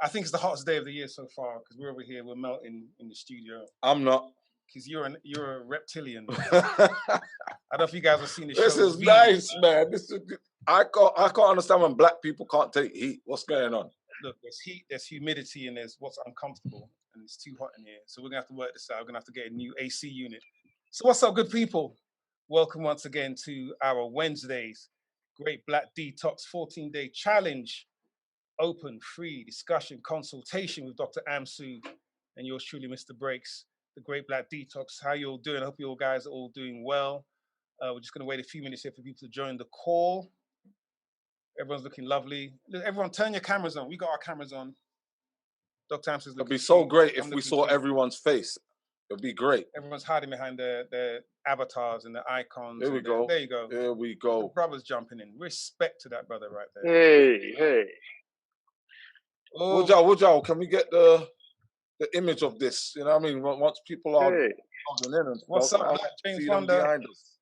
I think it's the hottest day of the year so far because we're over here, we're melting in the studio. I'm not. Because you're a reptilian. I don't know if you guys have seen the show. This is nice, man. I can't understand when black people can't take heat. What's going on? Look, there's heat, there's humidity, and there's what's uncomfortable, and it's too hot in here. So we're gonna have to work this out. We're gonna have to get a new AC unit. So what's up, good people? Welcome once again to our Wednesdays Great Black Detox 14-day challenge. Open, free discussion, consultation with Dr. Amsu and yours truly, Mr. Breaks. The Great Black Detox. How you all doing? I hope you all guys are all doing well. We're just going to wait a few minutes here for people to join the call. Everyone's looking lovely. Everyone, turn your cameras on. We got our cameras on. Dr. Amster's looking. It'd be so great if we saw everyone's face. It'd be great. Everyone's hiding behind their avatars and their icons. There we go. There you go. There we go. The brother's jumping in. Respect to that brother right there. Hey. Oh. Wujao, can we get the image of this? You know what I mean? Once people are in and what's up, Black James Wonder? Behind us.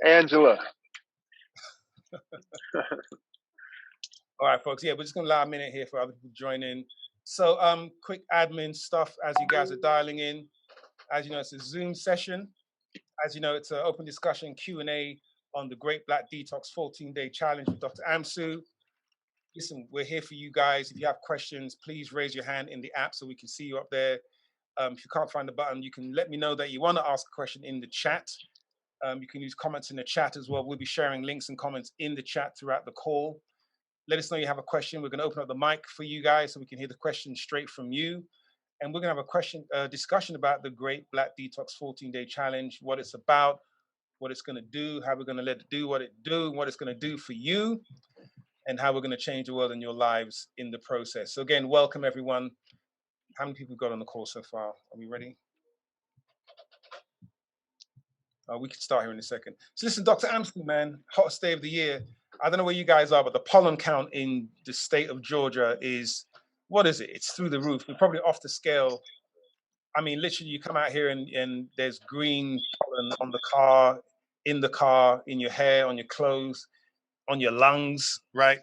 Angela. All right, folks. Yeah, we're just gonna allow a minute here for other people to join in. So, quick admin stuff as you guys are dialing in. As you know, it's a Zoom session. As you know, it's an open discussion Q&A on the Great Black Detox 14-day challenge with Dr. Amsu. Listen, we're here for you guys. If you have questions, please raise your hand in the app so we can see you up there. If you can't find the button, you can let me know that you want to ask a question in the chat. You can use comments in the chat as well. We'll be sharing links and comments in the chat throughout the call. Let us know you have a question. We're going to open up the mic for you guys so we can hear the question straight from you. And we're going to have a discussion about the Great Black Detox 14-day challenge, what it's about, what it's going to do, how we're going to let it do what it do, what it's going to do for you, and how we're going to change the world and your lives in the process. So again, welcome everyone. How many people got on the call so far? Are we ready? We can start here in a second. So listen, Dr. Amston, man, hottest day of the year. I don't know where you guys are, but the pollen count in the state of Georgia is, what is it? It's through the roof. We're probably off the scale. I mean, literally you come out here and there's green pollen on the car, in your hair, on your clothes, on your lungs, right?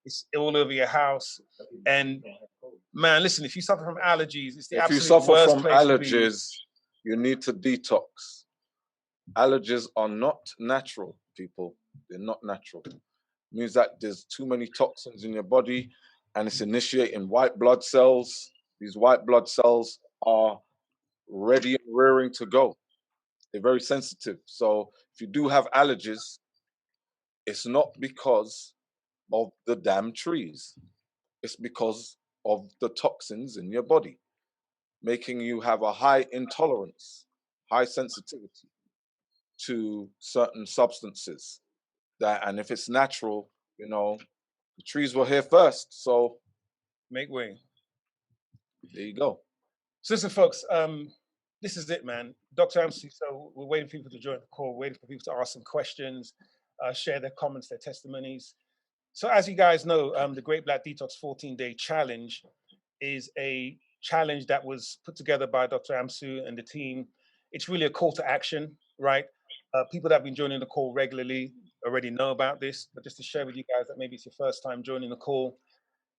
It's all over your house. And man, listen, if you suffer from allergies, it's the absolute worst place to be. If you suffer from allergies, you need to detox. Allergies are not natural, people. They're not natural. It means that there's too many toxins in your body and it's initiating white blood cells. These white blood cells are ready and rearing to go. They're very sensitive. So if you do have allergies, it's not because of the damn trees. It's because of the toxins in your body, making you have a high intolerance, high sensitivity to certain substances. And if it's natural, you know, the trees were here first. So make way. There you go. So listen, folks, this is it, man. Dr. Amsi, so we're waiting for people to join the call, waiting for people to ask some questions, share their comments, their testimonies. So as you guys know, the Great Black Detox 14-day challenge is a challenge that was put together by Dr. Amsu and the team. It's really a call to action, right? People that have been joining the call regularly already know about this, but just to share with you guys that maybe it's your first time joining the call,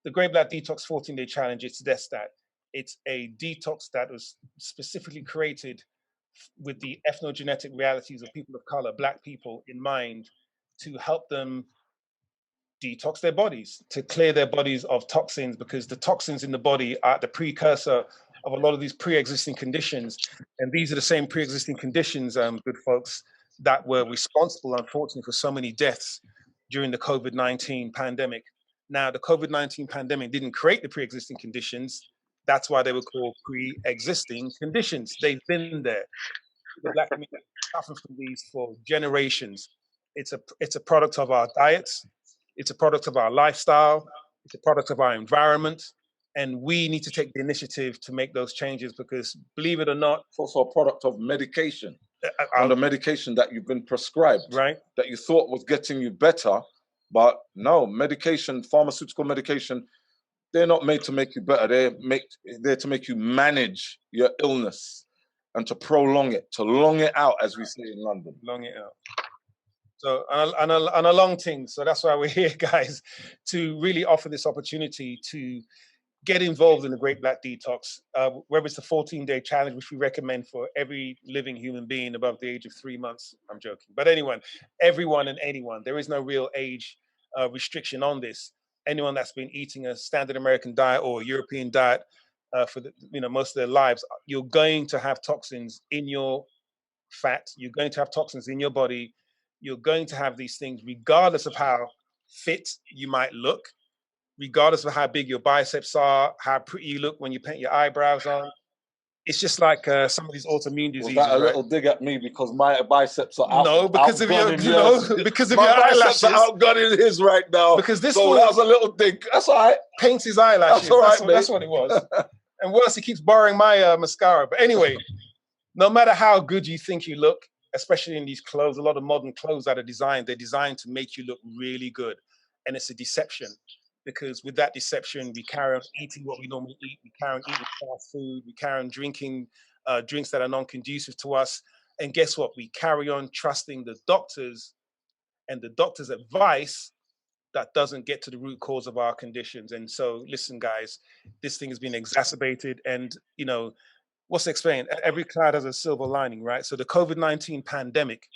the Great Black Detox 14-day challenge, it's this, that. It's a detox that was specifically created with the ethnogenetic realities of people of color, Black people, in mind, to help them detox their bodies, to clear their bodies of toxins, because the toxins in the body are the precursor of a lot of these pre-existing conditions. And these are the same pre-existing conditions, good folks, that were responsible, unfortunately, for so many deaths during the COVID-19 pandemic. Now, the COVID-19 pandemic didn't create the pre-existing conditions. That's why they were called pre-existing conditions. They've been there. The Black community suffered from these for generations. It's a product of our diets. It's a product of our lifestyle. It's a product of our environment. And we need to take the initiative to make those changes because, believe it or not, it's also a product of medication. And the medication that you've been prescribed, right? That you thought was getting you better, but no, medication, pharmaceutical medication, they're not made to make you better. They're to make you manage your illness and to prolong it, to long it out, as we say in London. Long it out. So, and a long thing. So that's why we're here, guys, to really offer this opportunity to get involved in the Great Black Detox, whether it's the 14-day challenge, which we recommend for every living human being above the age of 3 months. I'm joking. But everyone and anyone. There is no real age restriction on this. Anyone that's been eating a standard American diet or European diet for most of their lives, you're going to have toxins in your fat. You're going to have toxins in your body. You're going to have these things regardless of how fit you might look, regardless of how big your biceps are, how pretty you look when you paint your eyebrows on. It's just like some of these autoimmune diseases. Was that a right? little dig at me because my biceps are out? No, because of your, because of my your biceps eyelashes. are outgunning his right now. Because this so fool that was a little dig. That's all right. Paints his eyelashes. That's all right, that's what it was. And worse, he keeps borrowing my mascara. But anyway, no matter how good you think you look, especially in these clothes, a lot of modern clothes that are designed, they're designed to make you look really good. And it's a deception. Because with that deception, we carry on eating what we normally eat. We carry on eating fast food. We carry on drinking drinks that are non-conducive to us. And guess what? We carry on trusting the doctors and the doctor's advice that doesn't get to the root cause of our conditions. And so, listen, guys, this thing has been exacerbated. And, what's explained? Every cloud has a silver lining, right? So the COVID-19 pandemic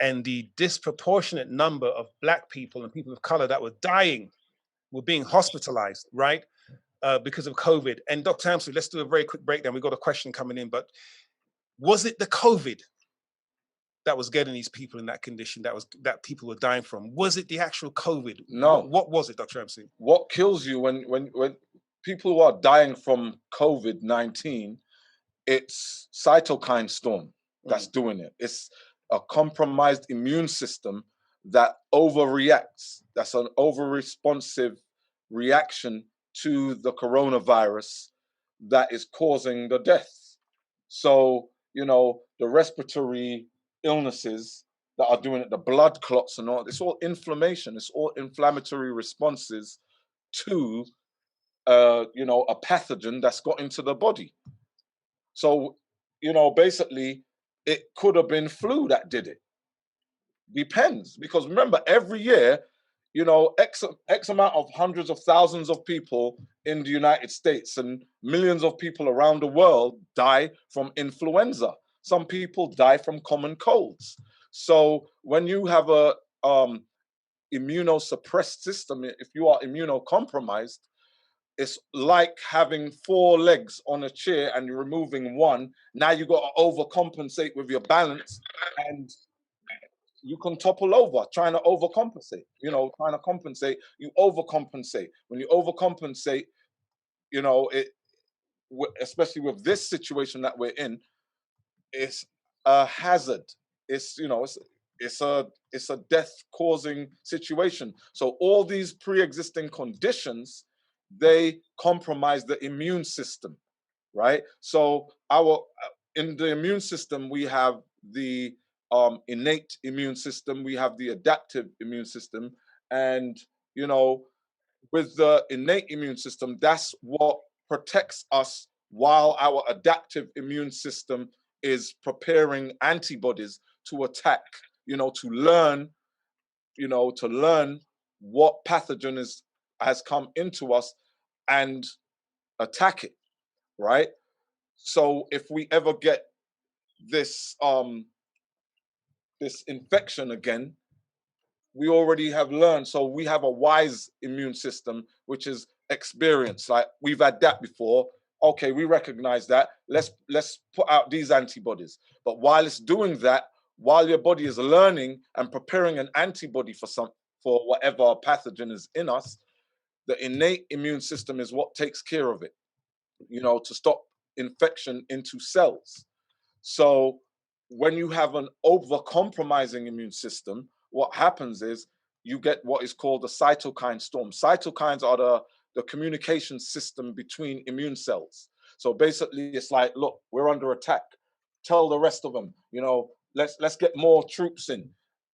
and the disproportionate number of Black people and people of color that were dying, were being hospitalized, right? Because of COVID. And Dr. Amsu, let's do a very quick breakdown. We've got a question coming in, but was it the COVID that was getting these people in that condition that people were dying from? Was it the actual COVID? No. What was it, Dr. Amsu? What kills you when people who are dying from COVID-19, it's cytokine storm that's doing it. It's a compromised immune system that overreacts. That's an over-responsive reaction to the coronavirus that is causing the death. So, the respiratory illnesses that are doing it, the blood clots and all, it's all inflammation. It's all inflammatory responses to, a pathogen that's got into the body. So, basically, it could have been flu that did it. Depends, because remember, every year, X amount of hundreds of thousands of people in the United States and millions of people around the world die from influenza. Some people die from common colds. So when you have a immunosuppressed system, if you are immunocompromised, it's like having 4 legs on a chair and you're removing one. Now you got to overcompensate with your balance, and you can topple over trying to overcompensate. Trying to compensate, you overcompensate. When you overcompensate, especially with this situation that we're in, it's a hazard. It's a death-causing situation. So all these pre-existing conditions, they compromise the immune system, right? So in the immune system, we have the innate immune system, we have the adaptive immune system, and with the innate immune system, that's what protects us while our adaptive immune system is preparing antibodies to attack, to learn what pathogen has come into us and attack it, right? So if we ever get this infection again, we already have learned. So we have a wise immune system, which is experience. Like, we've had that before. Okay, we recognize that. Let's put out these antibodies. But while it's doing that, while your body is learning and preparing an antibody for whatever pathogen is in us, the innate immune system is what takes care of it, to stop infection into cells. So when you have an over-compromising immune system, what happens is you get what is called the cytokine storm. Cytokines are the communication system between immune cells. So basically, it's like, look, we're under attack. Tell the rest of them, let's get more troops in.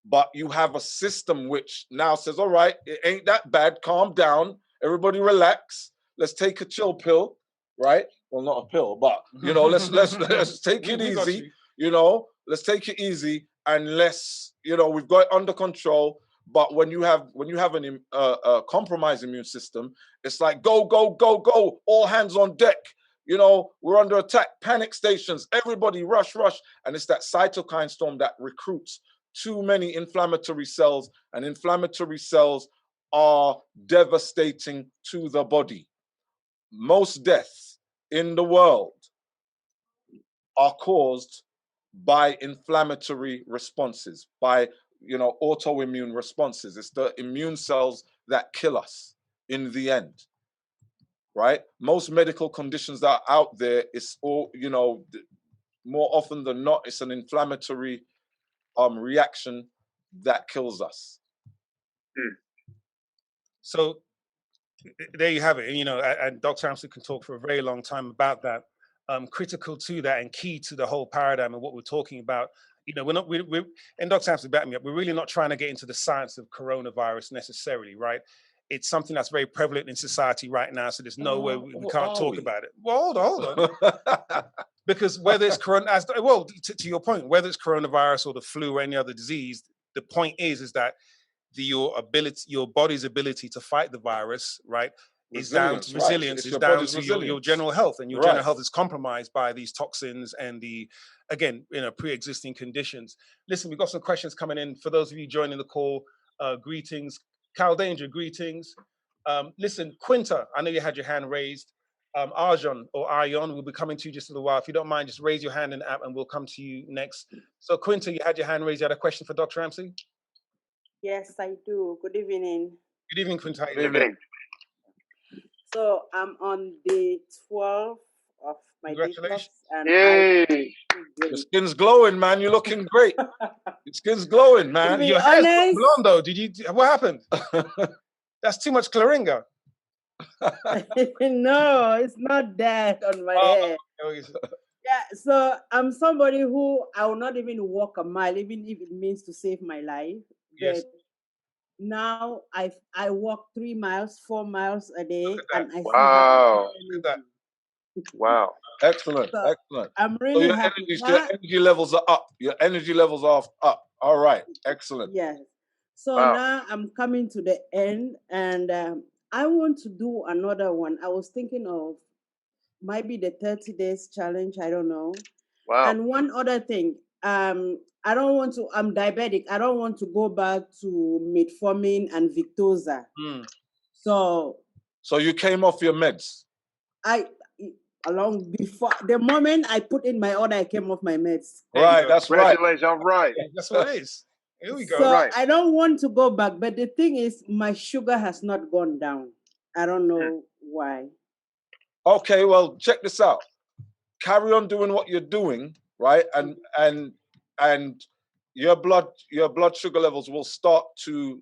But you have a system which now says, all right, it ain't that bad. Calm down. Everybody relax. Let's take a chill pill, right? Well, not a pill, but let's take it easy. Let's take it easy, and we've got it under control. But when you have a compromised immune system, it's like go, go, go, go, all hands on deck. You know, we're under attack, panic stations, everybody rush, rush. And it's that cytokine storm that recruits too many inflammatory cells, and inflammatory cells are devastating to the body. Most deaths in the world are caused by inflammatory responses, by, you know, autoimmune responses. It's the immune cells that kill us in the end, right? Most medical conditions that are out there, it's all, you know, more often than not, it's an inflammatory reaction that kills us. So there you have it. And, you know, and Dr. Amster can talk for a very long time about that. Critical to that and key to the whole paradigm and what we're talking about. You know, we're and Dr. Amster back me up. We're really not trying to get into the science of coronavirus necessarily, right? It's something that's very prevalent in society right now. So there's no way we can't talk about it. Well, hold on. Because whether it's to your point, whether it's coronavirus or the flu or any other disease, the point is that your body's ability to fight the virus, right, is down to resilience, is down to your general health, and your general health is compromised by these toxins and the, again, you know, pre-existing conditions. Listen, we've got some questions coming in. For those of you joining the call, greetings. Cal Danger, greetings. Listen, Quinta, I know you had your hand raised. Arjon or Aryon, we'll be coming to you just in a while. If you don't mind, just raise your hand in the app and we'll come to you next. So Quinta, you had your hand raised. You had a question for Dr. Ramsey? Yes, I do. Good evening. Good evening, Quinta. Good evening. So I'm on day 12 of my detox. And yay! Your skin's glowing, man. You're looking great. Your skin's glowing, man. To be Your hair's honest, blonde though. What happened? That's too much Claringa. no, it's not that on my hair. Yeah, so I'm somebody who I will not even walk a mile, even if it means to save my life. Yes. But now I walk 3 miles, 4 miles a day, and I Wow. see that. Wow. Excellent, So excellent. I'm really happy. Your energy levels are up. Your energy levels are up. All right, excellent. Yes. So Wow. now I'm coming to the end, and I want to do another one. I was thinking of maybe the 30 days challenge. I don't know. Wow. And one other thing, I don't want to. I'm diabetic. I don't want to go back to metformin and Victoza. So you came off your meds. Before the moment I put in my order, I came off my meds. Right, that's right. Congratulations. All right. That's what it is. Here we go. So Right. I don't want to go back, but the thing is, my sugar has not gone down. I don't know why. Okay, well, check this out. Carry on doing what you're doing, right? And your blood sugar levels will start to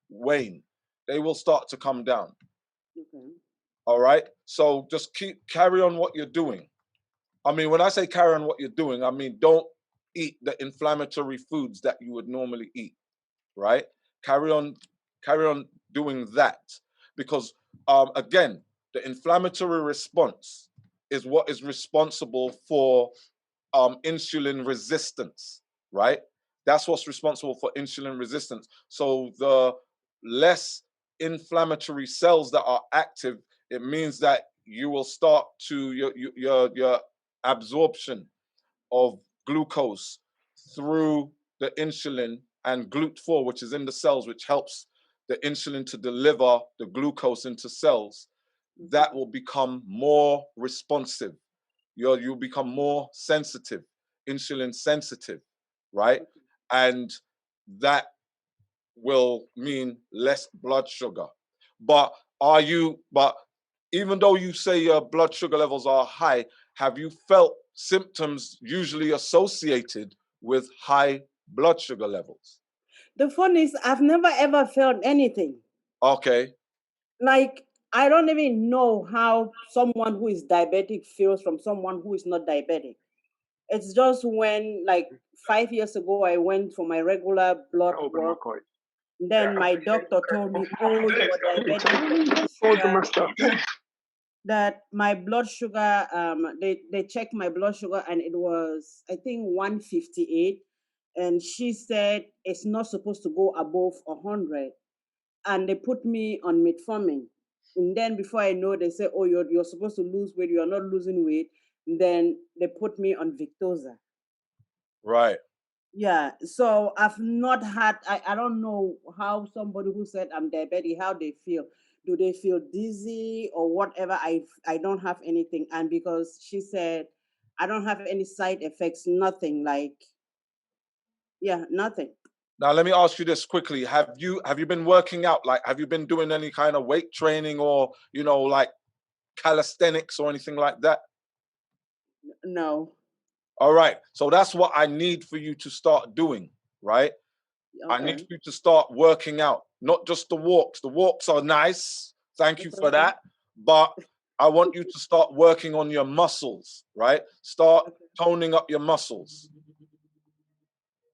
wane. They will start to come down. Okay. All right. So just carry on what you're doing. I mean, when I say carry on what you're doing, I mean don't eat the inflammatory foods that you would normally eat, right? Carry on doing that, because again, the inflammatory response is what is responsible for insulin resistance, right? That's what's responsible for insulin resistance. So the less inflammatory cells that are active, it means that you will start to your absorption of glucose through the insulin and GLUT4, which is in the cells, which helps the insulin to deliver the glucose into cells. That will become more responsive. You'll become more sensitive, insulin sensitive, right? And that will mean less blood sugar. But even though you say your blood sugar levels are high, have you felt symptoms usually associated with high blood sugar levels? The fun is, I've never ever felt anything. Okay. Like, I don't even know how someone who is diabetic feels from someone who is not diabetic. It's just when, like, 5 years ago, I went for my regular blood work. Then my doctor told me, "Oh, you are diabetic." That my blood sugar, they checked my blood sugar and it was, I think, 158. and she said it's not supposed to go above 100, and they put me on metformin. And then before I know, they say, oh, you're supposed to lose weight, you're not losing weight. And then they put me on Victoza. Right. Yeah, so I've not had, I don't know how somebody who said I'm diabetic, how they feel. Do they feel dizzy or whatever? I don't have anything. And because she said I don't have any side effects, nothing, like, yeah, nothing. Now let me ask you this quickly. Have you been working out? Like, have you been doing any kind of weight training or, like calisthenics or anything like that? No. All right. So that's what I need for you to start doing, right? Okay. I need you to start working out, not just the walks. The walks are nice. Thank you for that. But I want you to start working on your muscles, right? Start toning up your muscles.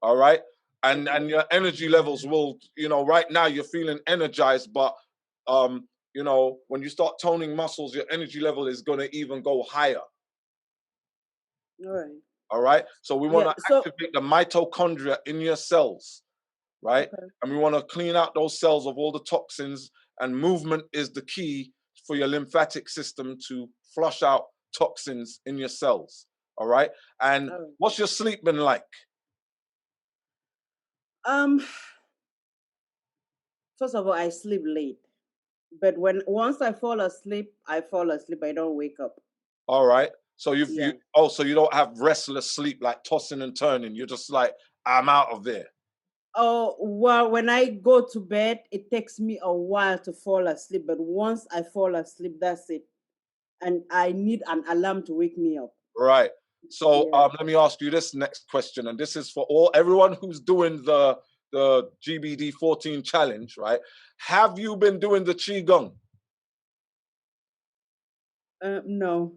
All right. And your energy levels will, right now you're feeling energized, but when you start toning muscles, your energy level is going to even go higher. All right. All right. So we want to activate the mitochondria in your cells, right? Okay. And we want to clean out those cells of all the toxins, and movement is the key for your lymphatic system to flush out toxins in your cells. All right. And what's your sleep been like? First of all, I sleep late. But once I fall asleep, I don't wake up. All right. So so you don't have restless sleep, like tossing and turning. You're just like, I'm out of there. Oh, well, when I go to bed, it takes me a while to fall asleep. But once I fall asleep, that's it. And I need an alarm to wake me up. Right. So let me ask you this next question. And this is for everyone who's doing the GBD 14 challenge, right? Have you been doing the Qigong? No.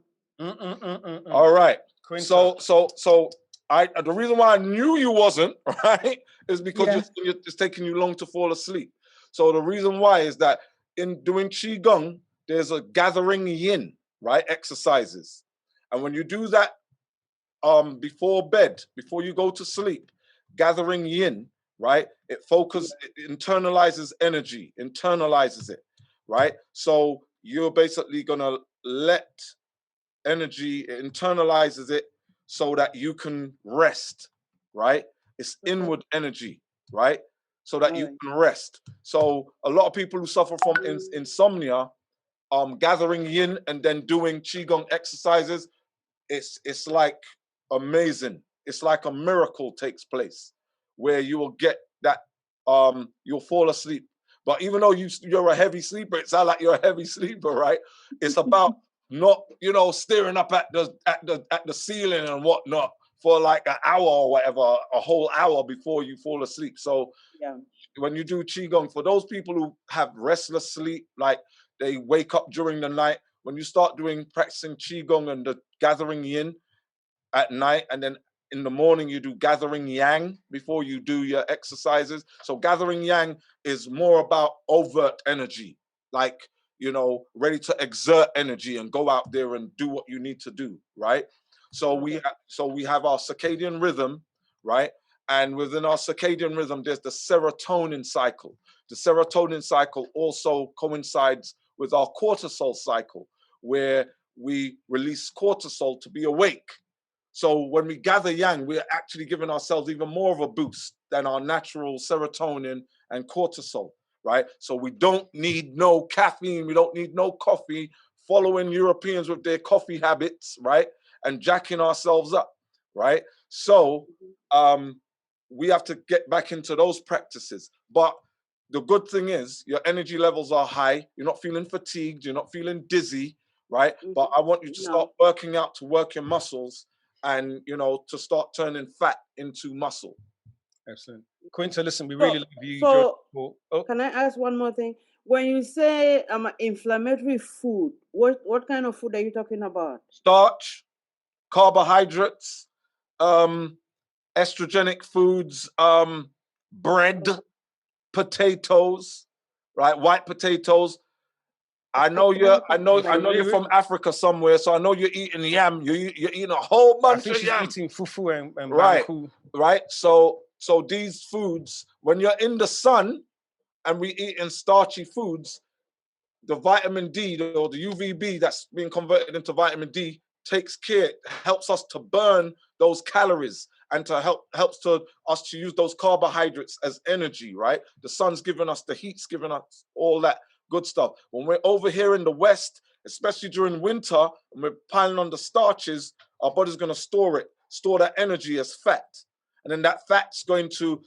All right. So the reason why I knew you wasn't, right, is because it's taking you long to fall asleep. So the reason why is that in doing Qigong, there's a gathering yin, right, exercises. And when you do that before bed, before you go to sleep, gathering yin, right, it internalizes energy, internalizes it, right? So you're basically going to let energy, it internalizes it so that you can rest, right? It's inward energy, right? So that you can rest. So a lot of people who suffer from insomnia, gathering yin and then doing Qigong exercises, it's like amazing. It's like a miracle takes place where you will get that, you'll fall asleep. But even though you're a heavy sleeper, it sounds like you're a heavy sleeper, right? It's about not, staring up at the ceiling and whatnot for like an hour or whatever, a whole hour before you fall asleep. So when you do Qigong, for those people who have restless sleep, like they wake up during the night, when you start practicing Qigong and the gathering yin at night, and then in the morning you do gathering yang before you do your exercises. So gathering yang is more about overt energy, like, ready to exert energy and go out there and do what you need to do, right? So we have our circadian rhythm, right? And within our circadian rhythm, there's the serotonin cycle. The serotonin cycle also coincides with our cortisol cycle, where we release cortisol to be awake. So when we gather yang, we're actually giving ourselves even more of a boost than our natural serotonin and cortisol, right? So we don't need no caffeine, we don't need no coffee, following Europeans with their coffee habits, right? And jacking ourselves up, right? So we have to get back into those practices. But the good thing is your energy levels are high, you're not feeling fatigued, you're not feeling dizzy, right? But I want you to start working out to work your muscles and, to start turning fat into muscle. Excellent. Quinta, listen, we really love you. So, can I ask one more thing? When you say inflammatory food, what kind of food are you talking about? Starch, carbohydrates, estrogenic foods, bread, potatoes, right? White potatoes. I know you're from Africa somewhere, so I know you're eating yam. You're eating a whole bunch of yam. She's eating fufu and right. So So these foods, when you're in the sun and we eat in starchy foods, the vitamin D or the UVB that's being converted into vitamin D takes care, helps us to burn those calories and to helps us to use those carbohydrates as energy, right? The sun's giving us the heat's giving us all that good stuff. When we're over here in the West, especially during winter, and we're piling on the starches, our body's going to store that energy as fat. And then that fat's going to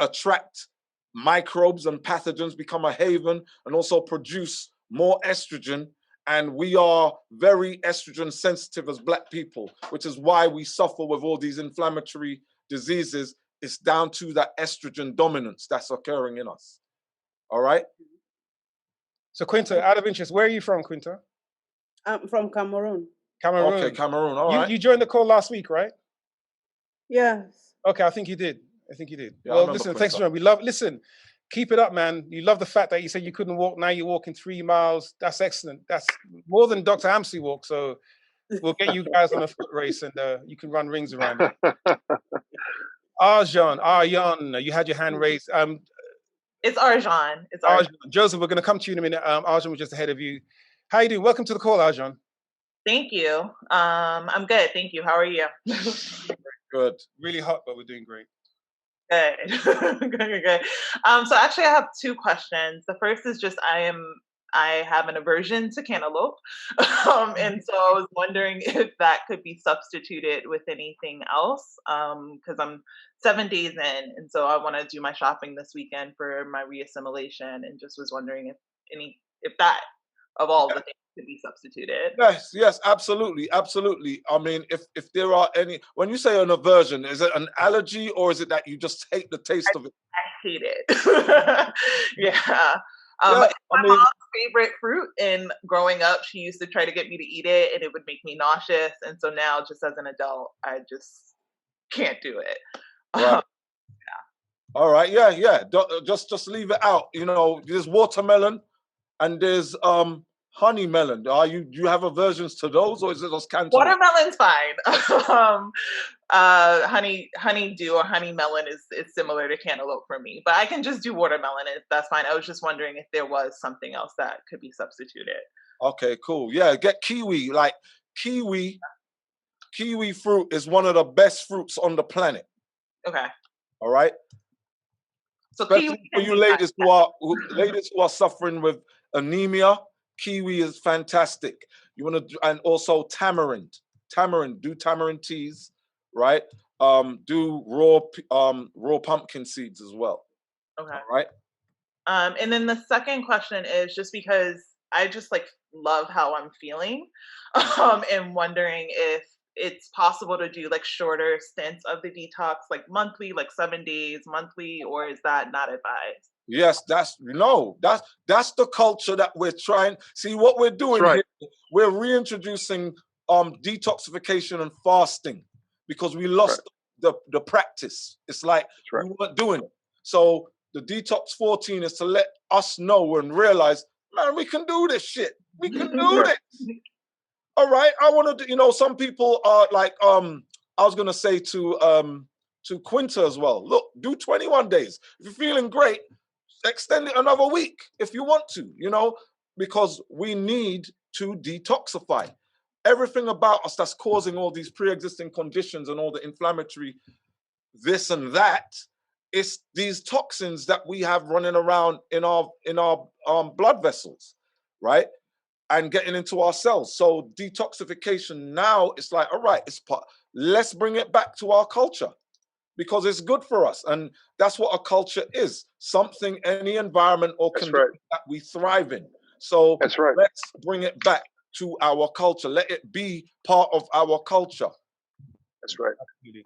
attract microbes and pathogens, become a haven, and also produce more estrogen. And we are very estrogen sensitive as Black people, which is why we suffer with all these inflammatory diseases. It's down to that estrogen dominance that's occurring in us. All right? So Quinta, out of interest, where are you from, Quinta? I'm from Cameroon. Cameroon. Okay, Cameroon. All right. You joined the call last week, right? Yes. Okay, I think you did. Yeah, Well, listen, thanks for joining. Listen, keep it up, man. You love the fact that you said you couldn't walk. Now you're walking 3 miles. That's excellent. That's more than Dr. Amsi walked. So we'll get you guys on a foot race and you can run rings around it. Arjan, you had your hand raised. It's Arjan. It's Arjan. Joseph, we're going to come to you in a minute. Arjan was just ahead of you. How you doing? Welcome to the call, Arjan. Thank you. I'm good. Thank you. How are you? Good. Really hot, but we're doing great. Good. Good. So actually I have 2 questions. The first is just I have an aversion to cantaloupe. And so I was wondering if that could be substituted with anything else. Because I'm 7 days in, and so I want to do my shopping this weekend for my reassimilation, and just was wondering if that of all the things could be substituted. Yes, absolutely. I mean, if there are any, when you say an aversion, is it an allergy or is it that you just hate the taste of it? I hate it. Yeah. It's my mom's favorite fruit, and growing up, she used to try to get me to eat it, and it would make me nauseous. And so now, just as an adult, I just can't do it. Right. All right. Yeah. Just leave it out. You know, there's watermelon and there's honey melon. Do you have aversions to those, or is it just cantaloupe? Watermelon's fine. Honeydew or honey melon is similar to cantaloupe for me, but I can just do watermelon if that's fine. I was just wondering if there was something else that could be substituted. Okay, cool. Yeah, get kiwi. Like kiwi fruit is one of the best fruits on the planet. Okay. All right. So especially kiwi for you ladies who are suffering with anemia, kiwi is fantastic. You want to, and also tamarind. Do tamarind teas, right? Do raw pumpkin seeds as well. Okay. All right. And then the second question is just because I just love how I'm feeling, and wondering if it's possible to do shorter stints of the detox, monthly, 7 days monthly, or is that not advised? Yes, that's the culture that we're trying. See what we're doing here. We're reintroducing detoxification and fasting because we lost the practice. It's like we weren't doing it. So the Detox 14 is to let us know and realize, man, we can do this shit. We can do this. All right. I want to, some people are I was going to say to Quinta as well, look, do 21 days. If you're feeling great, extend it another week if you want to, because we need to detoxify. Everything about us that's causing all these pre-existing conditions and all the inflammatory this and that, it's these toxins that we have running around in our blood vessels, right? And getting into our cells. So detoxification now, it's like, all right, let's bring it back to our culture because it's good for us. And that's what a culture is. Something, any environment or condition that we thrive in. So let's bring it back to our culture. Let it be part of our culture. That's right.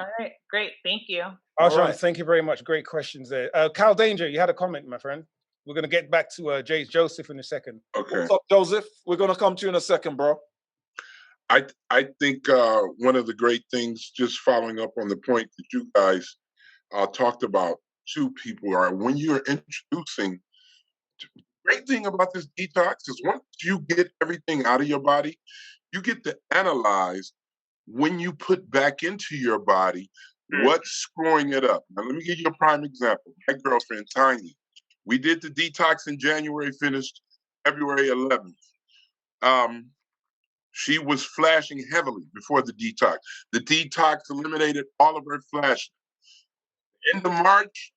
All right, great. Thank you. Arjan, thank you very much. Great questions there. Cal Danger, you had a comment, my friend. We're going to get back to Joseph in a second. Okay. What's up, Joseph? We're going to come to you in a second, bro. I think one of the great things, just following up on the point that you guys talked about to people, are when you're introducing, the great thing about this detox is once you get everything out of your body, you get to analyze when you put back into your body What's screwing it up? Now, let me give you a prime example. My girlfriend, Tiny, we did the detox in January, finished February 11th. She was flashing heavily before the detox. The detox eliminated all of her flashing. In the March,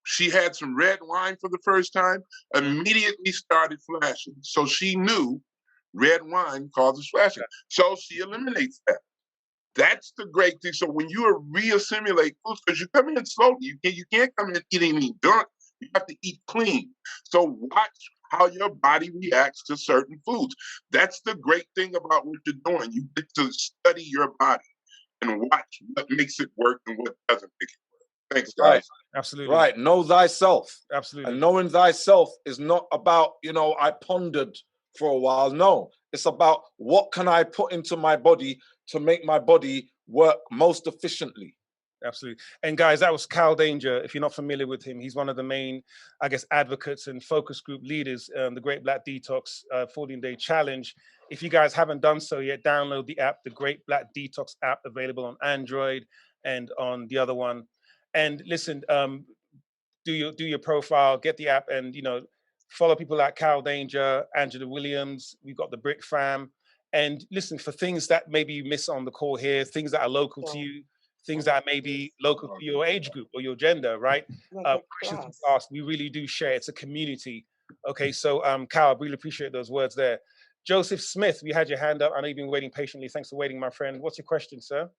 she had some red wine for the first time, immediately started flashing. So she knew red wine causes flashing. So she eliminates that. That's the great thing. So when you reassimilate foods, because you come in slowly, you can't come in eating junk. You have to eat clean. So watch how your body reacts to certain foods. That's the great thing about what you're doing. You get to study your body and watch what makes it work and what doesn't make it work. Thanks, guys. Right. Absolutely. Right. Know thyself. Absolutely. And knowing thyself is not about, I pondered for a while. No, it's about what can I put into my body to make my body work most efficiently. Absolutely. And guys, that was Cal Danger. If you're not familiar with him, he's one of the main, advocates and focus group leaders, the Great Black Detox 14-day challenge. If you guys haven't done so yet, download the app, the Great Black Detox app, available on Android and on the other one. And listen, do your profile, get the app, and follow people like Cal Danger, Angela Williams. We've got the Brick Fam. And listen, for things that maybe you miss on the call here, things that are local to you, things that may be local to your age group or your gender, right? Questions asked, we really do share. It's a community. Okay, so Cal, I really appreciate those words there. Joseph Smith, we had your hand up. I know you've been waiting patiently. Thanks for waiting, my friend. What's your question, sir?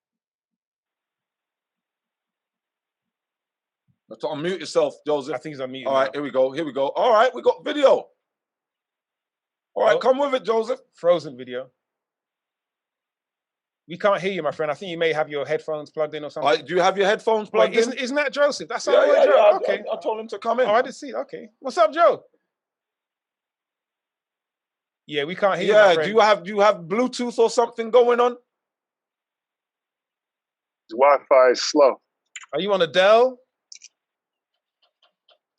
Let's unmute yourself, Joseph. I think he's unmuted. All right, here we go. All right, we got video. All right, come with it, Joseph. Frozen video. We can't hear you, my friend. I think you may have your headphones plugged in or something. All right, do you have your headphones plugged in? Isn't that Joseph? That's yeah, Joe. Okay. I told him to come in. Oh, I didn't see it. Okay. What's up, Joe? Yeah, we can't hear you, my friend. Do you have Bluetooth or something going on? Wi-Fi is slow. Are you on a Dell?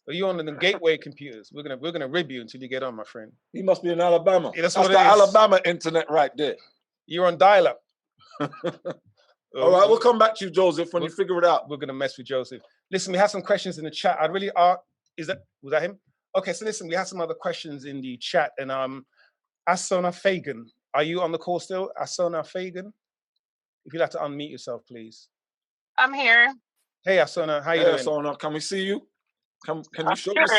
Are you on the Gateway computers? We're gonna rib you until you get on, my friend. He must be in Alabama. Yeah, that's the Alabama internet right there. You're on dial-up. All right, we'll come back to you, Joseph, when you figure it out. We're gonna mess with Joseph. Listen, we have some questions in the chat. Was that him? Okay, so listen, we have some other questions in the chat, and Asona Fagan, are you on the call still? Asona Fagan, if you'd like to unmute yourself, please. I'm here. Hey, Asona, how you doing? Asona, can we see you? Can you show us?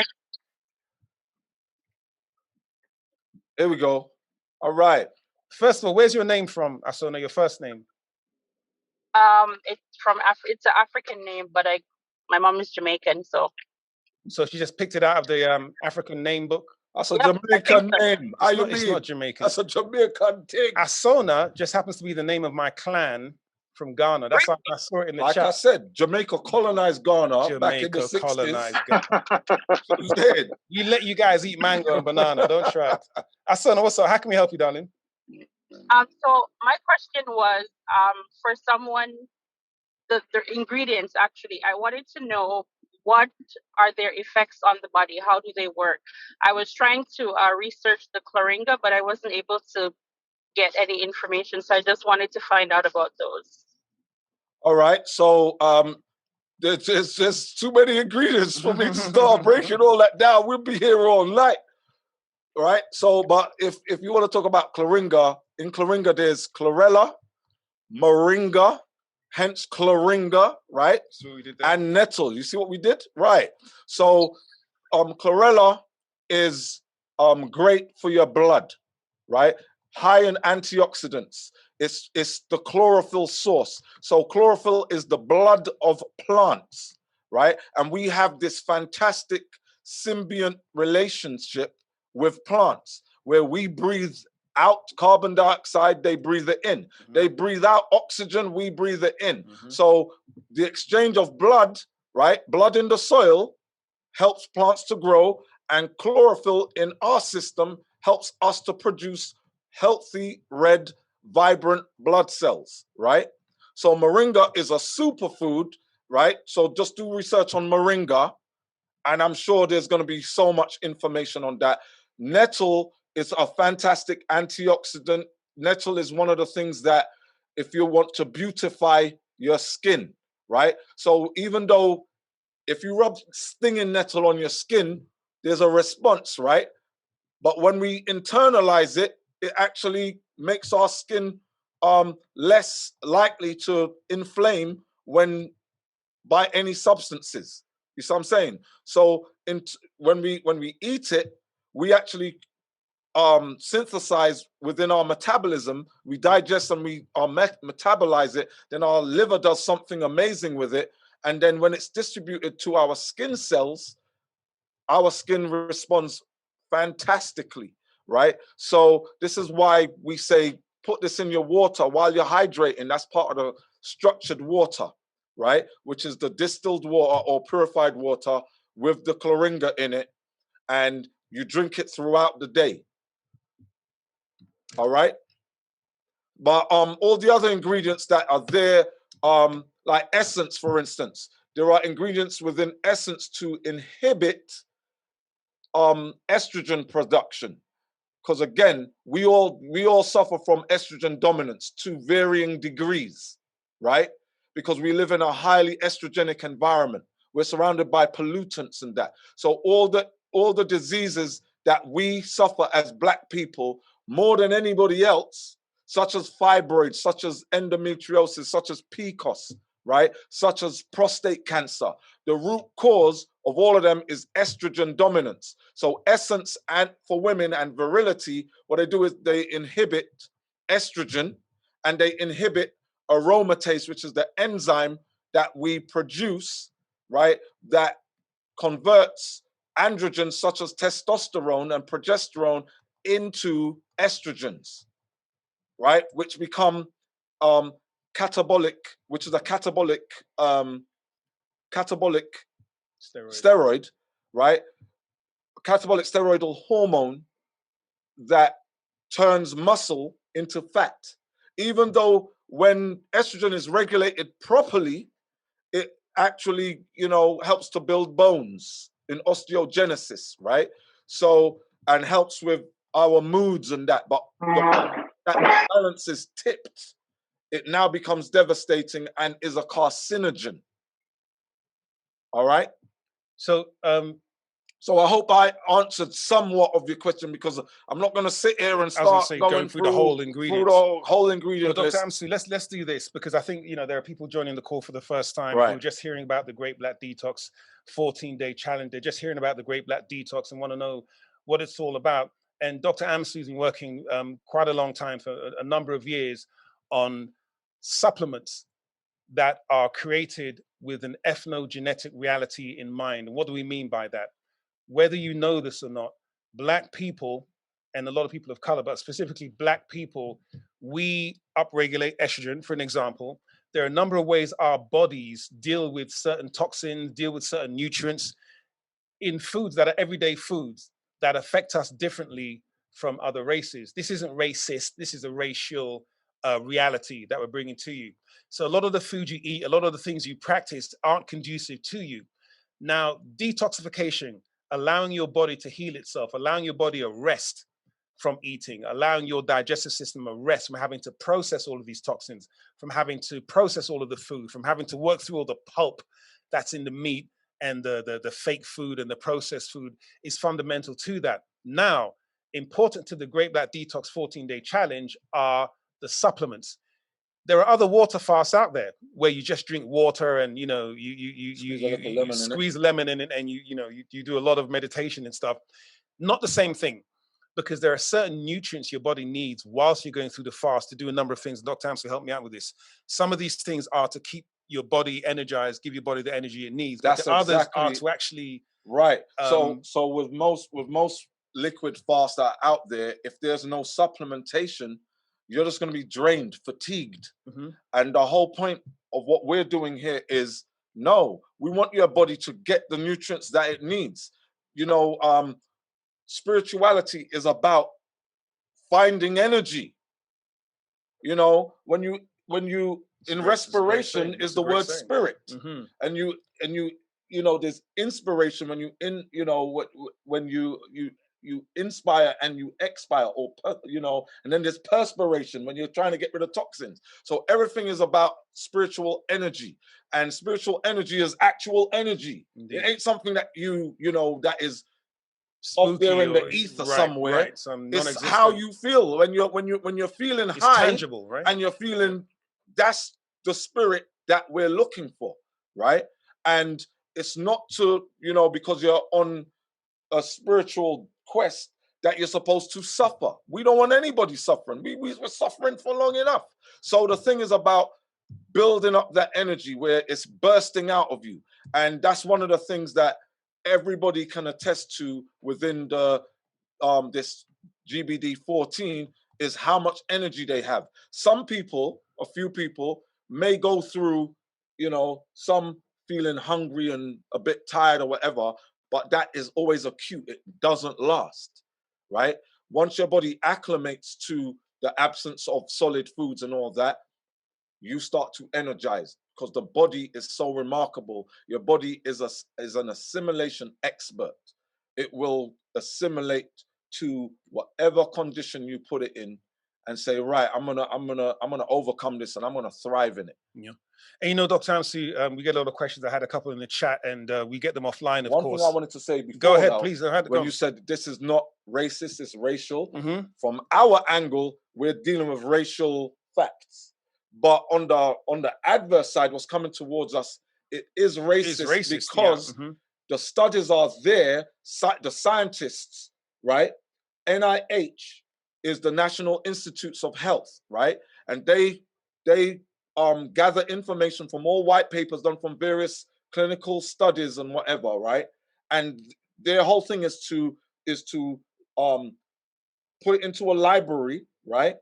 Here we go. All right. First of all, where's your name from, Asona? Your first name? It's from it's an African name, but my mom is Jamaican, so. So she just picked it out of the African name book. That's a Jamaican name. It's not Jamaican. That's a Jamaican thing. Asona just happens to be the name of my clan from Ghana. That's like I saw it in the chat. Like I said, Jamaica colonized Ghana back in the 60s. Colonized Ghana. You let you guys eat mango and banana. Don't try it. Asona, what's up? How can we help you, darling? So my question was, for someone, the ingredients, actually, I wanted to know what are their effects on the body? How do they work? I was trying to research the Moringa, but I wasn't able to get any information. So I just wanted to find out about those. All right. So there's just too many ingredients for me to start breaking all that down. We'll be here all night. All right. So, but if you want to talk about Moringa, in Moringa there's chlorella, moringa, hence Moringa, right? So we did that. And nettle. You see what we did? Right. So chlorella is great for your blood, right? High in antioxidants. It's the chlorophyll source. So chlorophyll is the blood of plants, right? And we have this fantastic symbiont relationship with plants where we breathe out carbon dioxide, they breathe it in. Mm-hmm. They breathe out oxygen, we breathe it in. Mm-hmm. So the exchange of blood, right? Blood in the soil helps plants to grow, and chlorophyll in our system helps us to produce healthy, red, vibrant blood cells, right? So moringa is a superfood, right? So just do research on moringa, and I'm sure there's going to be so much information on that. Nettle is a fantastic antioxidant. Nettle is one of the things that if you want to beautify your skin, right? So even though if you rub stinging nettle on your skin, there's a response, right? But when we internalize it, it actually makes our skin less likely to inflame by any substances. You see what I'm saying? So when we eat it, we actually synthesize within our metabolism. We digest and we metabolize it. Then our liver does something amazing with it. And then when it's distributed to our skin cells, our skin responds fantastically, right? So this is why we say, put this in your water while you're hydrating. That's part of the structured water, right? Which is the distilled water or purified water with the Moringa in it. And you drink it throughout the day. All right. But all the other ingredients that are there, like essence, for instance, there are ingredients within essence to inhibit estrogen production. Because again, we all suffer from estrogen dominance to varying degrees, right? Because we live in a highly estrogenic environment. We're surrounded by pollutants and that. So all the diseases that we suffer as Black people more than anybody else, such as fibroid, such as endometriosis, such as PCOS, right? Such as prostate cancer. The root cause of all of them is estrogen dominance. So essence and for women and virility, what they do is they inhibit estrogen and they inhibit aromatase, which is the enzyme that we produce, right? That converts androgens such as testosterone and progesterone into estrogens, right? Which become catabolic, which is a catabolic steroid, right? Catabolic steroidal hormone that turns muscle into fat. Even though when estrogen is regulated properly, it actually, helps to build bones in osteogenesis, right? So, and helps with our moods and that. But that balance is tipped, it now becomes devastating and is a carcinogen. All right. So, so I hope I answered somewhat of your question, because I'm not going to sit here and start going through the whole ingredient. Dr. Amsu, let's do this, because I think there are people joining the call for the first time who are just hearing about the Great Black Detox 14-day challenge. They're just hearing about the Great Black Detox and want to know what it's all about. And Dr. Amsu's been working quite a long time, for a number of years, on supplements that are created with an ethnogenetic reality in mind. And what do we mean by that? Whether you know this or not, Black people, and a lot of people of color, but specifically Black people, we upregulate estrogen, for an example. There are a number of ways our bodies deal with certain toxins, deal with certain nutrients in foods that are everyday foods that affect us differently from other races. This isn't racist, this is a racial reality that we're bringing to you. So a lot of the food you eat, a lot of the things you practice aren't conducive to you. Now, detoxification, allowing your body to heal itself, allowing your body a rest from eating, allowing your digestive system a rest from having to process all of these toxins, from having to process all of the food, from having to work through all the pulp that's in the meat and the fake food and the processed food, is fundamental to that. Now, important to the Great Black Detox 14-day challenge are the supplements. There are other water fasts out there where you just drink water and you squeeze lemon in it, and you do a lot of meditation and stuff. Not the same thing, because there are certain nutrients your body needs whilst you're going through the fast to do a number of things. Dr. Amsu, help me out with this. Some of these things are to keep your body energized, give your body the energy it needs. But the others are to actually So with most liquid fasts that are out there, if there's no supplementation, you're just going to be drained, fatigued. And the whole point of what we're doing here is, no, we want your body to get the nutrients that it needs. Spirituality is about finding energy. When you in respiration is the word spirit, and you there's inspiration when you you inspire and you expire, or you know, and then there's perspiration when you're trying to get rid of toxins. So everything is about spiritual energy, and spiritual energy is actual energy. Indeed. It ain't something that you know, that is Spooky up there in the or- ether right, somewhere. right, some It's non-existent. how you feel when you're feeling It's high, tangible, right? and you're feeling, that's the spirit that we're looking for, right? And it's not to, you know, because you're on a spiritual quest that you're supposed to suffer. We don't want anybody suffering. We're suffering for long enough. So the thing is about building up that energy where it's bursting out of you. And that's one of the things that everybody can attest to within the this GBD14, is how much energy they have. Some people, a few people, may go through, you know, some feeling hungry and a bit tired or whatever, but that is always acute. It doesn't last, right? Once your body acclimates to the absence of solid foods and all that, you start to energize, because the body is so remarkable. Your body is an assimilation expert. It will assimilate to whatever condition you put it in, and say, right, I'm gonna overcome this, and I'm gonna thrive in it. Yeah. And you know, Dr. Amsi, we get a lot of questions. I had a couple in the chat, and we get them offline, of One course. thing I wanted to say before, Go ahead, though, please. I had to when go. you said this is not racist, it's racial. Mm-hmm. From our angle, we're dealing with racial facts. But on the adverse side, what's coming towards us, it is racist, because yeah. the studies are there. The scientists, right? NIH is the National Institutes of Health, right? And they gather information from all white papers done from various clinical studies and whatever, right? And their whole thing is to put it into a library, right?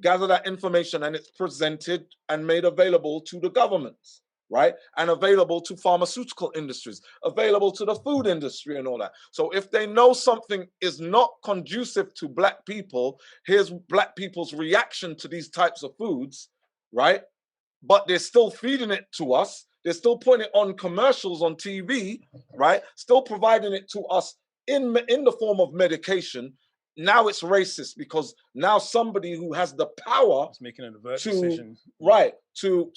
Gather that information, and it's presented and made available to the governments, right? And available to pharmaceutical industries, available to the food industry and all that. So if they know something is not conducive to Black people, here's Black people's reaction to these types of foods, right? But they're still feeding it to us. They're still putting it on commercials on TV, right? Still providing it to us in the form of medication. Now it's racist, because now somebody who has the power It's making an avert to decision. right to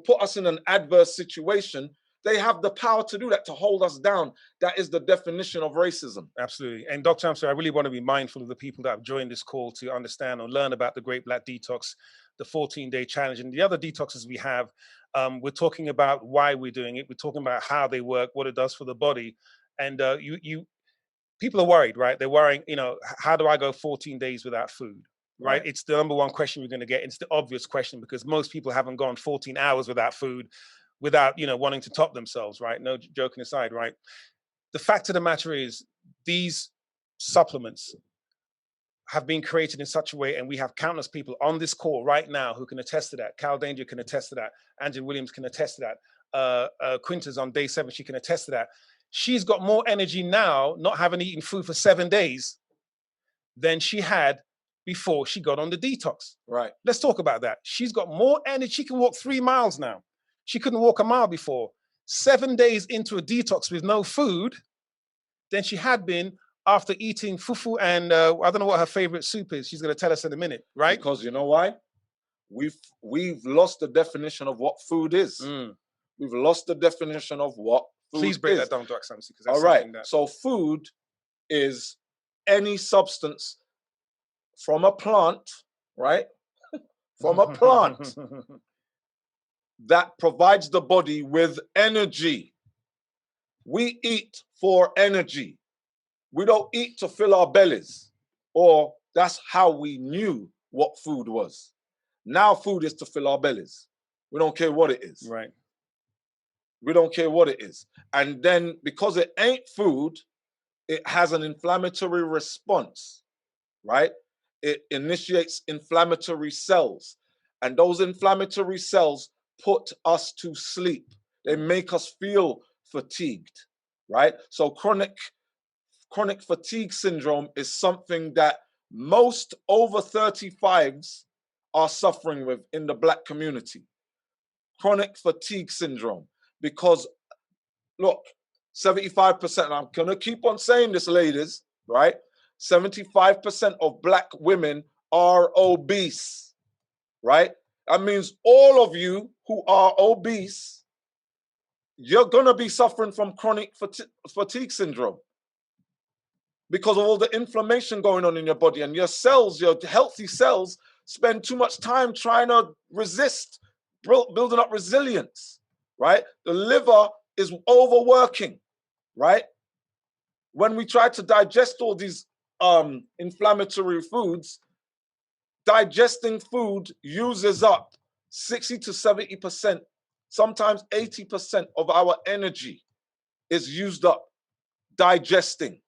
put us in an adverse situation, they have the power to do that, to hold us down. That is the definition of racism. Absolutely. And Dr. Amsi, I really want to be mindful of the people that have joined this call to understand or learn about the Great Black Detox, the 14-day challenge, and the other detoxes we have. We're talking about why we're doing it. We're talking about how they work, what it does for the body. And people are worried, right? They're worrying, you know, how do I go 14 days without food, right? It's the number one question we're going to get. It's the obvious question, because most people haven't gone 14 hours without food, without, you know, wanting to top themselves, right? No, joking aside, right? The fact of the matter is, these supplements have been created in such a way, and we have countless people on this call right now who can attest to that. Cal Danger can attest to that. Angela Williams can attest to that. Quinta's on day 7, she can attest to that. She's got more energy now, not having eaten food for 7 days, than she had before she got on the detox. Right. Let's talk about that. She's got more energy. She can walk 3 miles now. She couldn't walk a mile before. 7 days into a detox with no food than she had been after eating fufu and I don't know what her favorite soup is. She's going to tell us in a minute, right? Because you know why? We've lost the definition of what food is. We've lost the definition of what food Please break is. that down, Dr. Samsi, because that's all right. something that... So food is any substance from a plant, right? From a plant that provides the body with energy. We eat for energy. We don't eat to fill our bellies, or that's how we knew what food was. Now food is to fill our bellies. We don't care what it is. Right. We don't care what it is. And then because it ain't food, it has an inflammatory response, right? It initiates inflammatory cells. And those inflammatory cells put us to sleep. They make us feel fatigued, right? So chronic fatigue syndrome is something that most over 35s are suffering with in the Black community. Chronic fatigue syndrome. Because, look, 75%, and I'm going to keep on saying this, ladies, right? 75% of Black women are obese, right? That means all of you who are obese, you're gonna be suffering from chronic fatigue syndrome because of all the inflammation going on in your body, and your cells, your healthy cells, spend too much time trying to resist, building up resilience, right? The liver is overworking, right? When we try to digest all these inflammatory foods, digesting food uses up 60 to 70%, sometimes 80% of our energy is used up digesting,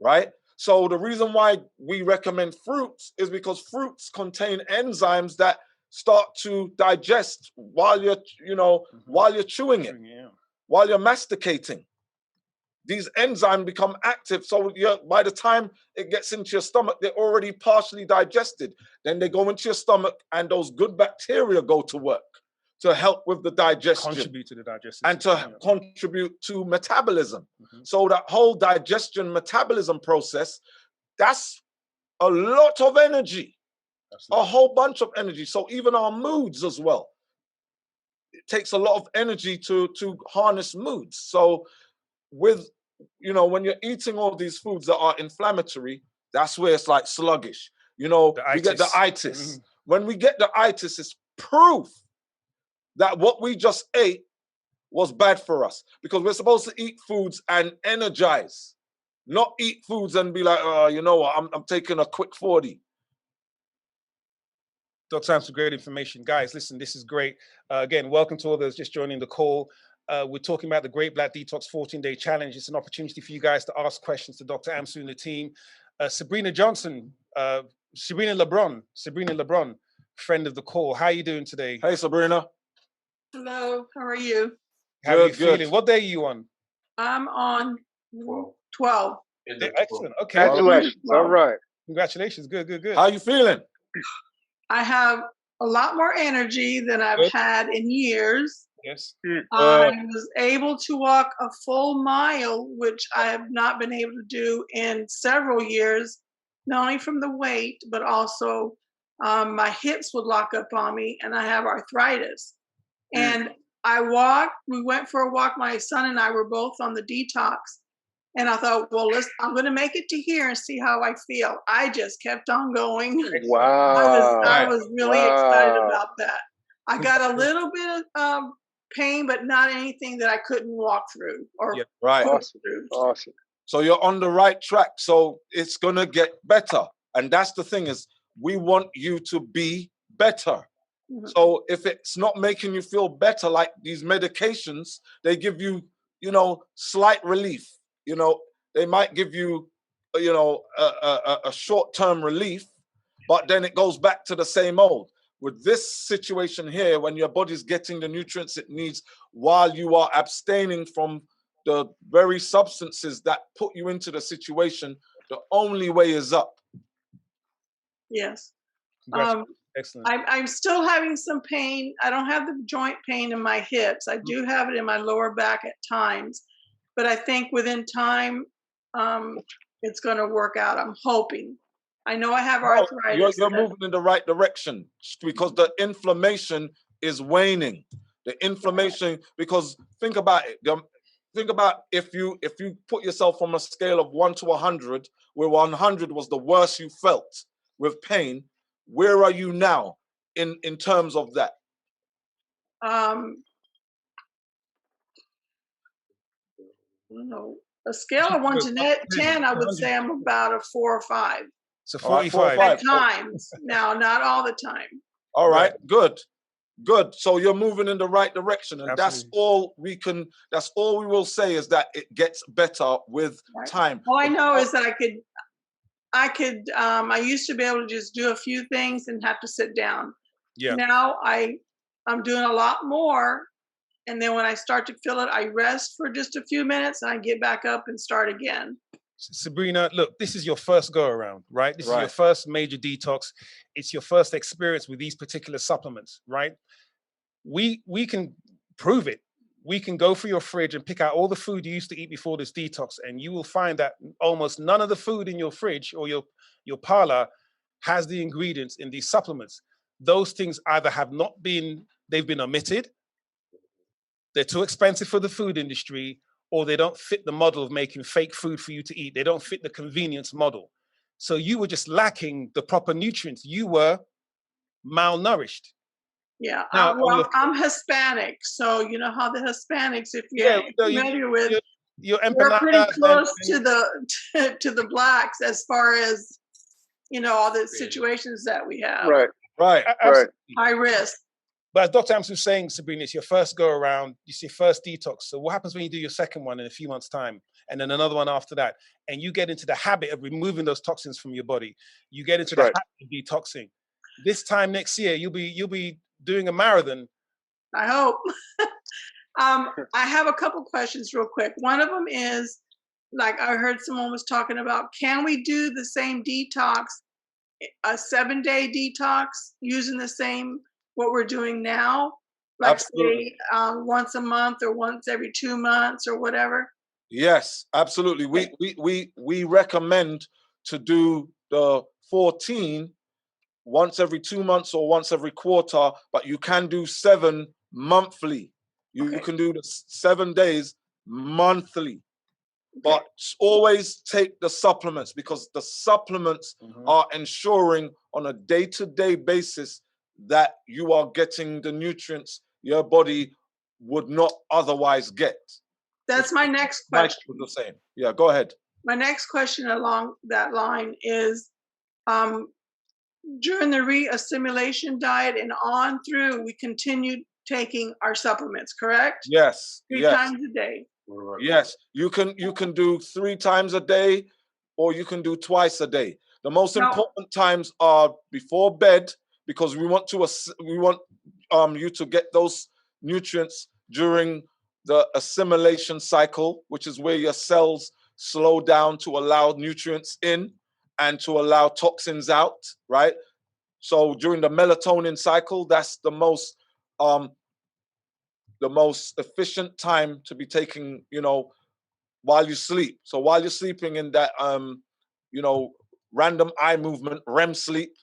right? So the reason why we recommend fruits is because fruits contain enzymes that start to digest while you're, while you're chewing it, while you're masticating. These enzymes become active, so by the time it gets into your stomach, they're already partially digested. Then they go into your stomach, and those good bacteria go to work to help with the digestion, contribute to the digestion, and to contribute to metabolism. So that whole digestion metabolism process, that's a lot of energy, a whole bunch of energy. So even our moods as well, it takes a lot of energy to harness moods. So with, when you're eating all these foods that are inflammatory, that's where it's like sluggish. We get the itis. When we get the itis, it's proof that what we just ate was bad for us, because we're supposed to eat foods and energize, not eat foods and be like, oh, you know what, I'm taking a quick 40. Dr. Sam, some great information. Guys, listen, this is great. Again, welcome to all those just joining the call. We're talking about the Great Black Detox 14-day challenge. It's an opportunity for you guys to ask questions to Dr. Amsu and the team. Sabrina Johnson, Sabrina LeBron, friend of the call. How are you doing today? Hey, Sabrina. Hello, how are you? How are you feeling? What day are you on? I'm on 12. Excellent. Okay. Congratulations. All right. Congratulations. Good. How are you feeling? I have a lot more energy than I've had in years. Yes. I was able to walk a full mile, which I have not been able to do in several years, not only from the weight, but also my hips would lock up on me, and I have arthritis. And we went for a walk, my son and I were both on the detox, and I thought, well, I'm going to make it to here and see how I feel. I just kept on going. Wow. I was really excited about that. I got a little bit of pain, but not anything that I couldn't walk through or through. Awesome. So you're on the right track. So it's going to get better. And that's the thing, is we want you to be better. So if it's not making you feel better, like these medications, they give you, slight relief. They might give you, a short-term relief, but then it goes back to the same old. With this situation here, when your body's getting the nutrients it needs while you are abstaining from the very substances that put you into the situation, the only way is up. Yes. Excellent. I'm still having some pain. I don't have the joint pain in my hips. I do have it in my lower back at times, but I think within time, it's going to work out. I'm hoping. I know I have arthritis. You're moving in the right direction, because the inflammation is waning. The inflammation, because think about it. Think about if you put yourself on a scale of 1 to 100, where 100 was the worst you felt with pain, where are you now in terms of that? A scale of 1 to 10, I would say I'm about a 4 or 5. So 45 at times. Now, not all the time. All right, good. So you're moving in the right direction, and Absolutely. that's all we will say, is that it gets better with time. All I know is that I used to be able to just do a few things and have to sit down. Yeah. Now I'm doing a lot more. And then when I start to feel it, I rest for just a few minutes and I get back up and start again. Sabrina, look, this is your first go around, right? This is your first major detox. It's your first experience with these particular supplements, right? We can prove it. we can go through your fridge and pick out all the food you used to eat before this detox, and you will find that almost none of the food in your fridge or your parlor has the ingredients in these supplements. Those things either have not been, they've been omitted, they're too expensive for the food industry, or they don't fit the model of making fake food for you to eat. They don't fit the convenience model. So you were just lacking the proper nutrients. You were malnourished. Yeah, Now, well, I'm Hispanic, so you know how the Hispanics, if you're familiar with, you're we're pretty close to the blacks as far as, you know, all the situations that we have. Right. High risk. But as Dr. Amps was saying, Sabrina, it's your first go around, it's your first detox. So what happens when you do your second one in a few months' time, and then another one after that, and you get into the habit of removing those toxins from your body? You get into the habit of detoxing. This time next year, you'll be doing a marathon. I hope. I have a couple questions real quick. One of them is, like I heard someone was talking about, can we do the same detox, a 7-day detox, using the same, what we're doing now? Like absolutely. Say once a month or once every 2 months or whatever? Yes, absolutely. We recommend to do the 14 once every 2 months or once every quarter, but you can do 7 monthly. You can do the 7 days monthly, but always take the supplements, because the supplements are ensuring on a day-to-day basis that you are getting the nutrients your body would not otherwise get. That's my next question. The same. Yeah, go ahead. My next question along that line is, during the re-assimilation diet and on through, we continued taking our supplements, correct? Yes. 3 times a day. Yes, you can do 3 times a day, or you can do twice a day. The most important times are before bed, because we want you to get those nutrients during the assimilation cycle, which is where your cells slow down to allow nutrients in and to allow toxins out, right? So during the melatonin cycle, that's the most efficient time to be taking, you know, while you sleep. So while you're sleeping in that, you know, random eye movement, REM sleep,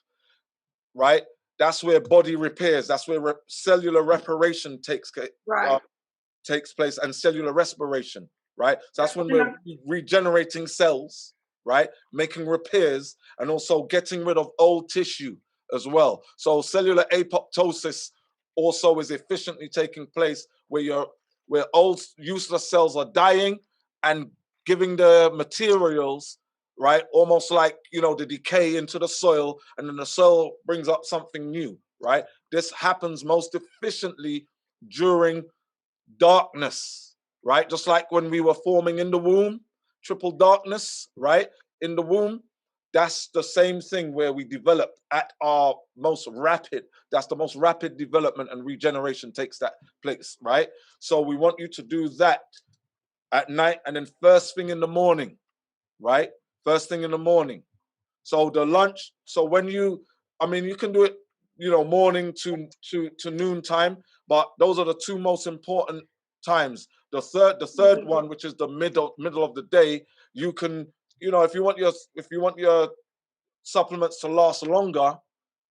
right? That's where body repairs. That's where cellular reparation takes place, and cellular respiration, right? So that's when we're regenerating cells, right? Making repairs, and also getting rid of old tissue as well. So cellular apoptosis also is efficiently taking place where old useless cells are dying and giving the materials, right? Almost like, you know, the decay into the soil, and then the soil brings up something new, right? This happens most efficiently during darkness, right? Just like when we were forming in the womb, triple darkness, right? In the womb, that's the same thing where we develop at our most rapid. That's the most rapid development and regeneration takes that place, right? So we want you to do that at night, and then first thing in the morning, right? First thing in the morning. So the lunch, so when you can do it, you know, morning to noon time, but those are the 2 most important times. The third one, which is the middle of the day, you can, you know, if you want your supplements to last longer,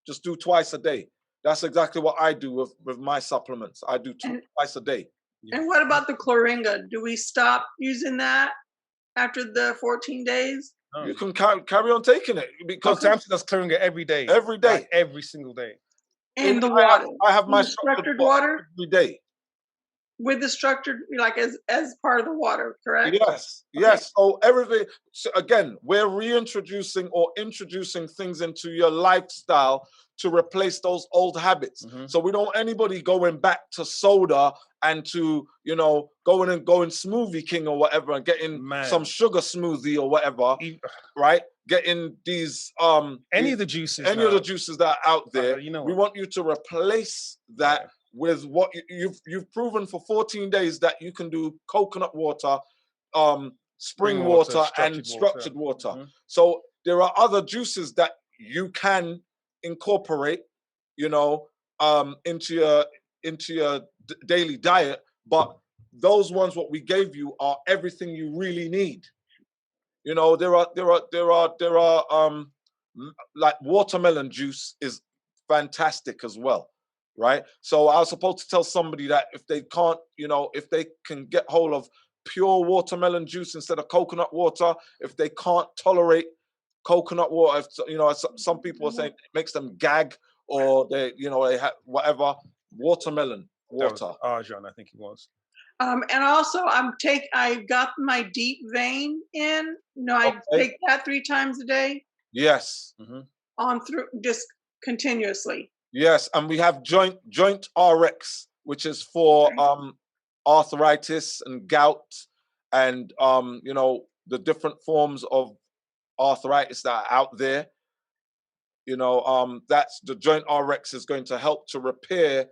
just do twice a day. That's exactly what I do with my supplements. I do twice a day. And what about the Moringa? Do we stop using that after the 14 days? You can carry on taking it, because Samson does Moringa every day. Every day. Like every single day. In the water. I have my structured water every day. With the structured, like as part of the water, correct? Yes, yes. So everything. So again, we're reintroducing or introducing things into your lifestyle to replace those old habits. So we don't want anybody going back to soda and to, you know, going Smoothie King or whatever and getting some sugar smoothie or whatever, right? Getting these any of the juices that are out there. You know, we want you to replace that with what you've proven for 14 days that you can do coconut water, spring water, and structured water. So there are other juices that you can incorporate, you know, into your daily diet, but those ones what we gave you are everything you really need. You know, there are like watermelon juice is fantastic as well, right? So I was supposed to tell somebody that if they can't, you know, if they can get hold of pure watermelon juice instead of coconut water, if they can't tolerate coconut water, if, you know, some people are saying it makes them gag, or they, you know, they have whatever, watermelon water. That was Arjan, I think it was. And also, I got my deep vein in. No, I take that 3 times a day. Yes. On through just continuously. Yes, and we have joint RX, which is for arthritis and gout, and you know, the different forms of arthritis that are out there. You know, that's the joint RX is going to help to repair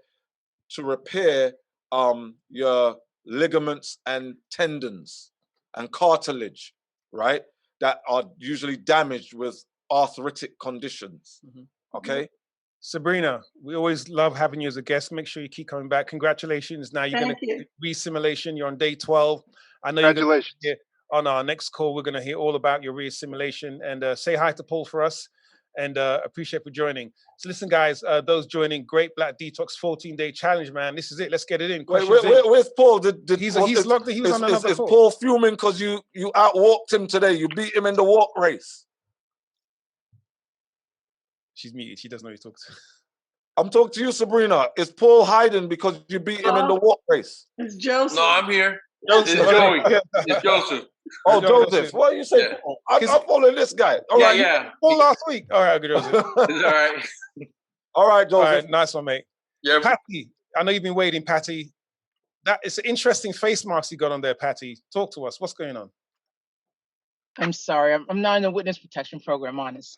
your ligaments and tendons and cartilage, right? That are usually damaged with arthritic conditions. Okay. Sabrina, we always love having you as a guest. Make sure you keep coming back. Congratulations. Now you're going to re-simulation. You're on day 12. I know you're going to hear on our next call. We're going to hear all about your re-simulation, and say hi to Paul for us, and appreciate for joining. So listen, guys, those joining, Great Black Detox 14-day challenge, man. This is it. Let's get it in. Where's Paul? He's logged. He was on another call. Is Paul fuming because you outwalked him today? You beat him in the walk race. She's muted. She doesn't know who he's talking to. I'm talking to you, Sabrina. Is Paul hiding because you beat him in the walk race? It's Joseph. No, I'm here. Joseph. It's Joey. It's Joseph. Oh, Joseph. What do you say? Yeah. I'm following this guy. All right. Yeah. Paul last week. All right, good, Joseph. It's all right. All right, Joseph. All right, nice one, mate. Yeah. Patty, I know you've been waiting, Patty. That is an interesting face mask you got on there, Patty. Talk to us. What's going on? I'm sorry. I'm not in the witness protection program, honest.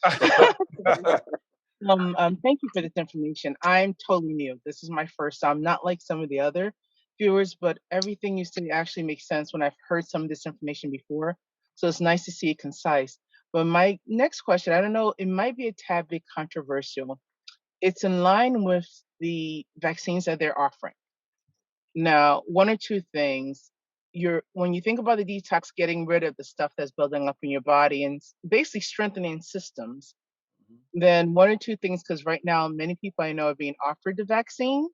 Thank you for this information. I'm totally new. This is my first time, not like some of the other viewers, but everything you say actually makes sense when I've heard some of this information before. So it's nice to see it concise. But my next question, I don't know, it might be a tad bit controversial. It's in line with the vaccines that they're offering. Now, one or two things. When you think about the detox, getting rid of the stuff that's building up in your body and basically strengthening systems, then one or two things, because right now many people I know are being offered the vaccine,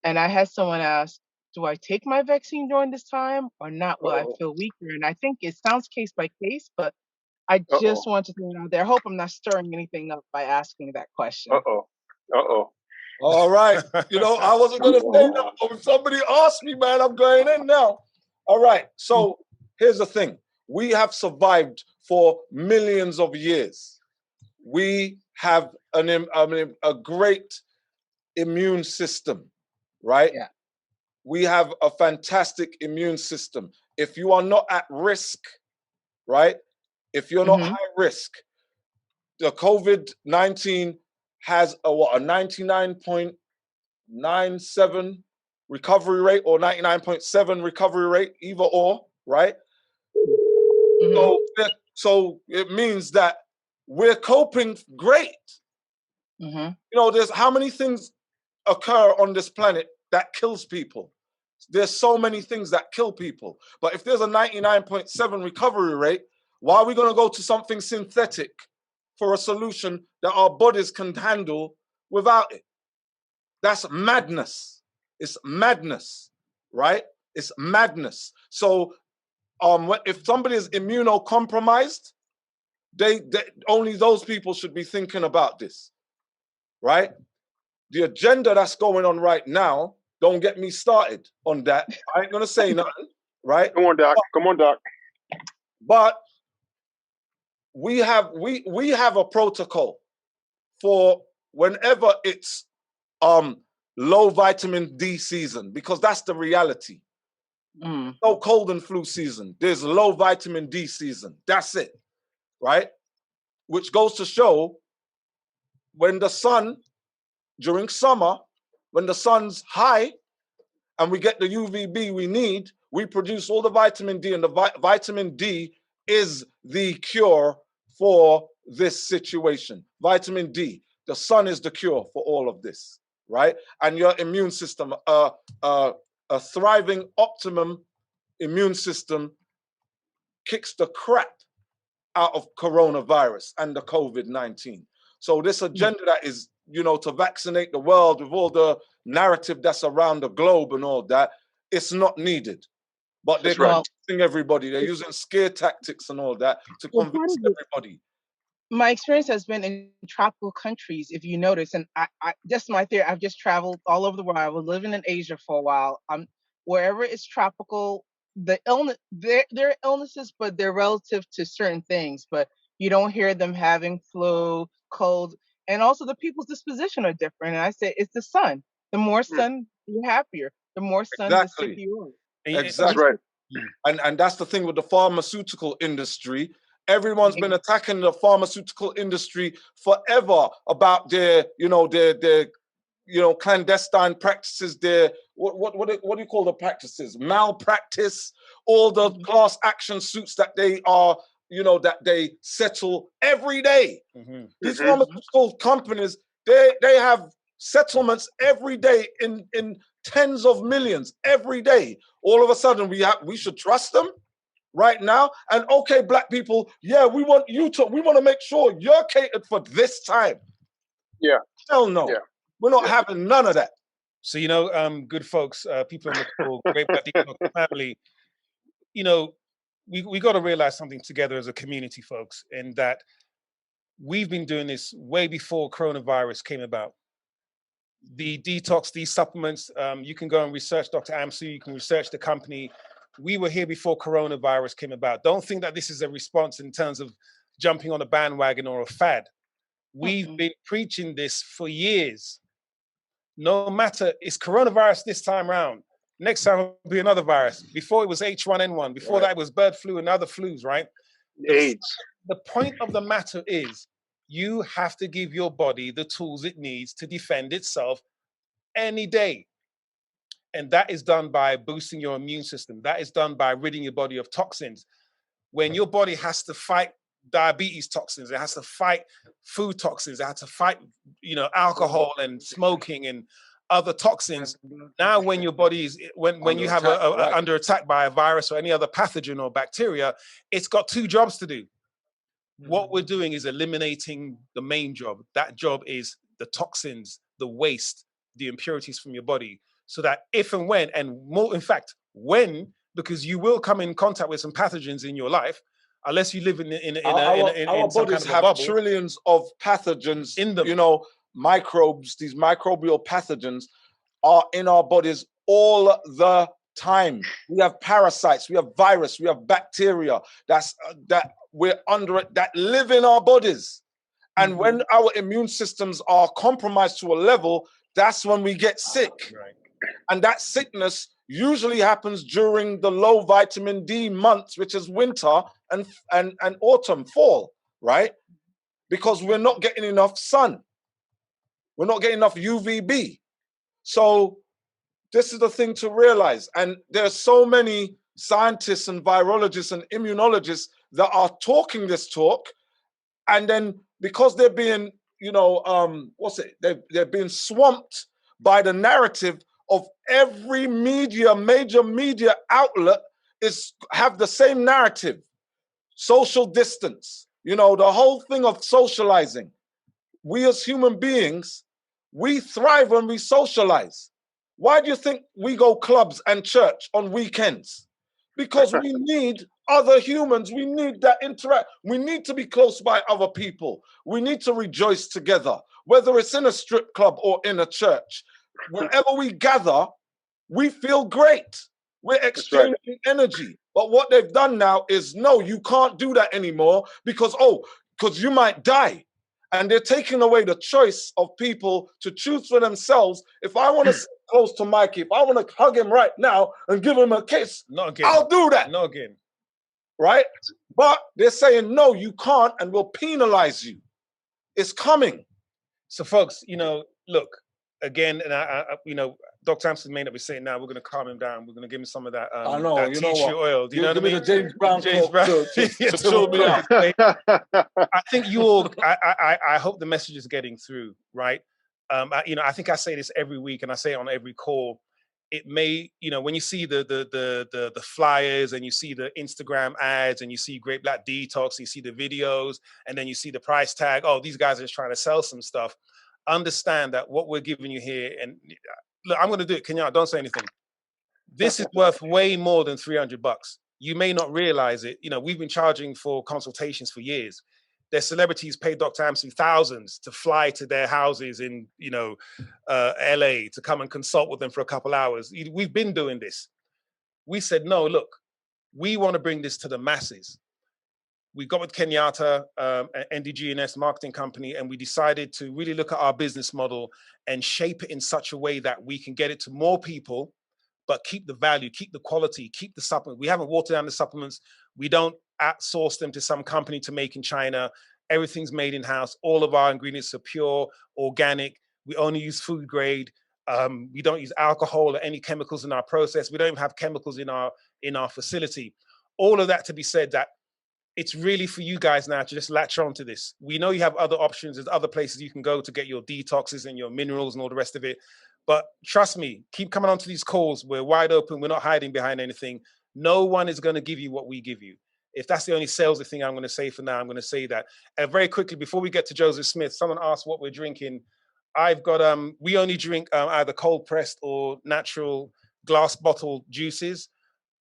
and I had someone ask, do I take my vaccine during this time or not? Will I feel weaker? And I think it sounds case by case, but I just want to throw it out there. I hope I'm not stirring anything up by asking that question. All right. You know, I wasn't going to say that, but when somebody asked me, man, I'm going in now. All right. So here's the thing. We have survived for millions of years. We have a great immune system, right? Yeah. We have a fantastic immune system. If you are not at risk, right? If you're not high risk, the COVID-19 has a 99.97 recovery rate or 99.7 recovery rate, either or, right? So it means that we're coping great. You know, there's how many things occur on this planet that kills people. There's so many things that kill people. But if there's a 99.7 recovery rate, why are we going to go to something synthetic for a solution that our bodies can handle without it? That's madness. It's madness, right? It's madness. So if somebody is immunocompromised, they only those people should be thinking about this, right? The agenda that's going on right now, don't get me started on that. I ain't gonna say nothing, right? Come on, Doc. Come on, Doc. But we have a protocol for whenever it's low vitamin D season, because that's the reality. No cold and flu season. There's low vitamin D season. That's it, right? Which goes to show when the sun, during summer, when the sun's high and we get the UVB we need, we produce all the vitamin D, and the vitamin D is the cure for this situation. Vitamin D, the sun is the cure for all of this, right? And your immune system a thriving optimum immune system kicks the crap out of coronavirus and the COVID-19. So this agenda that is, you know, to vaccinate the world with all the narrative that's around the globe and all that, it's not needed. But they're convincing everybody. They're using scare tactics and all that to convince everybody. My experience has been in tropical countries, if you notice, and I just my theory, I've just traveled all over the world. I was living in Asia for a while. Wherever it's tropical, the illness, there are illnesses, but they're relative to certain things. But you don't hear them having flu, cold, and also the people's disposition are different. And I say it's the sun. The more sun, you're happier. The more sun, the sicker you are. Exactly. That's right. And that's the thing with the pharmaceutical industry. Everyone's been attacking the pharmaceutical industry forever about their clandestine practices, their what do you call the practices? Malpractice, all the class action suits that they are, that they settle every day. These pharmaceutical companies, they have settlements every day in tens of millions every day. All of a sudden we should trust them right now. And okay, black people, yeah, we want to make sure you're catered for this time. Yeah. Hell no. Yeah. We're not having none of that. So, good folks, people on the call, Great Black Detox family, we got to realize something together as a community, folks, in that we've been doing this way before coronavirus came about. The detox, these supplements, you can go and research Dr. Amsu, you can research the company. We were here before coronavirus came about. Don't think that this is a response in terms of jumping on a bandwagon or a fad. We've been preaching this for years. No matter, it's coronavirus this time round. Next time will be another virus. Before it was H1N1. Before that it was bird flu and other flus, right? AIDS. The point of the matter is you have to give your body the tools it needs to defend itself any day. And that is done by boosting your immune system. That is done by ridding your body of toxins. When your body has to fight diabetes toxins, it has to fight food toxins, it has to fight, alcohol and smoking and other toxins. Now, when your body is, when you have under attack by a virus or any other pathogen or bacteria, it's got two jobs to do. What we're doing is eliminating the main job. That job is the toxins, the waste, the impurities from your body. So that if and when, and more, in fact, when, because you will come in contact with some pathogens in your life, unless you live in our some bodies kind of a have bubble. trillions of pathogens in them. Microbes, these microbial pathogens are in our bodies all the time. We have parasites, we have virus, we have bacteria that we're under it, that live in our bodies. And when our immune systems are compromised to a level, that's when we get sick. Right. And that sickness usually happens during the low vitamin D months, which is winter and autumn, fall, right? Because we're not getting enough sun. We're not getting enough UVB. So this is the thing to realize. And there are so many scientists and virologists and immunologists that are talking this talk. And then because they're being, they're being swamped by the narrative of every major media outlet have the same narrative. Social distance, the whole thing of socializing. We as human beings, we thrive when we socialize. Why do you think we go clubs and church on weekends? Because we need other humans. We need that interact. We need to be close by other people. We need to rejoice together, whether it's in a strip club or in a church. Wherever we gather, we feel great. We're exchanging energy. But what they've done now is, no, you can't do that anymore because you might die. And they're taking away the choice of people to choose for themselves. If I want to sit close to Mikey, if I want to hug him right now and give him a kiss, Not again. I'll do that. Not again. Right? But they're saying, no, you can't, and we'll penalize you. It's coming. So, folks, look, again, and Dr. Hampson may not be saying now, we're going to calm him down. We're going to give him some of that, I know, that tea tree oil. Do you know what I mean? The James Brown James Brown. to chill me out. I think you all, I hope the message is getting through, right? I think I say this every week and I say it on every call. it may, you know, when you see the flyers and you see the Instagram ads and you see Great Black Detox, you see the videos, and then you see the price tag, oh, these guys are just trying to sell some stuff. Understand that what we're giving you here, and look, I'm going to do it. Kenya, don't say anything. This is worth way more than $300. You may not realize it. You know, we've been charging for consultations for years. Their celebrities pay Dr. Amsi thousands to fly to their houses in, you know, LA to come and consult with them for a couple hours. We've been doing this. We said, no, look, we want to bring this to the masses. We got with Kenyatta, NDGNS marketing company, and we decided to really look at our business model and shape it in such a way that we can get it to more people, but keep the value, keep the quality, keep the supplement. We haven't watered down the supplements. We don't outsource them to some company to make in China. Everything's made in-house. All of our ingredients are pure, organic. We only use food grade. We don't use alcohol or any chemicals in our process. We don't even have chemicals in our facility. All of that to be said, that it's really for you guys now to just latch on to this. We know you have other options. There's other places you can go to get your detoxes and your minerals and all the rest of it. But trust me, keep coming onto these calls. We're wide open. We're not hiding behind anything. No one is going to give you what we give you. If that's the only salesy thing I'm going to say for now, I'm going to say that. And very quickly, before we get to Joseph Smith, someone asked what we're drinking. I've got, we only drink either cold pressed or natural glass bottle juices.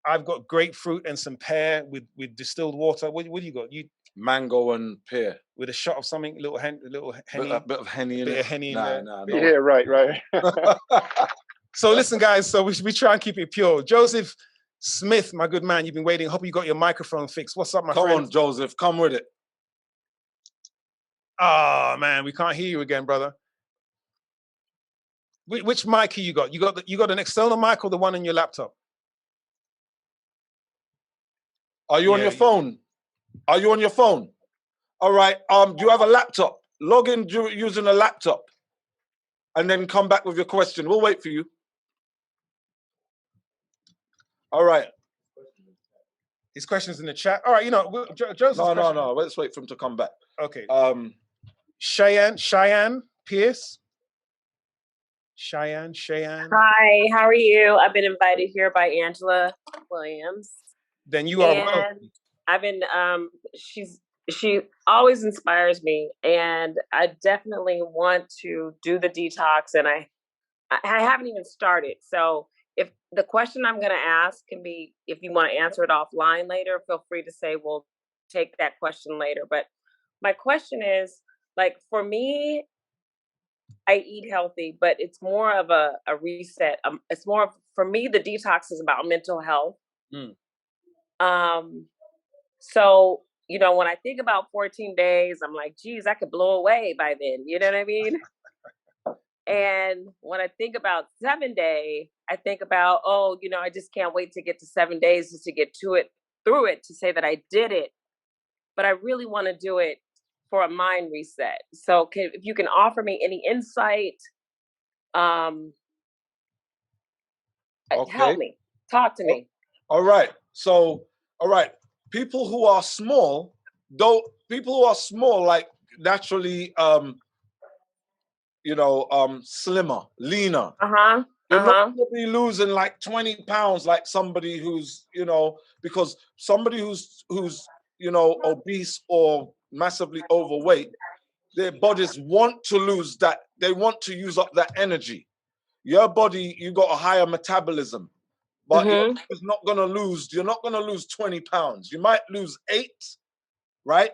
I've got grapefruit and some pear with distilled water. What do you got? You mango and pear with a shot of something, a little henny, a bit of henny in bit it. of henny in there. No. Yeah, right. So listen, guys. So we try and keep it pure. Joseph Smith, my good man, you've been waiting. Hope you got your microphone fixed. What's up, my friend? Come on, Joseph. Come with it. Oh man, we can't hear you again, brother. Which mic you got? You got an external mic or the one on your laptop? Are you on your phone? Are you on your phone? All right. Do you have a laptop? Log in using a laptop, and then come back with your question. We'll wait for you. All right. His question's in the chat. All right. You know, Joseph's No. Let's wait for him to come back. Okay. Cheyenne Pierce. Cheyenne. Hi, how are you? I've been invited here by Angela Williams. Then you are welcome. I've been she always inspires me, and I definitely want to do the detox, and I haven't even started. So if the question I'm going to ask can be, if you want to answer it offline later, feel free to say we'll take that question later. But my question is, like, for me, I eat healthy, but it's more of a reset. It's more, for me, the detox is about mental health. So, you know, when I think about 14 days, I'm like, geez, I could blow away by then. You know what I mean? And when I think about 7 day, I think about, oh, you know, I just can't wait to get to 7 days just to get through it, to say that I did it. But I really want to do it for a mind reset. So if you can offer me any insight, help me, talk to me. All right. So, all right. People who are small, like naturally, slimmer, leaner. You're not going to be losing like 20 pounds like somebody who's, because somebody who's obese or massively overweight, their bodies want to lose that. They want to use up that energy. Your body, you got a higher metabolism, but you're not going to lose 20 pounds. You might lose 8, right?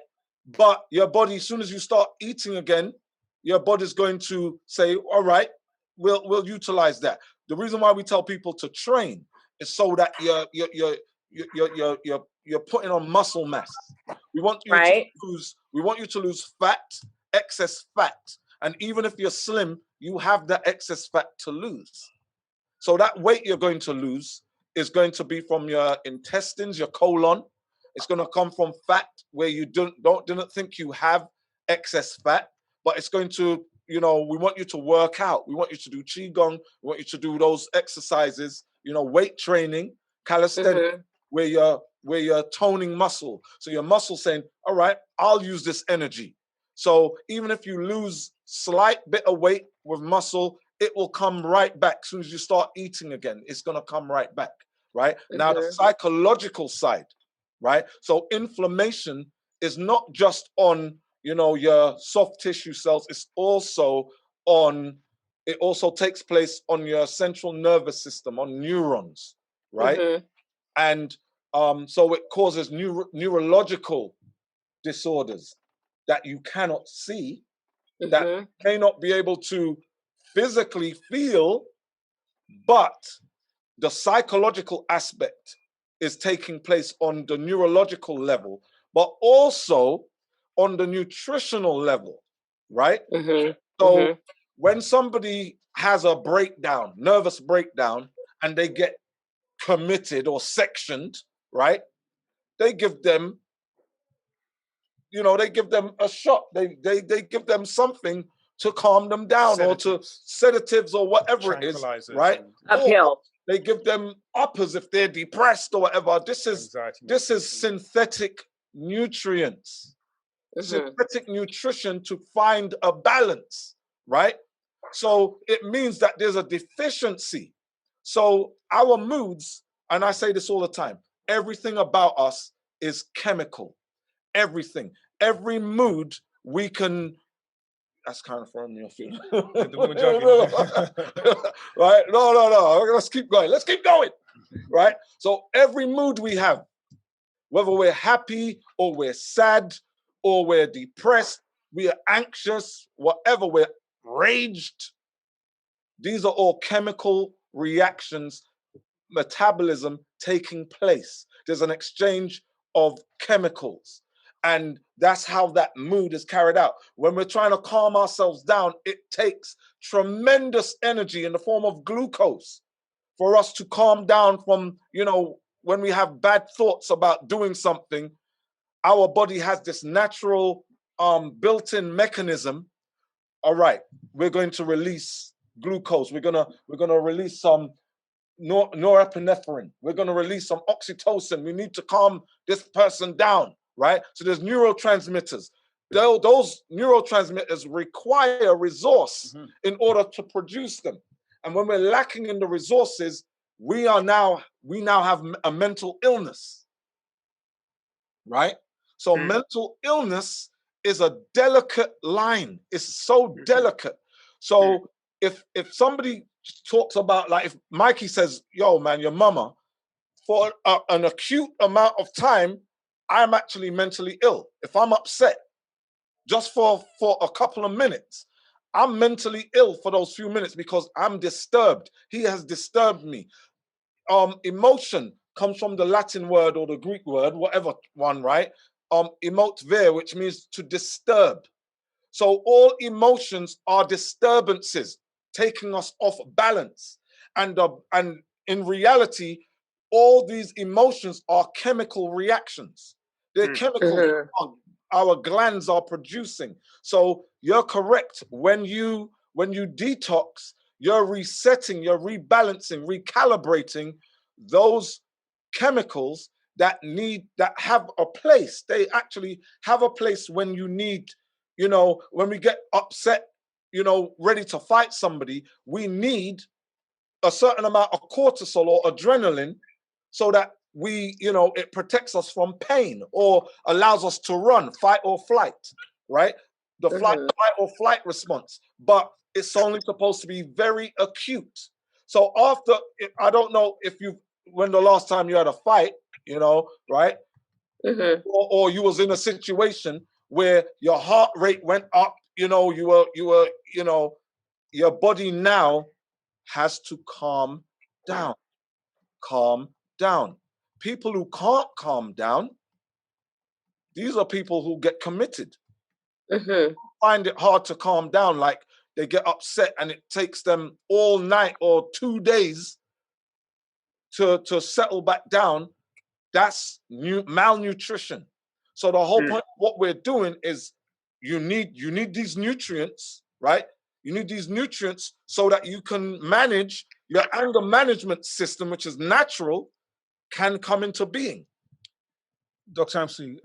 But your body, as soon as you start eating again, your body's going to say, all right, we'll utilize that. The reason why we tell people to train is so that you're putting on muscle mass. We want you to lose fat, excess fat. And even if you're slim, you have that excess fat to lose. So that weight you're going to lose is going to be from your intestines, your colon. It's going to come from fat where you didn't think you have excess fat, but it's going to, we want you to work out. We want you to do Qigong. We want you to do those exercises, weight training, calisthenics, where you're toning muscle. So your muscle saying, all right, I'll use this energy. So even if you lose slight bit of weight with muscle, it will come right back. As soon as you start eating again, it's going to come right back, right? Now, the psychological side, right? So inflammation is not just on, your soft tissue cells. It's also on, it also takes place on your central nervous system, on neurons, right? And so it causes neurological disorders that you cannot see, that may not be able to physically feel, but the psychological aspect is taking place on the neurological level, but also on the nutritional level, right? So when somebody has a breakdown, nervous breakdown, and they get committed or sectioned, right? They give them, they give them a shot. They give them something to calm them down, or to sedatives or whatever it is, right? Uphill. They give them uppers if they're depressed or whatever. This is synthetic nutrients, synthetic nutrition to find a balance, right? So it means that there's a deficiency. So our moods, and I say this all the time, everything about us is chemical. Everything. Every mood we can. That's kind of throwing me off. Right? No. Let's keep going. Let's keep going. Right? So every mood we have, whether we're happy or we're sad or we're depressed, we are anxious, whatever, we're raged. These are all chemical reactions, metabolism taking place. There's an exchange of chemicals. And that's how that mood is carried out. When we're trying to calm ourselves down, it takes tremendous energy in the form of glucose for us to calm down from, when we have bad thoughts about doing something. Our body has this natural built-in mechanism. All right, we're going to release glucose. We're gonna release some norepinephrine. We're going to release some oxytocin. We need to calm this person down, right? So there's neurotransmitters. Those neurotransmitters require resource in order to produce them. And when we're lacking in the resources, we now have a mental illness, right? So mental illness is a delicate line. It's so delicate. So if somebody talks about, like, if Mikey says, yo, man, your mama, for an acute amount of time, I'm actually mentally ill. If I'm upset just for a couple of minutes, I'm mentally ill for those few minutes because I'm disturbed. He has disturbed me. Emotion comes from the Latin word or the Greek word, whatever one, right? Emotere, which means to disturb. So all emotions are disturbances, taking us off balance. And in reality, all these emotions are chemical reactions. They're chemicals our glands are producing. So you're correct. When you detox, you're resetting, you're rebalancing, recalibrating those chemicals that have a place. They actually have a place when you need, when we get upset, ready to fight somebody, we need a certain amount of cortisol or adrenaline so that it protects us from pain or allows us to run, fight or flight, right? The fight or flight response. But it's only supposed to be very acute. So after, I don't know when the last time you had a fight, right? Or you was in a situation where your heart rate went up, you were, your body now has to calm down. Calm down. People who can't calm down, these are people who get committed. Find it hard to calm down, like they get upset and it takes them all night or 2 days to settle back down. That's malnutrition. So the whole point of what we're doing is you need these nutrients, right? You need these nutrients so that you can manage your anger management system, which is natural, can come into being. Dr. Amsu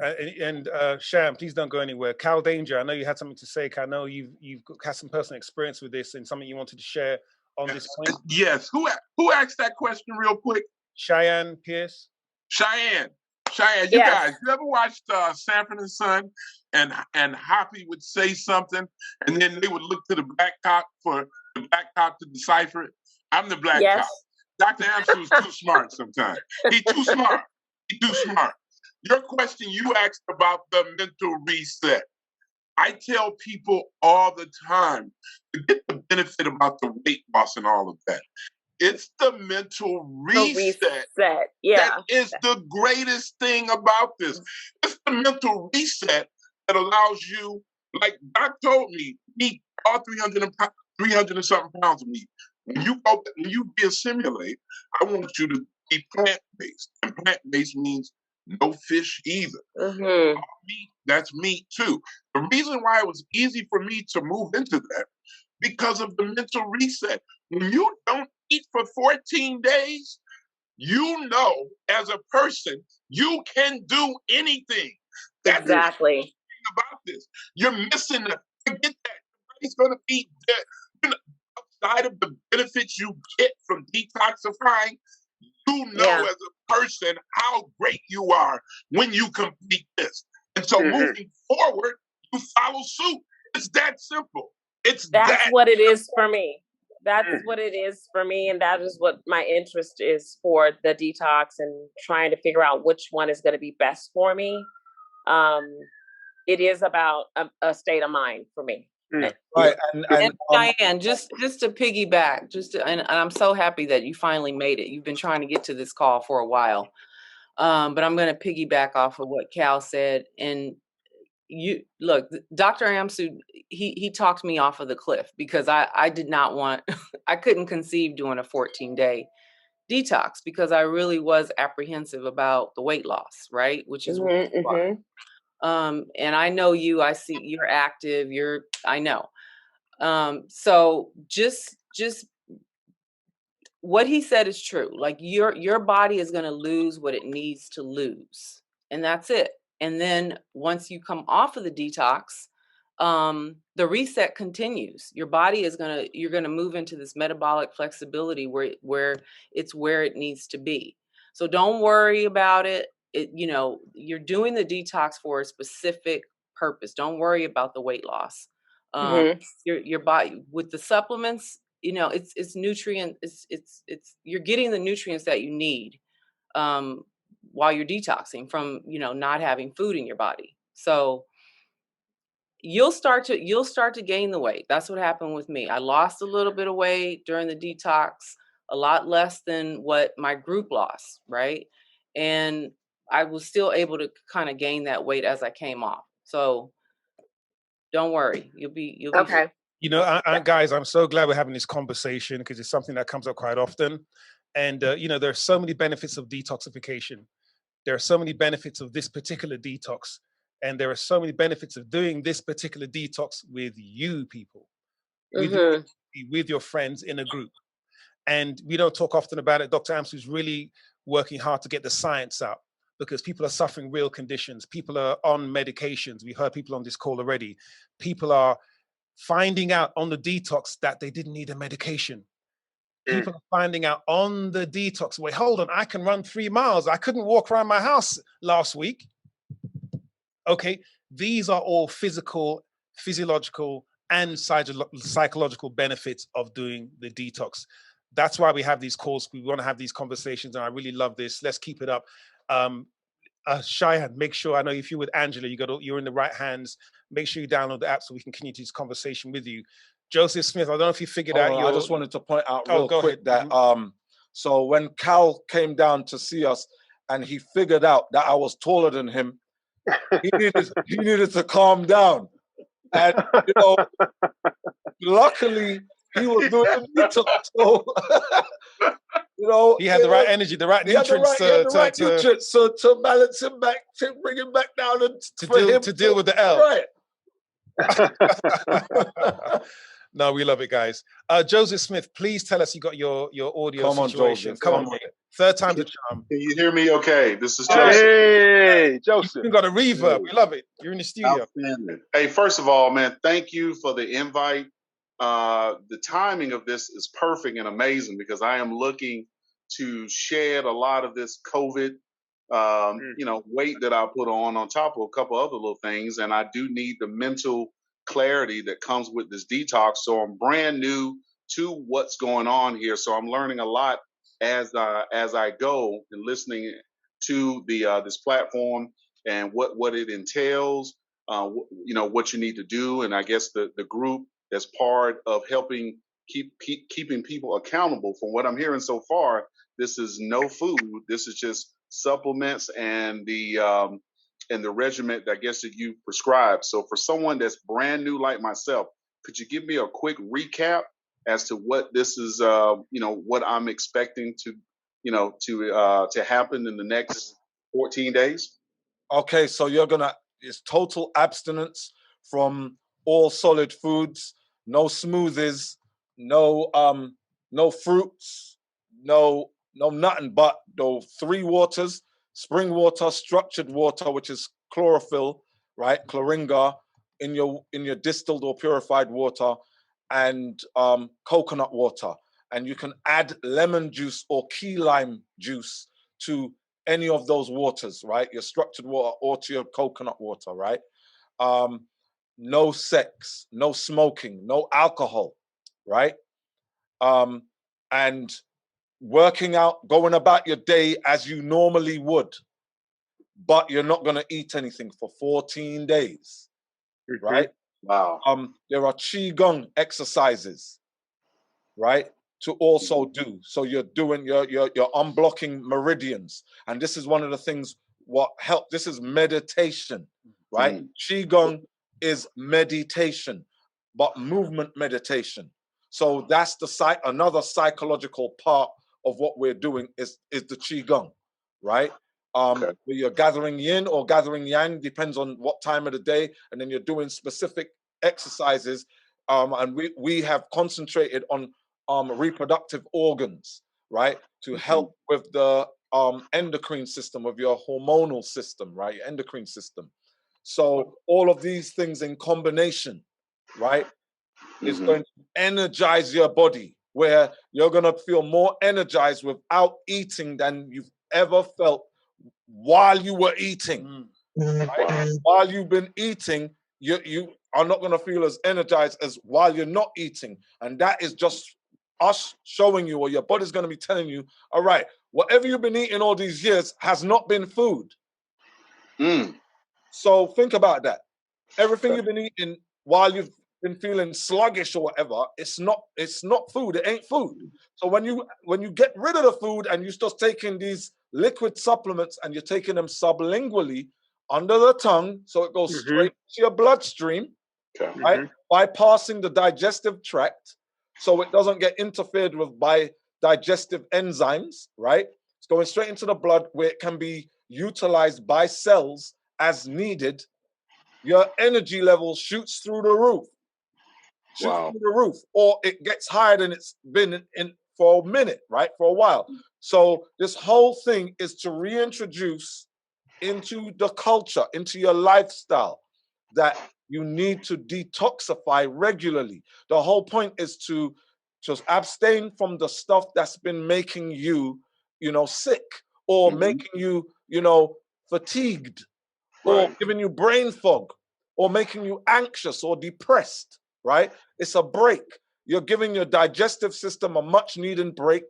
and Sham, please don't go anywhere. Cal Danger, I know you had something to say. I know you've had some personal experience with this and something you wanted to share on this point. Yes. Who asked that question real quick? Cheyenne Pierce. Cheyenne, you guys, you ever watched Sanford and Son, and Hoppy would say something, and then they would look to the black cop for the black cop to decipher it? I'm the black cop. Dr. Amsu is too smart sometimes. He's too smart. He's too smart. Your question you asked about the mental reset. I tell people all the time to get the benefit about the weight loss and all of that. It's the mental reset. That is the greatest thing about this. It's the mental reset that allows you, like Doc told me, eat all 300 and something pounds of meat. When you assimilate, I want you to be plant-based. And plant-based means no fish either. Meat, that's meat too. The reason why it was easy for me to move into that, because of the mental reset. When you don't eat for 14 days, you know, as a person, you can do anything. That's the thing about this. You're missing the, forget that. Nobody's going to be dead. You know, outside of the benefits you get from detoxifying, you know as a person how great you are when you complete this. And so moving forward, you follow suit. It's that simple. That's what it is for me. That is what it is for me, and that is what my interest is for the detox and trying to figure out which one is going to be best for me. It is about a state of mind for me. Right, and Diane, just to piggyback, and I'm so happy that you finally made it. You've been trying to get to this call for a while, but I'm going to piggyback off of what Cal said. And you look, Dr. Amsu, he talked me off of the cliff because I did not want, I couldn't conceive doing a 14-day detox because I really was apprehensive about the weight loss, right? Which is what you are. And I know you, I see you're active, I know. So just what he said is true. Like your body is going to lose what it needs to lose, and that's it. And then once you come off of the detox, the reset continues. Your body is you're going to move into this metabolic flexibility where it's where it needs to be. So don't worry about it. You're doing the detox for a specific purpose. Don't worry about the weight loss. Your body with the supplements, it's nutrient. It's you're getting the nutrients that you need while you're detoxing from not having food in your body. So you'll start to gain the weight. That's what happened with me. I lost a little bit of weight during the detox, a lot less than what my group lost, right? And I was still able to kind of gain that weight as I came off. So don't worry, you'll be okay. Guys, I'm so glad we're having this conversation because it's something that comes up quite often. And there are so many benefits of detoxification. There are so many benefits of this particular detox, and there are so many benefits of doing this particular detox with you people, with your friends in a group. And we don't talk often about it. Dr. Amsu is really working hard to get the science out because people are suffering real conditions. People are on medications. We heard people on this call already. People are finding out on the detox that they didn't need a medication. People are finding out on the detox, wait, hold on, I can run 3 miles. I couldn't walk around my house last week. Okay, these are all physical, physiological, and psychological benefits of doing the detox. That's why we have these calls. We want to have these conversations, and I really love this. Let's keep it up. Cheyenne, make sure, I know if you're with Angela, you're in the right hands. Make sure you download the app so we can continue this conversation with you. Joseph Smith, I don't know if you figured out I just wanted to point out real quick that so when Cal came down to see us and he figured out that I was taller than him, he needed to calm down. And luckily he was doing the detox. So he had the right energy, the right nutrients to balance him back, to bring him back down and to deal with the L. Right. No, we love it, guys. Joseph Smith, please tell us you got your audio situation. Come on, Third time's a charm. Can you hear me okay? This is Joseph. Hey, Joseph. You got a reverb. We love it. You're in the studio. Outstanding. Hey, first of all, man, thank you for the invite. The timing of this is perfect and amazing because I am looking to shed a lot of this COVID, weight that I put on top of a couple other little things. And I do need the mental clarity that comes with this detox. So I'm brand new to what's going on here. So I'm learning a lot as I go and listening to the this platform and what it entails, what you need to do, and I guess the group that's part of helping keeping people accountable. From what I'm hearing so far, this is no food. This is just supplements and the regimen that I guess that you prescribe. So for someone that's brand new like myself, could you give me a quick recap as to what this is? What I'm expecting to happen in the next 14 days. Okay, so it's total abstinence from all solid foods, no smoothies, no fruits, no nothing but those 3 waters: spring water, structured water, which is chlorophyll, right? Moringa in your distilled or purified water, and coconut water. And you can add lemon juice or key lime juice to any of those waters, right? Your structured water or to your coconut water, right? No sex, no smoking, no alcohol, right? And working out, going about your day as you normally would, but you're not going to eat anything for 14 days, right? Wow. There are Qigong exercises, right, to also do. So you're unblocking meridians. And this is one of the things this is meditation, right? Qigong is meditation, but movement meditation. So that's another psychological part of what we're doing is the Qigong, right? Where you're gathering yin or gathering yang, depends on what time of the day, and then you're doing specific exercises. And we have concentrated on reproductive organs, right, to help with the endocrine system, of your hormonal system, right, your endocrine system. So all of these things in combination, right, is going to energize your body, where you're going to feel more energized without eating than you've ever felt while you were eating. Right? While you've been eating, you are not going to feel as energized as while you're not eating. And that is just us showing you, or your body's going to be telling you, all right, whatever you've been eating all these years has not been food. So think about that. Everything you've been eating while you've been feeling sluggish or whatever, it's not food. It ain't food. So when you get rid of the food and you start taking these liquid supplements and you're taking them sublingually under the tongue, so it goes straight to your bloodstream, right? Bypassing the digestive tract, so it doesn't get interfered with by digestive enzymes, right? It's going straight into the blood where it can be utilized by cells as needed. Your energy level shoots through the roof. Through the roof, or it gets higher than it's been in for a minute, right? For a while. So this whole thing is to reintroduce into the culture, into your lifestyle, that you need to detoxify regularly. The whole point is to just abstain from the stuff that's been making you, sick, or making you, fatigued, or giving you brain fog, or making you anxious or depressed, right? It's a break. You're giving your digestive system a much needed break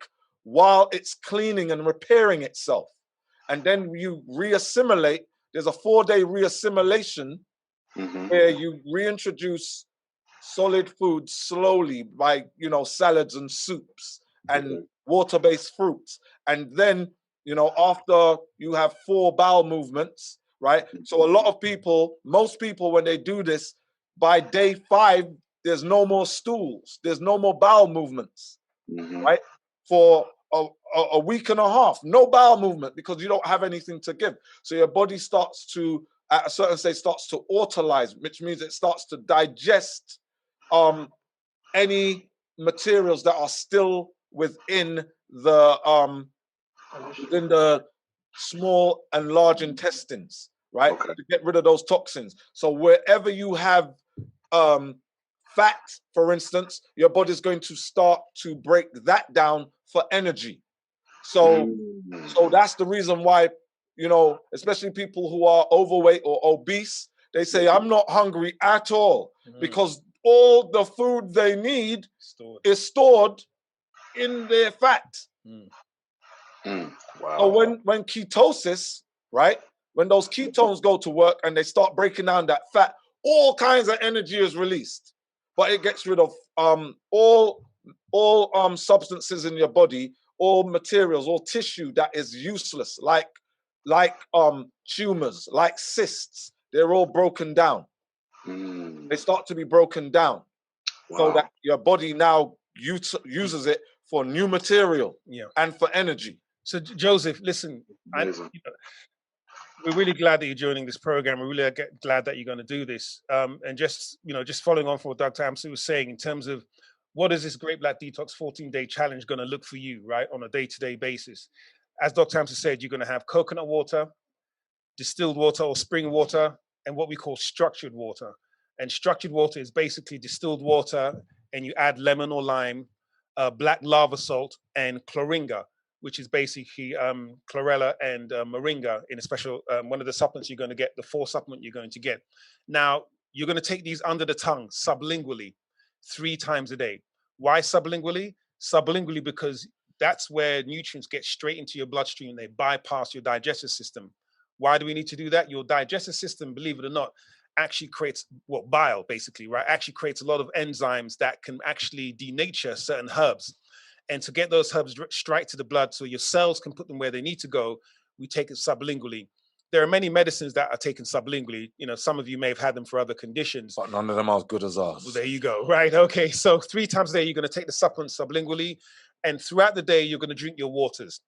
while it's cleaning and repairing itself. And then you reassimilate. There's a 4-day reassimilation where you reintroduce solid food slowly by, salads and soups and water-based fruits. And then, after you have 4 bowel movements, right? So a lot of people, most people, when they do this, by day 5, there's no more stools. There's no more bowel movements, right? For a week and a half, no bowel movement, because you don't have anything to give. So your body starts to, at a certain stage, starts to autolyze, which means it starts to digest any materials that are still within the within the small and large intestines, right? Okay. To get rid of those toxins. So wherever you have fat, for instance, your body's going to start to break that down for energy. So that's the reason why, you know, especially people who are overweight or obese, they say, I'm not hungry at all, because all the food they need is stored in their fat. Wow. So when ketosis, right, when those ketones go to work and they start breaking down that fat, all kinds of energy is released, but it gets rid of all substances in your body, all materials, all tissue that is useless, like tumors, like cysts. They're all broken down. They start to be broken down, so that your body now uses it for new material and for energy. So Joseph, listen, we're really glad that you're joining this program. We're really glad that you're going to do this. And just following on from what Dr. Amsi was saying in terms of what is this Great Black Detox 14-day challenge going to look for you, right, on a day-to-day basis? As Dr. Amsi said, you're going to have coconut water, distilled water or spring water, and what we call structured water. And structured water is basically distilled water, and you add lemon or lime, black lava salt, and chlorella, which is basically chlorella and moringa in a special, one of the supplements you're going to get, the 4 supplement you're going to get. Now, you're going to take these under the tongue, sublingually, 3 times a day. Why sublingually? Sublingually because that's where nutrients get straight into your bloodstream. They bypass your digestive system. Why do we need to do that? Your digestive system, believe it or not, actually creates bile, basically, right? Actually creates a lot of enzymes that can actually denature certain herbs. And to get those herbs straight to the blood so your cells can put them where they need to go, we take it sublingually. There are many medicines that are taken sublingually. You know, some of you may have had them for other conditions. But none of them are as good as ours. Well, there you go, right? Okay, so 3 times a day, you're going to take the supplement sublingually. And throughout the day, you're going to drink your waters.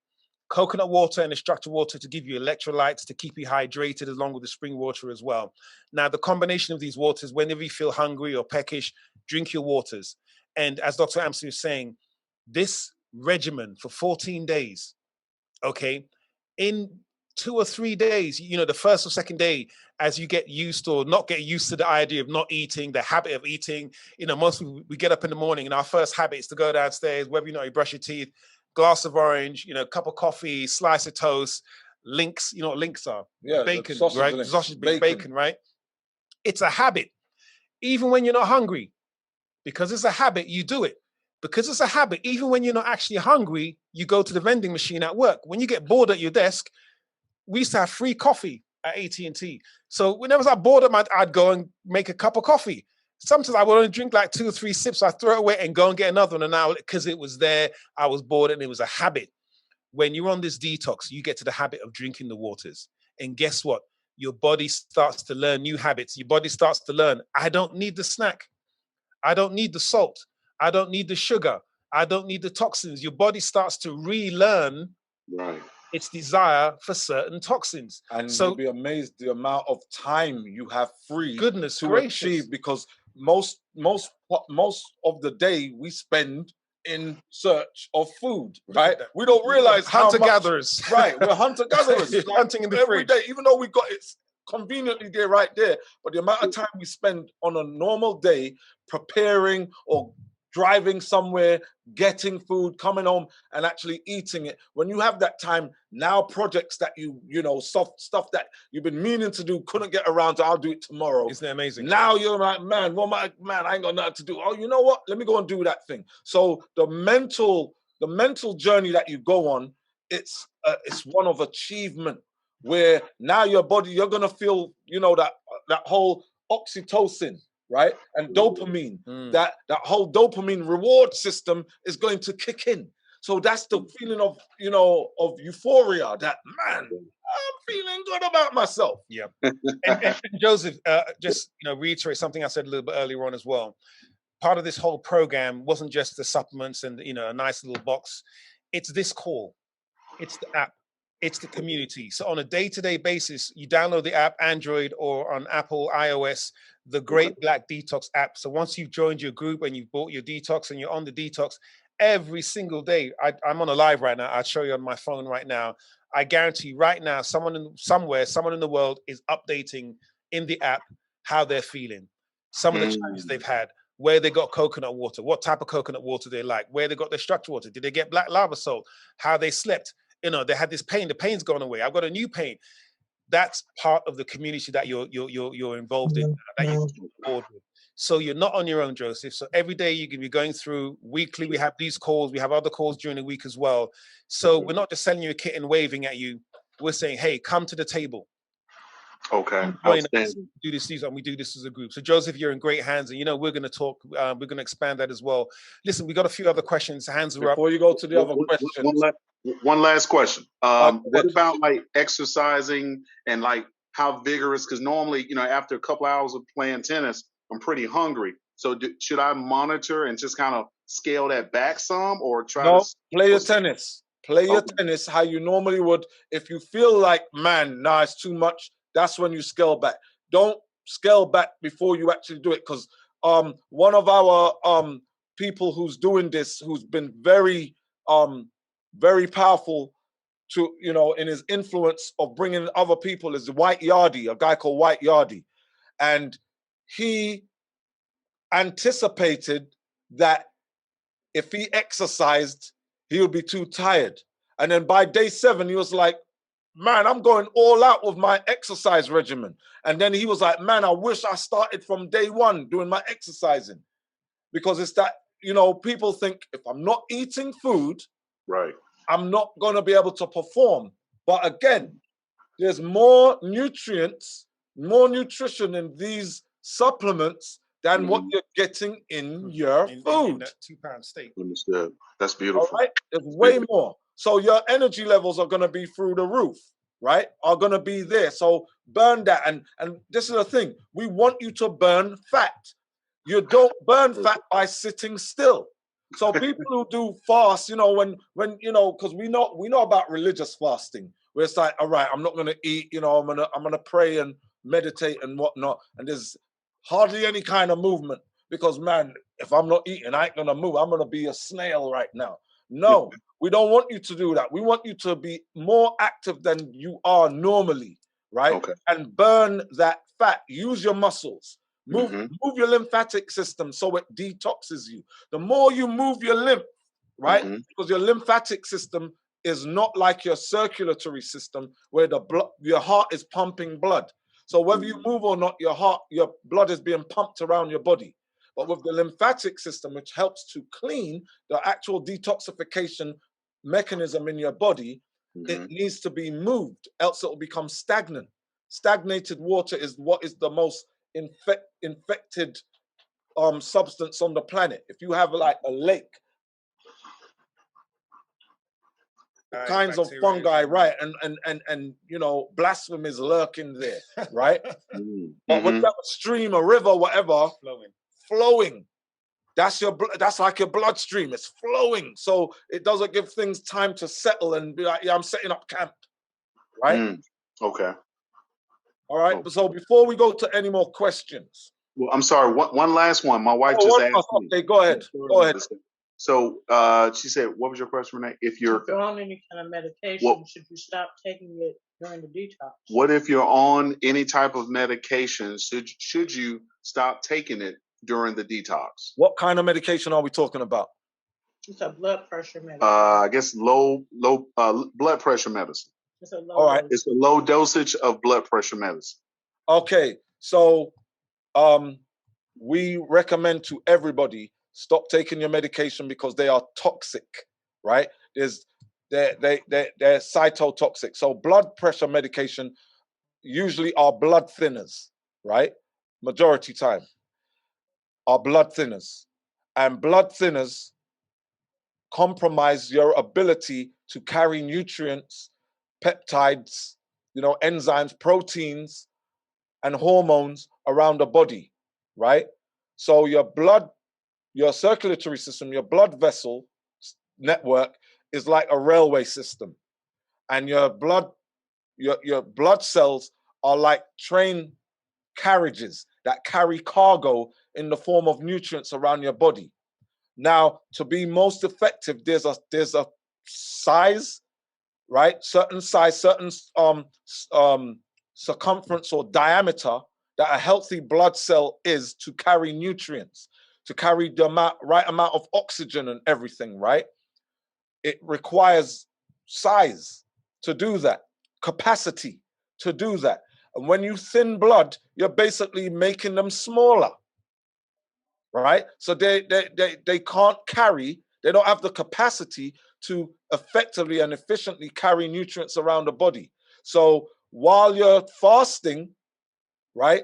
Coconut water and the structured water to give you electrolytes, to keep you hydrated, along with the spring water as well. Now, the combination of these waters, whenever you feel hungry or peckish, drink your waters. And as Dr. Amsi was saying, this regimen for 14 days, okay, in 2 or 3 days, you know, the first or second day, as you get used or not get used to the idea of not eating, the habit of eating, you know, most people, we get up in the morning and our first habit is to go downstairs, whether you know you brush your teeth, glass of orange, you know, cup of coffee, slice of toast, links, you know what links are? Yeah, bacon, sausage right? links, Sausage bacon, right? It's a habit. Even when you're not hungry, because it's a habit, you do it. Because it's a habit, even when you're not actually hungry, you go to the vending machine at work. When you get bored at your desk, we used to have free coffee at AT&T. So whenever I was bored, I'd go and make a cup of coffee. Sometimes I would only drink like 2 or 3 sips. I throw it away and go and get another one. And now, because it was there, I was bored and it was a habit. When you're on this detox, you get to the habit of drinking the waters. And guess what? Your body starts to learn new habits. Your body starts to learn, I don't need the snack. I don't need the salt. I don't need the sugar. I don't need the toxins. Your body starts to relearn its desire for certain toxins. And so you'll be amazed the amount of time you have free to achieve, because most of the day we spend in search of food, right? We don't realize hunter-gatherers. Right, we're hunter-gatherers. Like hunting in the every fridge. day, even though we got it conveniently there, right there, but the amount of time we spend on a normal day preparing or driving somewhere, getting food, coming home and actually eating it. When you have that time, now projects that you know, stuff that you've been meaning to do, couldn't get around to, I'll do it tomorrow. Isn't that amazing? Now you're like, man, I ain't got nothing to do. Oh, you know what? Let me go and do that thing. So the mental journey that you go on, it's one of achievement, where now your body, you're gonna feel, you know, that whole oxytocin, right? And dopamine, that whole dopamine reward system is going to kick in. So that's the feeling of, you know, of euphoria, that, man, I'm feeling good about myself. Yeah. and Joseph, just, you know, reiterate something I said a little bit earlier on as well. Part of this whole program wasn't just the supplements and, you know, a nice little box. It's this call. It's the app. It's the community. So on a day-to-day basis, you download the app, Android or on Apple, iOS, the Great Black Detox app. So once you've joined your group and you've bought your detox and you're on the detox, every single day. I'm on a live right now. I'll show you on my phone right now. I guarantee right now, someone in the world is updating in the app how they're feeling, some of the challenges they've had, where they got coconut water, what type of coconut water they like, where they got their structured water, did they get black lava salt, how they slept, you know, they had this pain, the pain's gone away, I've got a new pain. That's part of the community that you're involved in, that you're on board with. So you're not on your own, Joseph. So every day you can be going through weekly. We have these calls. We have other calls during the week as well. So we're not just selling you a kit and waving at you. We're saying, hey, come to the table. Okay. Do this, and we do this as a group. So Joseph, you're in great hands, and you know we're going to talk. We're going to expand that as well. Listen, we got a few other questions. Hands are up. Before you go to the other questions, one last question. What about like exercising and like how vigorous? Because normally, you know, after a couple hours of playing tennis, I'm pretty hungry. So should I monitor and just kind of scale that back some, or try to play your tennis? Play your tennis how you normally would. If you feel like, man, nah, it's too much, that's when you scale back. Don't scale back before you actually do it, because one of our people who's doing this, who's been very powerful to, you know, in his influence of bringing other people, is White Yardy, a guy called White Yardy. And he anticipated that if he exercised, he would be too tired. And then by day 7, he was like, man, I'm going all out with my exercise regimen. And then he was like, man, I wish I started from day 1 doing my exercising. Because it's that, you know, people think if I'm not eating food, right, I'm not going to be able to perform. But again, there's more nutrients, more nutrition in these supplements than what you're getting in your food. In that 2-pound steak. Understood. That's beautiful. All right? There's way more. So your energy levels are going to be through the roof, right? Are going to be there. So burn that. And this is the thing. We want you to burn fat. You don't burn fat by sitting still. So people who do fast, you know, when you know, because we know about religious fasting, where it's like, all right, I'm not going to eat, you know, I'm gonna pray and meditate and whatnot, and there's hardly any kind of movement, because man, if I'm not eating, I ain't gonna move. I'm gonna be a snail right now. No, we don't want you to do that. We want you to be more active than you are normally, right? Okay. And burn that fat. Use your muscles. Move your lymphatic system so it detoxes you. The more you move your lymph, right? Because your lymphatic system is not like your circulatory system, where the blood, your heart is pumping blood. So whether you move or not, your blood is being pumped around your body. But with the lymphatic system, which helps to clean the actual detoxification mechanism in your body, it needs to be moved, else it will become stagnant. Stagnated water is what is the most infected substance on the planet. If you have like a lake, kinds of fungi, right, and you know, blasphemy is lurking there, right? But when you have a stream, a river, whatever, flowing, that's like your bloodstream. It's flowing, so it doesn't give things time to settle and be like, yeah, I'm setting up camp, right? Okay. All right. So before we go to any more questions, well, I'm sorry. One last one. My wife just asked me. Okay, go ahead. Go ahead. So she said, "What was your question, Renee? If you're on any kind of medication, should you stop taking it during the detox? What if you're on any type of medication? Should you stop taking it during the detox? What kind of medication are we talking about? It's a blood pressure medicine. I guess low blood pressure medicine. It's a low. All right. It's a low dosage of blood pressure medicine. Okay, so we recommend to everybody stop taking your medication because they are toxic, right? They're cytotoxic. So blood pressure medication usually are blood thinners, right? Majority time are blood thinners, and blood thinners compromise your ability to carry nutrients, peptides, you know, enzymes, proteins, and hormones around the body, right? So your blood, your circulatory system, your blood vessel network is like a railway system. And your blood cells are like train carriages that carry cargo in the form of nutrients around your body. Now, to be most effective, there's a size, right? Certain size, certain circumference or diameter that a healthy blood cell is to carry nutrients, to carry the right amount of oxygen and everything, right? It requires size to do that, capacity to do that. And when you thin blood, you're basically making them smaller, right? So they can't carry, they don't have the capacity to effectively and efficiently carry nutrients around the body. So while you're fasting, right,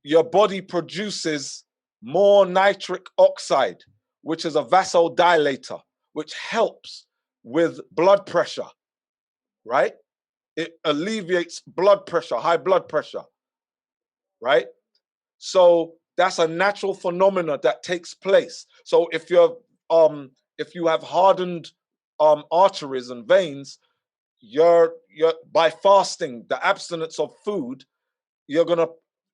your body produces more nitric oxide, which is a vasodilator, which helps with blood pressure, right? It alleviates blood pressure, high blood pressure, right? So that's a natural phenomena that takes place. So if you have hardened arteries and veins, you're by fasting, the abstinence of food, you're gonna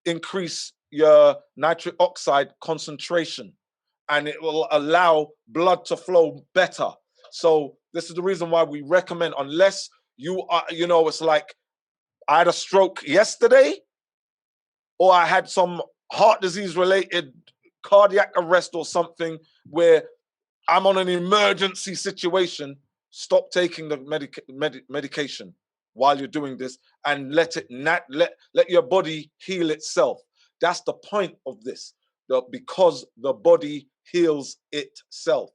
increase your nitric oxide concentration, and it will allow blood to flow better. So this is the reason why we recommend, unless you are, it's like I had a stroke yesterday, or I had some heart disease related cardiac arrest or something where I'm on an emergency situation, stop taking the medication while you're doing this and let your body heal itself. That's the point of this, because the body heals itself,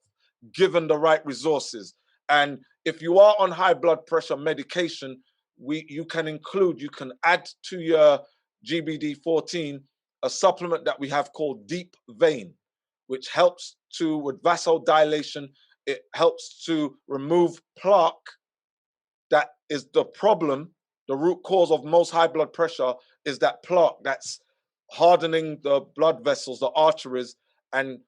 given the right resources. And if you are on high blood pressure medication, you can add to your GBD14 a supplement that we have called Deep Vein, which helps with vasodilation. It helps to remove plaque. That is the problem. The root cause of most high blood pressure is that plaque that's hardening the blood vessels, the arteries, and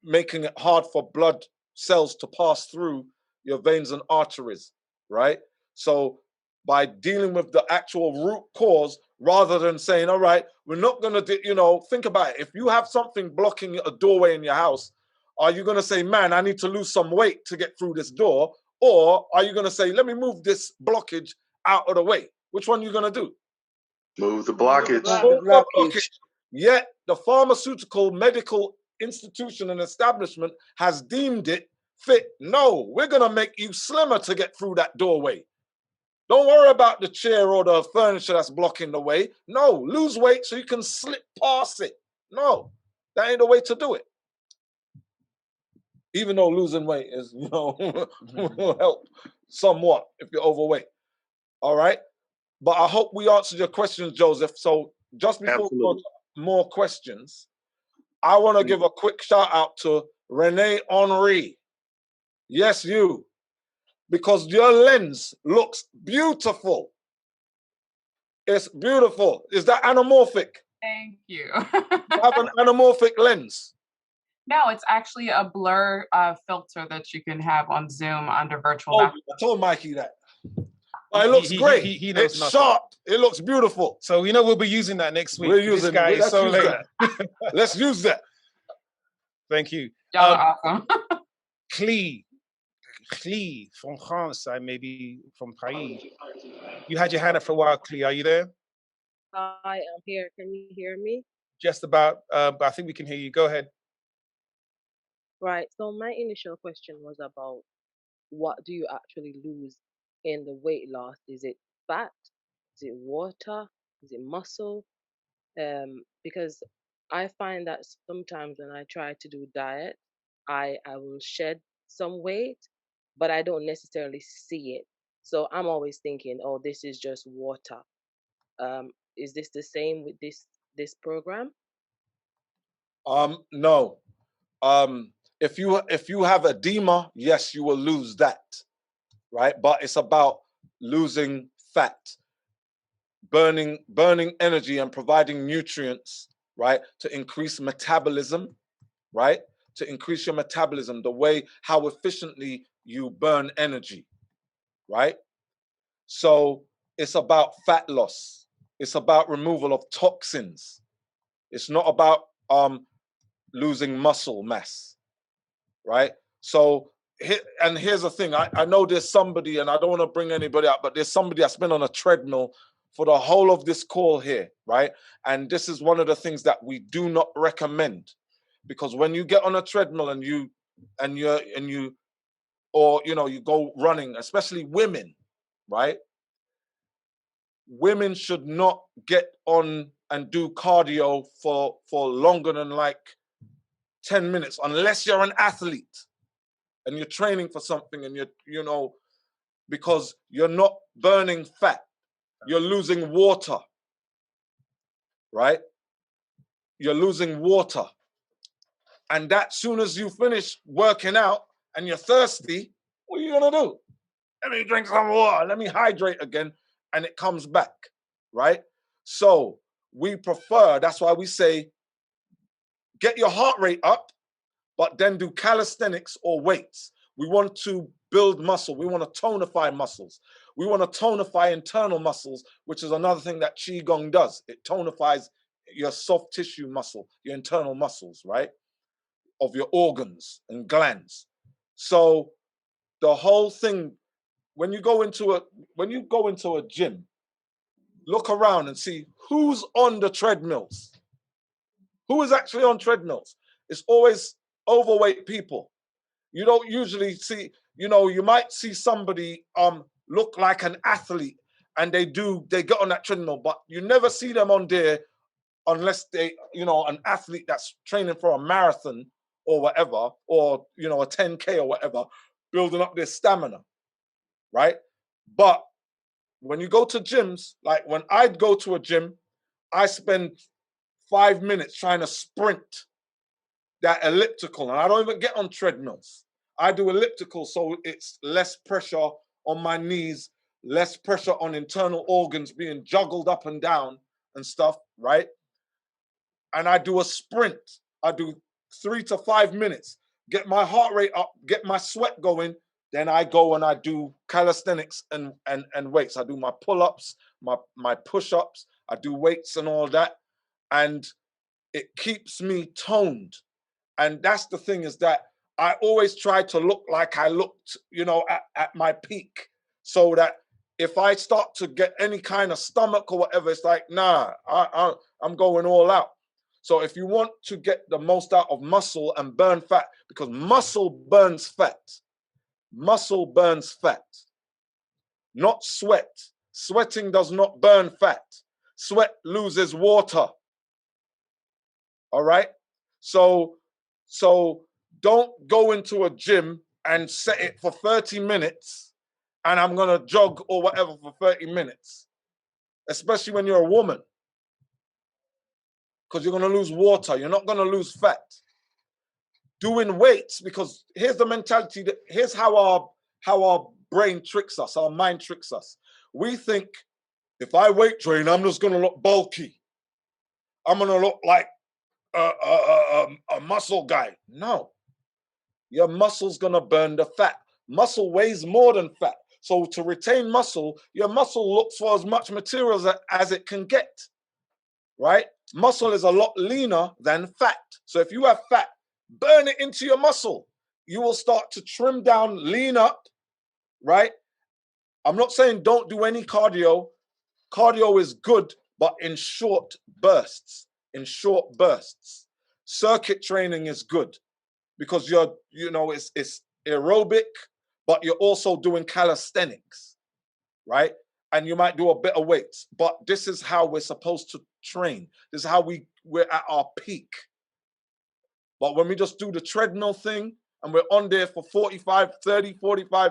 making it hard for blood cells to pass through your veins and arteries, right? So by dealing with the actual root cause, rather than saying, all right, we're not going to do, think about it. If you have something blocking a doorway in your house, are you going to say, man, I need to lose some weight to get through this door? Or are you going to say, let me move this blockage out of the way? Which one are you going to do? Move the blockage. Move the blockage. Yet the pharmaceutical medical institution and establishment has deemed it fit. No, we're going to make you slimmer to get through that doorway. Don't worry about the chair or the furniture that's blocking the way. No, lose weight so you can slip past it. No, that ain't the way to do it. Even though losing weight is, will help somewhat if you're overweight. All right. But I hope we answered your questions, Joseph. So just before we go to more questions, I want to give a quick shout out to Renee Henri. Yes, you. Because your lens looks beautiful. It's beautiful. Is that anamorphic? Thank you. You have an anamorphic lens. No, it's actually a blur filter that you can have on Zoom under virtual. I told Mikey that. But it looks great. He knows it's nothing. Sharp. It looks beautiful. So we'll be using that next week. We're using this guy. Let's use that. Let's use that. Thank you. Y'all are awesome. Clee from France, maybe from Paris. You had your hand up for a while, Clee. Are you there? Hi, I'm here. Can you hear me? Just about, but I think we can hear you. Go ahead. Right. So my initial question was about what do you actually lose in the weight loss? Is it fat? Is it water? Is it muscle? Because I find that sometimes when I try to do diet, I will shed some weight, but I don't necessarily see it. So I'm always thinking, oh, this is just water. Is this the same with this program? No. If you have edema, yes, you will lose that, right? But it's about losing fat, burning energy and providing nutrients, right? To increase metabolism, right? To increase your metabolism, how efficiently you burn energy, right? So it's about fat loss. It's about removal of toxins. It's not about losing muscle mass, right? So, and here's the thing. I know there's somebody, and I don't want to bring anybody up, but there's somebody that's been on a treadmill for the whole of this call here, right? And this is one of the things that we do not recommend, because when you get on a treadmill and you or you go running, especially women, right? Women should not get on and do cardio for longer than like 10 minutes unless you're an athlete and you're training for something, and because you're not burning fat, you're losing water, right? You're losing water. And that soon as you finish working out and you're thirsty, what are you gonna do? Let me drink some water, let me hydrate again, and it comes back, right? So we prefer, that's why we say, get your heart rate up, but then do calisthenics or weights. We want to build muscle. We want to tonify muscles. We want to tonify internal muscles, which is another thing that Qigong does. It tonifies your soft tissue muscle, your internal muscles, right? Of your organs and glands. So the whole thing, when you go into a gym, look around and see who's on the treadmills. Who is actually on treadmills? It's always overweight people. You don't usually see, you might see somebody look like an athlete and they get on that treadmill, but you never see them on there unless they, an athlete that's training for a marathon or whatever, or, a 10K or whatever, building up their stamina, right? But when you go to gyms, like when I'd go to a gym, I spend 5 minutes trying to sprint that elliptical, and I don't even get on treadmills. I do elliptical, so it's less pressure on my knees, less pressure on internal organs being juggled up and down and stuff, right? And I do a sprint. I do 3 to 5 minutes, get my heart rate up, get my sweat going. Then I go and I do calisthenics and weights. I do my pull-ups, my push-ups. I do weights and all that. And it keeps me toned. And that's the thing, is that I always try to look like I looked, at my peak, so that if I start to get any kind of stomach or whatever, it's like, nah, I'm going all out. So if you want to get the most out of muscle and burn fat, because muscle burns fat, not sweat. Sweating does not burn fat. Sweat loses water. All right? So don't go into a gym and set it for 30 minutes and I'm going to jog or whatever for 30 minutes, especially when you're a woman, because you're going to lose water. You're not going to lose fat. Doing weights, because here's the mentality, here's how our brain tricks us, our mind tricks us. We think, if I weight train, I'm just going to look bulky. I'm going to look like a muscle guy. No. Your muscle's going to burn the fat. Muscle weighs more than fat. So to retain muscle, your muscle looks for as much material as it can get, right? Muscle is a lot leaner than fat. So if you have fat, burn it into your muscle. You will start to trim down, lean up, right? I'm not saying don't do any cardio. Cardio is good, but in short bursts. Circuit training is good, because it's aerobic, but you're also doing calisthenics, right? And you might do a bit of weights, but this is how we're supposed to train. This is how we're at our peak. But when we just do the treadmill thing and we're on there for 45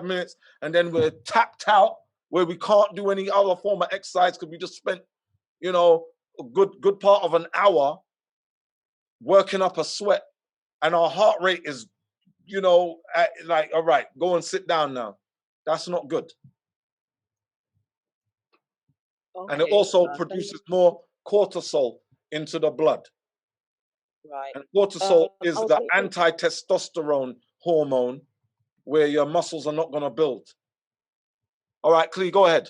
minutes, and then we're tapped out where we can't do any other form of exercise because we just spent, a good part of an hour working up a sweat, and our heart rate is, like, all right, go and sit down now. That's not good. Okay. And it also produces more cortisol into the blood. Right. And cortisol is the anti-testosterone hormone, where your muscles are not going to build. All right, Clee, go ahead.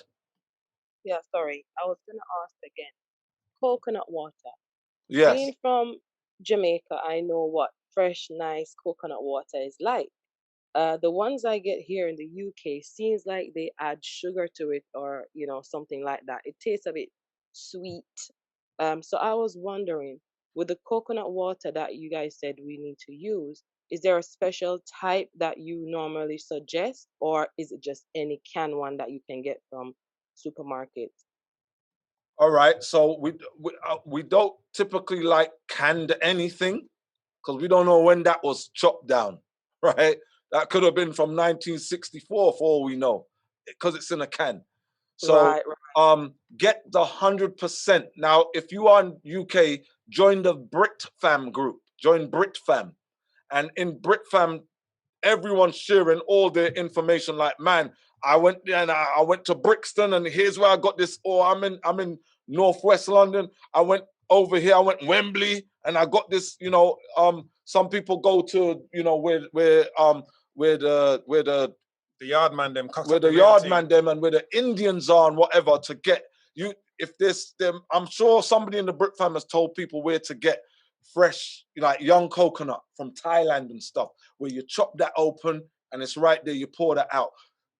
Yeah, sorry. I was going to ask again. Coconut water. Yes. Being from Jamaica, I know what fresh, nice coconut water is like. The ones I get here in the UK seems like they add sugar to it or, something like that. It tastes a bit sweet. So I was wondering, with the coconut water that you guys said we need to use, is there a special type that you normally suggest, or is it just any canned one that you can get from supermarkets? All right, so we don't typically like canned anything because we don't know when that was chopped down, right? That could have been from 1964 for all we know, because it's in a can. So Right, get the 100%. Now, if you are in UK, join the Brit Fam group. Join Brit Fam, and in Brit Fam, everyone's sharing all their information. Like, man, I went and I went to Brixton, and here's where I got this. Or I'm in Northwest London. I went over here. I went Wembley, and I got this. Some people go to where the yard man them, where the yard man them, and where the Indians are, and whatever to get you. If there's them, I'm sure somebody in the Brit Fam has told people where to get fresh, like young coconut from Thailand and stuff, where you chop that open and it's right there, you pour that out.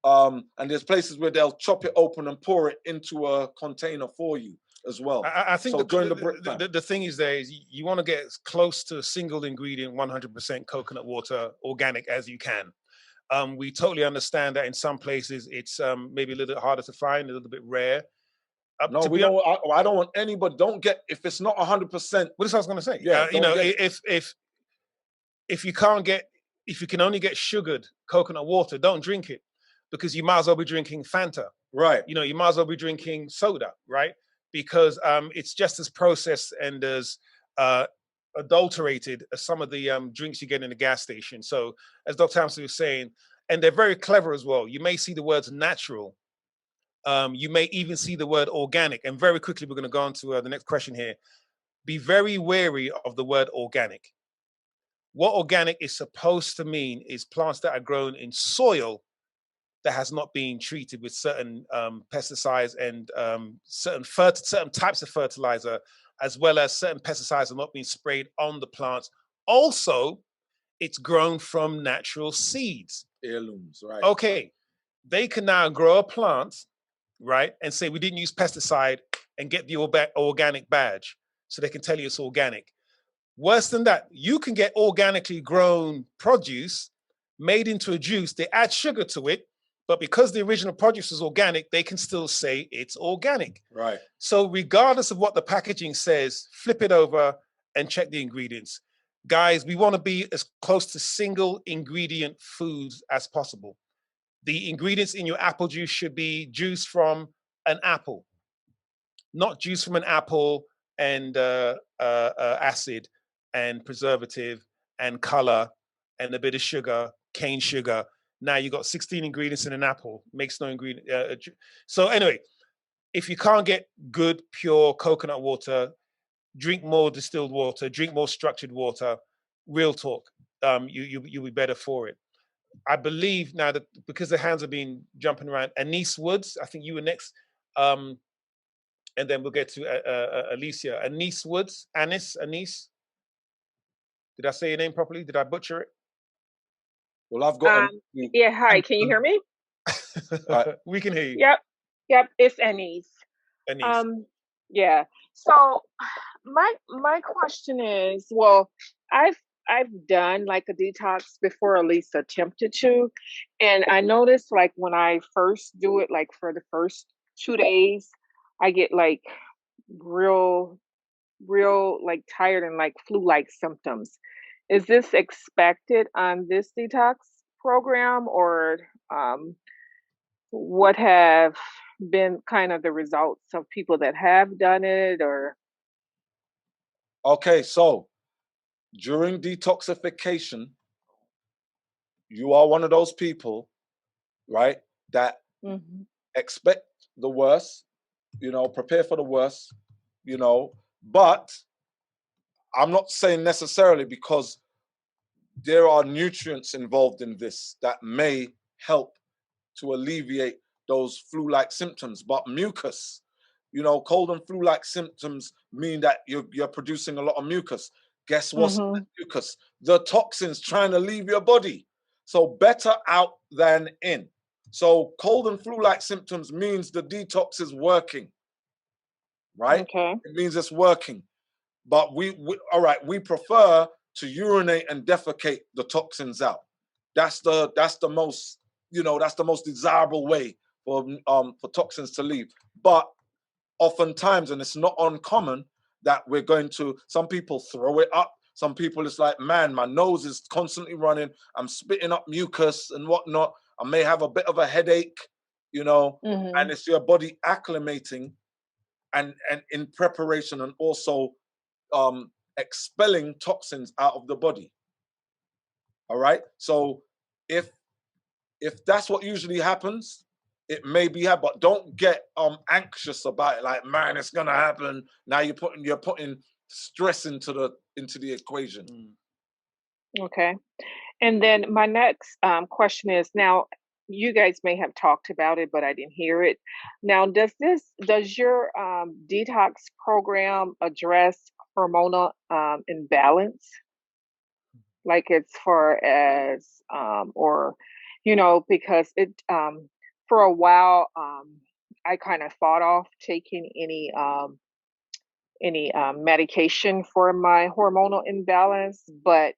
And there's places where they'll chop it open and pour it into a container for you as well. I think so join the the thing is there is you want to get as close to a single ingredient 100% coconut water organic as you can. We totally understand that in some places it's maybe a little bit harder to find, a little bit rare. No, we don't. I don't want anybody. Don't get if it's not 100%. Well, this is what I was going to say. Yeah, if you can't get, if you can only get sugared coconut water, don't drink it, because you might as well be drinking Fanta. Right. You might as well be drinking soda, right? Because it's just as processed and as adulterated as some of the drinks you get in the gas station. So, as Dr. Hampson was saying, and they're very clever as well. You may see the words natural. You may even see the word organic. And very quickly, we're going to go on to the next question here. Be very wary of the word organic. What organic is supposed to mean is plants that are grown in soil that has not been treated with certain pesticides and certain types of fertilizer, as well as certain pesticides have not been sprayed on the plants. Also, it's grown from natural seeds. Heirlooms, right. Okay, they can now grow a plant, right, and say we didn't use pesticide and get the organic badge, so they can tell you it's organic. Worse than that, you can get organically grown produce made into a juice. They add sugar to it, but because the original produce is organic, they can still say it's organic. Right. So regardless of what the packaging says, flip it over and check the ingredients. Guys, we want to be as close to single ingredient foods as possible. The ingredients in your apple juice should be juice from an apple, not juice from an apple and acid and preservative and color and a bit of sugar, cane sugar. Now you got 16 ingredients in an apple, makes no ingredient. So anyway, if you can't get good, pure coconut water, drink more distilled water, drink more structured water. Real talk, you'll be better for it. I believe now that because the hands have been jumping around, Anise Woods, I think you were next. And then we'll get to Alicia. Anise Woods, Anise. Did I say your name properly? Did I butcher it? Well, I've got. Yeah, hi. Can you hear me? We can hear you. Yep. It's Anise. Anise. Yeah. So my question is, well, I've done like a detox before, at least attempted to, and I noticed like when I first do it, like for the first 2 days, I get like real like tired and like flu-like symptoms. Is this expected on this detox program, or what have been kind of the results of people that have done it? Or okay, so during detoxification, you are one of those people, right, that expect the worst, prepare for the worst, but I'm not saying necessarily, because there are nutrients involved in this that may help to alleviate those flu-like symptoms. But mucus, cold and flu-like symptoms mean that you're producing a lot of mucus. guess what's in the mucus? The toxins trying to leave your body. So better out than in. So cold and flu-like symptoms means the detox is working, right? Okay. It means it's working. But we prefer to urinate and defecate the toxins out. That's the most, that's the most desirable way for toxins to leave. But oftentimes, and it's not uncommon, that we're going to, some people throw it up. Some people, it's like, man, my nose is constantly running. I'm spitting up mucus and whatnot. I may have a bit of a headache, and it's your body acclimating and in preparation and also expelling toxins out of the body. All right. So if that's what usually happens, it may be, but don't get anxious about it. Like, man, it's gonna happen. Now you're putting stress into the equation. Okay. And then my next question is, now you guys may have talked about it, but I didn't hear it. Now, does your detox program address hormonal imbalance? Like, as far as because it for a while I kind of fought off taking any medication for my hormonal imbalance, but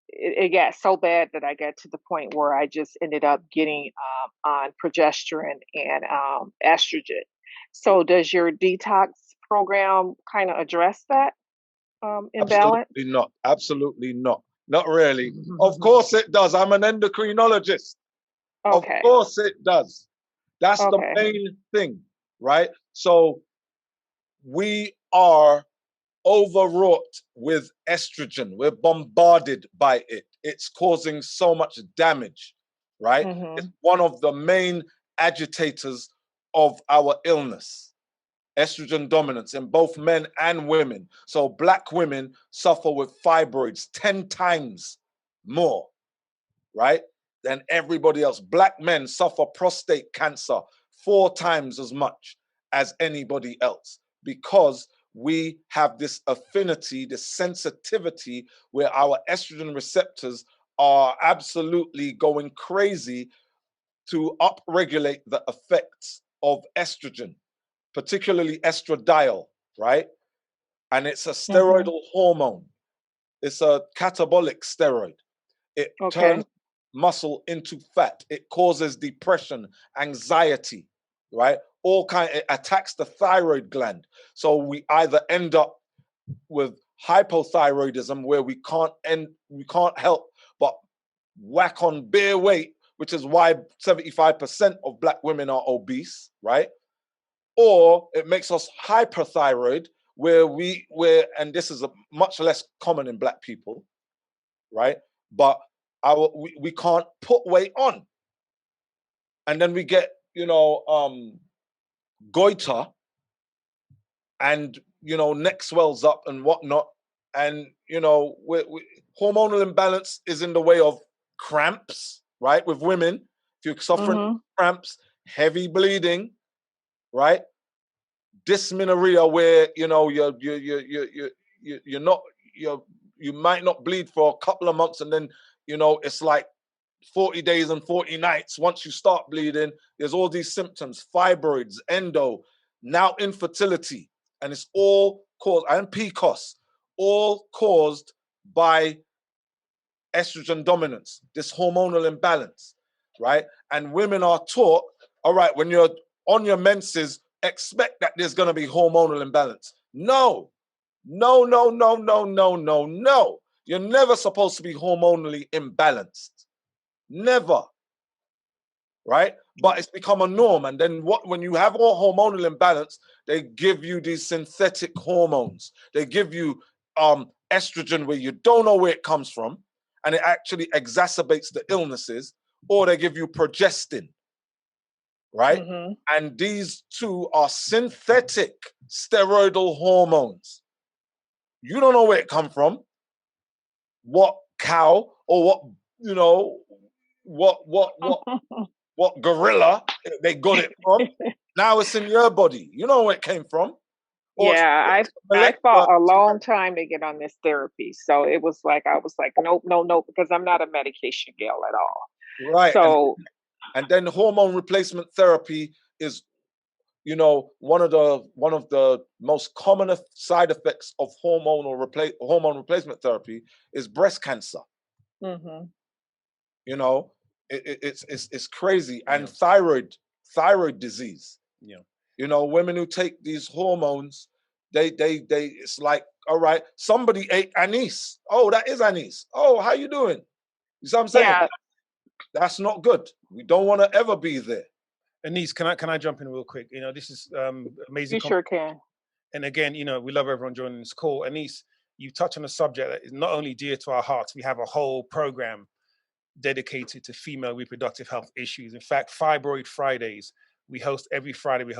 it got so bad that I got to the point where I just ended up getting on progesterone and estrogen. So does your detox program kind of address that imbalance? Absolutely not. Absolutely not. Not really. Of course it does. I'm an endocrinologist. Okay. Of course it does. That's the main thing, right? So we are overwrought with estrogen. We're bombarded by it. It's causing so much damage, right? It's one of the main agitators of our illness. Estrogen dominance in both men and women. So black women suffer with fibroids 10 times more, right, than everybody else. Black men suffer prostate cancer 4 times as much as anybody else, because we have this affinity, this sensitivity, where our estrogen receptors are absolutely going crazy to upregulate the effects of estrogen, particularly estradiol, right? And it's a steroidal hormone. It's a catabolic steroid. It turns muscle into fat. It causes depression, anxiety, right? It attacks the thyroid gland. So we either end up with hypothyroidism, where we can't help but whack on bare weight, which is why 75% of black women are obese, right? Or it makes us hyperthyroid, and this is much less common in black people, right? But we can't put weight on, and then we get goiter, and neck swells up and whatnot, and hormonal imbalance is in the way of cramps, right? With women, if you're suffering from cramps, heavy bleeding, right? Dysmenorrhea, where you might not bleed for a couple of months, and then it's like 40 days and 40 nights once you start bleeding. There's all these symptoms: fibroids, endo, now infertility, and it's all caused, and PCOS, all caused by estrogen dominance, this hormonal imbalance, right? And women are taught, all right, when you're on your menses, expect that there's going to be hormonal imbalance. No. You're never supposed to be hormonally imbalanced. Never. Right? But it's become a norm. And then when you have all hormonal imbalance, they give you these synthetic hormones. They give you estrogen where you don't know where it comes from, and it actually exacerbates the illnesses, or they give you progestin. Right? And these two are synthetic steroidal hormones. You don't know where it come from, what cow, or what gorilla they got it from. Now it's in your body. You know where it came from. Or Yeah, I fought a long time to get on this therapy. So it was like I was like, nope, no, no, because I'm not a medication gal at all. right, So and then hormone replacement therapy is, you know, one of the most common side effects of hormone replacement therapy is breast cancer. mhm. You know, it's crazy, and thyroid disease. Yeah. You know, women who take these hormones, they it's like, all right, somebody ate anise. Oh, that is anise. Oh, how you doing? You see what I'm saying? Yeah. That's not good. We don't want to ever be there. Anise, can I jump in real quick? You know, this is amazing. You sure can. And again, you know, we love everyone joining this call. Anise, you touch on a subject that is not only dear to our hearts. We have a whole program dedicated to female reproductive health issues. In fact, Fibroid Fridays, we host every Friday. We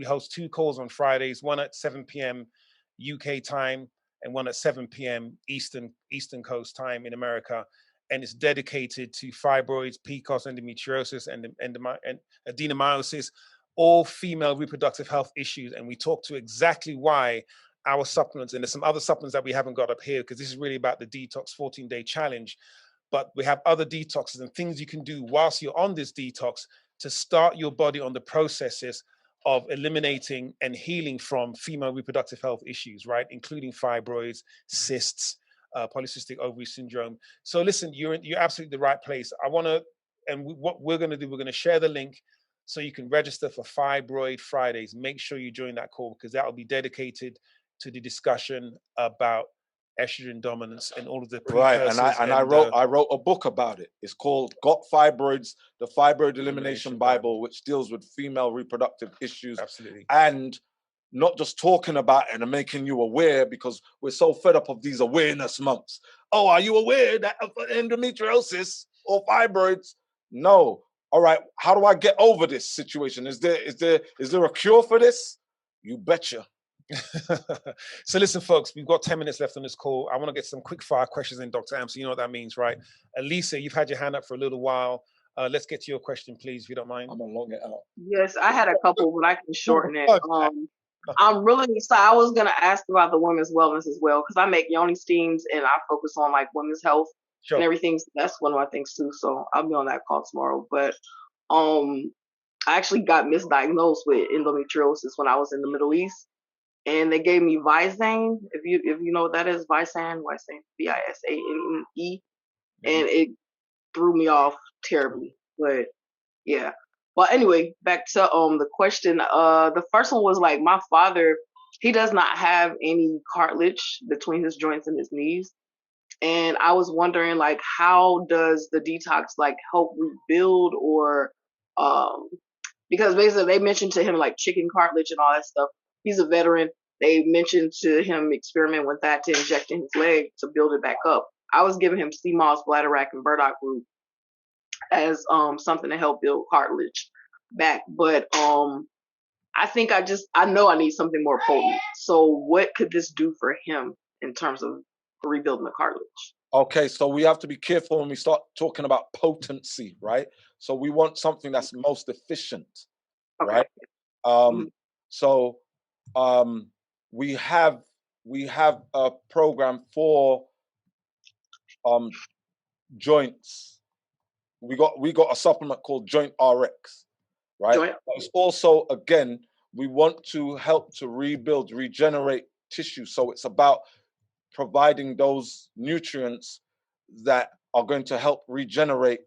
host 2 calls on Fridays, one at 7 p.m. UK time and one at 7 p.m. Eastern Coast time in America. And it's dedicated to fibroids, PCOS, endometriosis, and adenomyosis, all female reproductive health issues. And we talk to exactly why our supplements, and there's some other supplements that we haven't got up here, because this is really about the Detox 14-day challenge. But we have other detoxes and things you can do whilst you're on this detox to start your body on the processes of eliminating and healing from female reproductive health issues, right? Including fibroids, cysts, polycystic ovary syndrome. So listen, you're absolutely the right place. What we're going to do, we're going to share the link so you can register for Fibroid Fridays. Make sure you join that call, because that will be dedicated to the discussion about estrogen dominance and all of the precursors. Right, and I wrote a book about it. It's called Got Fibroids, the Fibroid Elimination Bible, which deals with female reproductive issues. Absolutely. And not just talking about it and making you aware, because we're so fed up of these awareness months. Oh, are you aware that of endometriosis or fibroids? No. All right, how do I get over this situation? Is there a cure for this? You betcha. So listen, folks, we've got 10 minutes left on this call. I want to get some quick fire questions in, Dr. Am. So you know what that means, right? Elisa, you've had your hand up for a little while. Let's get to your question, please, if you don't mind. I'm gonna long it out. Yes, I had a couple, but I can shorten it. I'm really excited. I was gonna ask about the women's wellness as well, because I make yoni steams and I focus on like women's health and everything. So that's one of my things too. So I'll be on that call tomorrow. But I actually got misdiagnosed with endometriosis when I was in the Middle East. And they gave me Visane, if you know what that is, Visane, Visane, and it threw me off terribly. But yeah. Well, anyway, back to the question. The first one was like, my father, he does not have any cartilage between his joints and his knees, and I was wondering like, how does the detox like help rebuild, or because basically they mentioned to him like chicken cartilage and all that stuff. He's a veteran. They mentioned to him experiment with that to inject in his leg to build it back up. I was giving him sea moss, bladderwrack, and burdock root as something to help build cartilage back. But I think I know I need something more potent. So what could this do for him in terms of rebuilding the cartilage? Okay, so we have to be careful when we start talking about potency, right? So we want something that's most efficient, right? So we have a program for joints. We got a supplement called Joint RX, right? But it's also, again, we want to help to rebuild, regenerate tissue. So it's about providing those nutrients that are going to help regenerate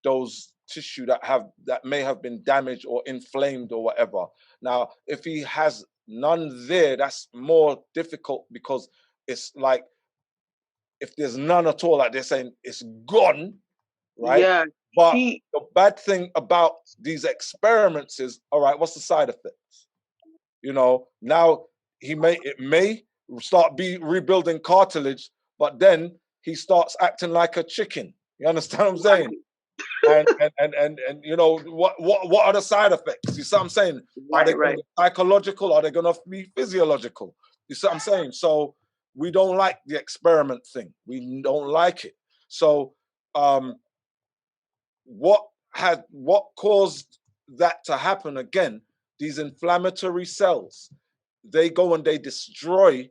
those tissue that may have been damaged or inflamed or whatever. Now, if he has none there, that's more difficult, because it's like, if there's none at all, like they're saying, it's gone, right? Yeah. But the bad thing about these experiments is, all right, what's the side effects? You know, now it may start rebuilding cartilage, but then he starts acting like a chicken. You understand what I'm saying? And you know, what are the side effects? You see what I'm saying? Are they going to be psychological? Are they going to be physiological? You see what I'm saying? So we don't like the experiment thing. We don't like it. So what caused that to happen again? These inflammatory cells they go and they destroy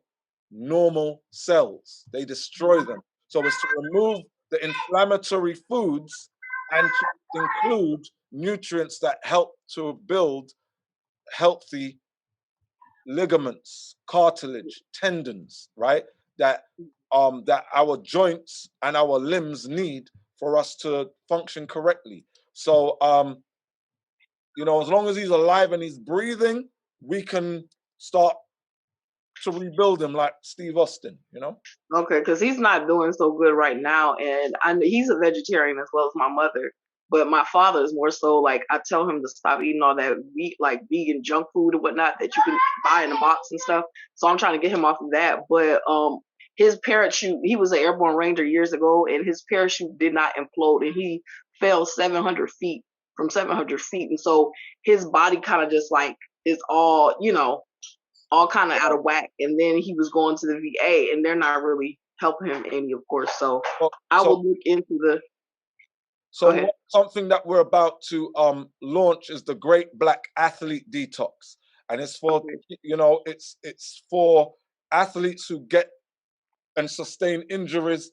normal cells. They destroy them. So it's to remove the inflammatory foods and to include nutrients that help to build healthy ligaments, cartilage, tendons, right? That our joints and our limbs need for us to function correctly. So you know, as long as he's alive and he's breathing, we can start to rebuild him like Steve Austin, you know? Okay, because he's not doing so good right now, and he's a vegetarian as well as my mother. But my father is more so like, I tell him to stop eating all that like vegan junk food and whatnot that you can buy in a box and stuff. So I'm trying to get him off of that. But his parachute, he was an airborne ranger years ago, and his parachute did not implode, and he fell 700 feet from 700 feet, and so his body kind of just like is all, you know, all kind of out of whack. And then he was going to the VA, and they're not really helping him any, of course. So I will look into the. So something that we're about to launch is the Great Black Athlete Detox, and it's for you know, it's for athletes who get and sustain injuries.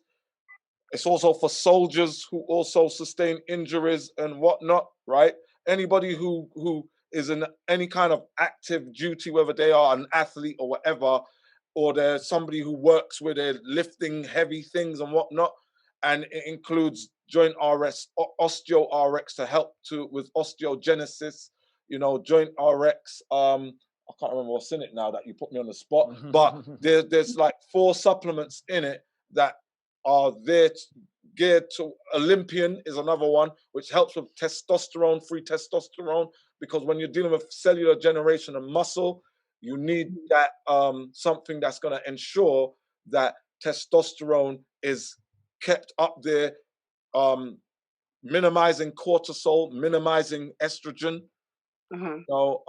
It's also for soldiers who also sustain injuries and whatnot, right? Anybody who is in any kind of active duty, whether they are an athlete or whatever, or they're somebody who works where they're lifting heavy things and whatnot, and it includes joint RX, osteo RX to help with osteogenesis, you know, joint RX. I can't remember what's in it now that you put me on the spot, but there's like 4 supplements in it that are there geared to. Olympian is another one, which helps with testosterone, free testosterone, because when you're dealing with cellular generation and muscle, you need that something that's going to ensure that testosterone is kept up there, minimizing cortisol, minimizing estrogen. So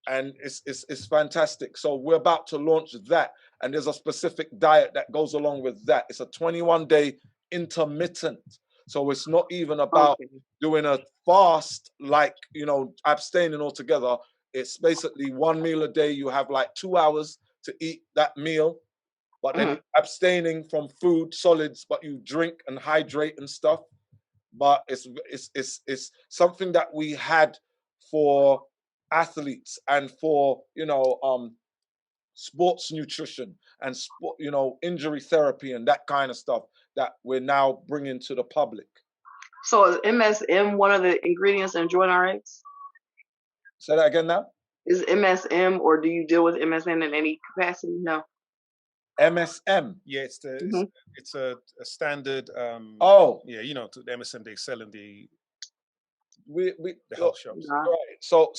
and it's fantastic. So we're about to launch that, and there's a specific diet that goes along with that. It's a 21-day intermittent. So it's not even about doing a fast, like, you know, abstaining altogether. It's basically 1 meal a day. You have like 2 hours to eat that meal, but then abstaining from food, solids, but you drink and hydrate and stuff. But it's something that we had for athletes and for, you know, sports nutrition and you know, injury therapy and that kind of stuff that we're now bringing to the public. So is MSM one of the ingredients in Joint RX? Say that again now. Is MSM, or do you deal with MSM in any capacity? No. MSM. Yeah, it's a standard. Yeah, you know, the MSM they sell in the health shops. Right. So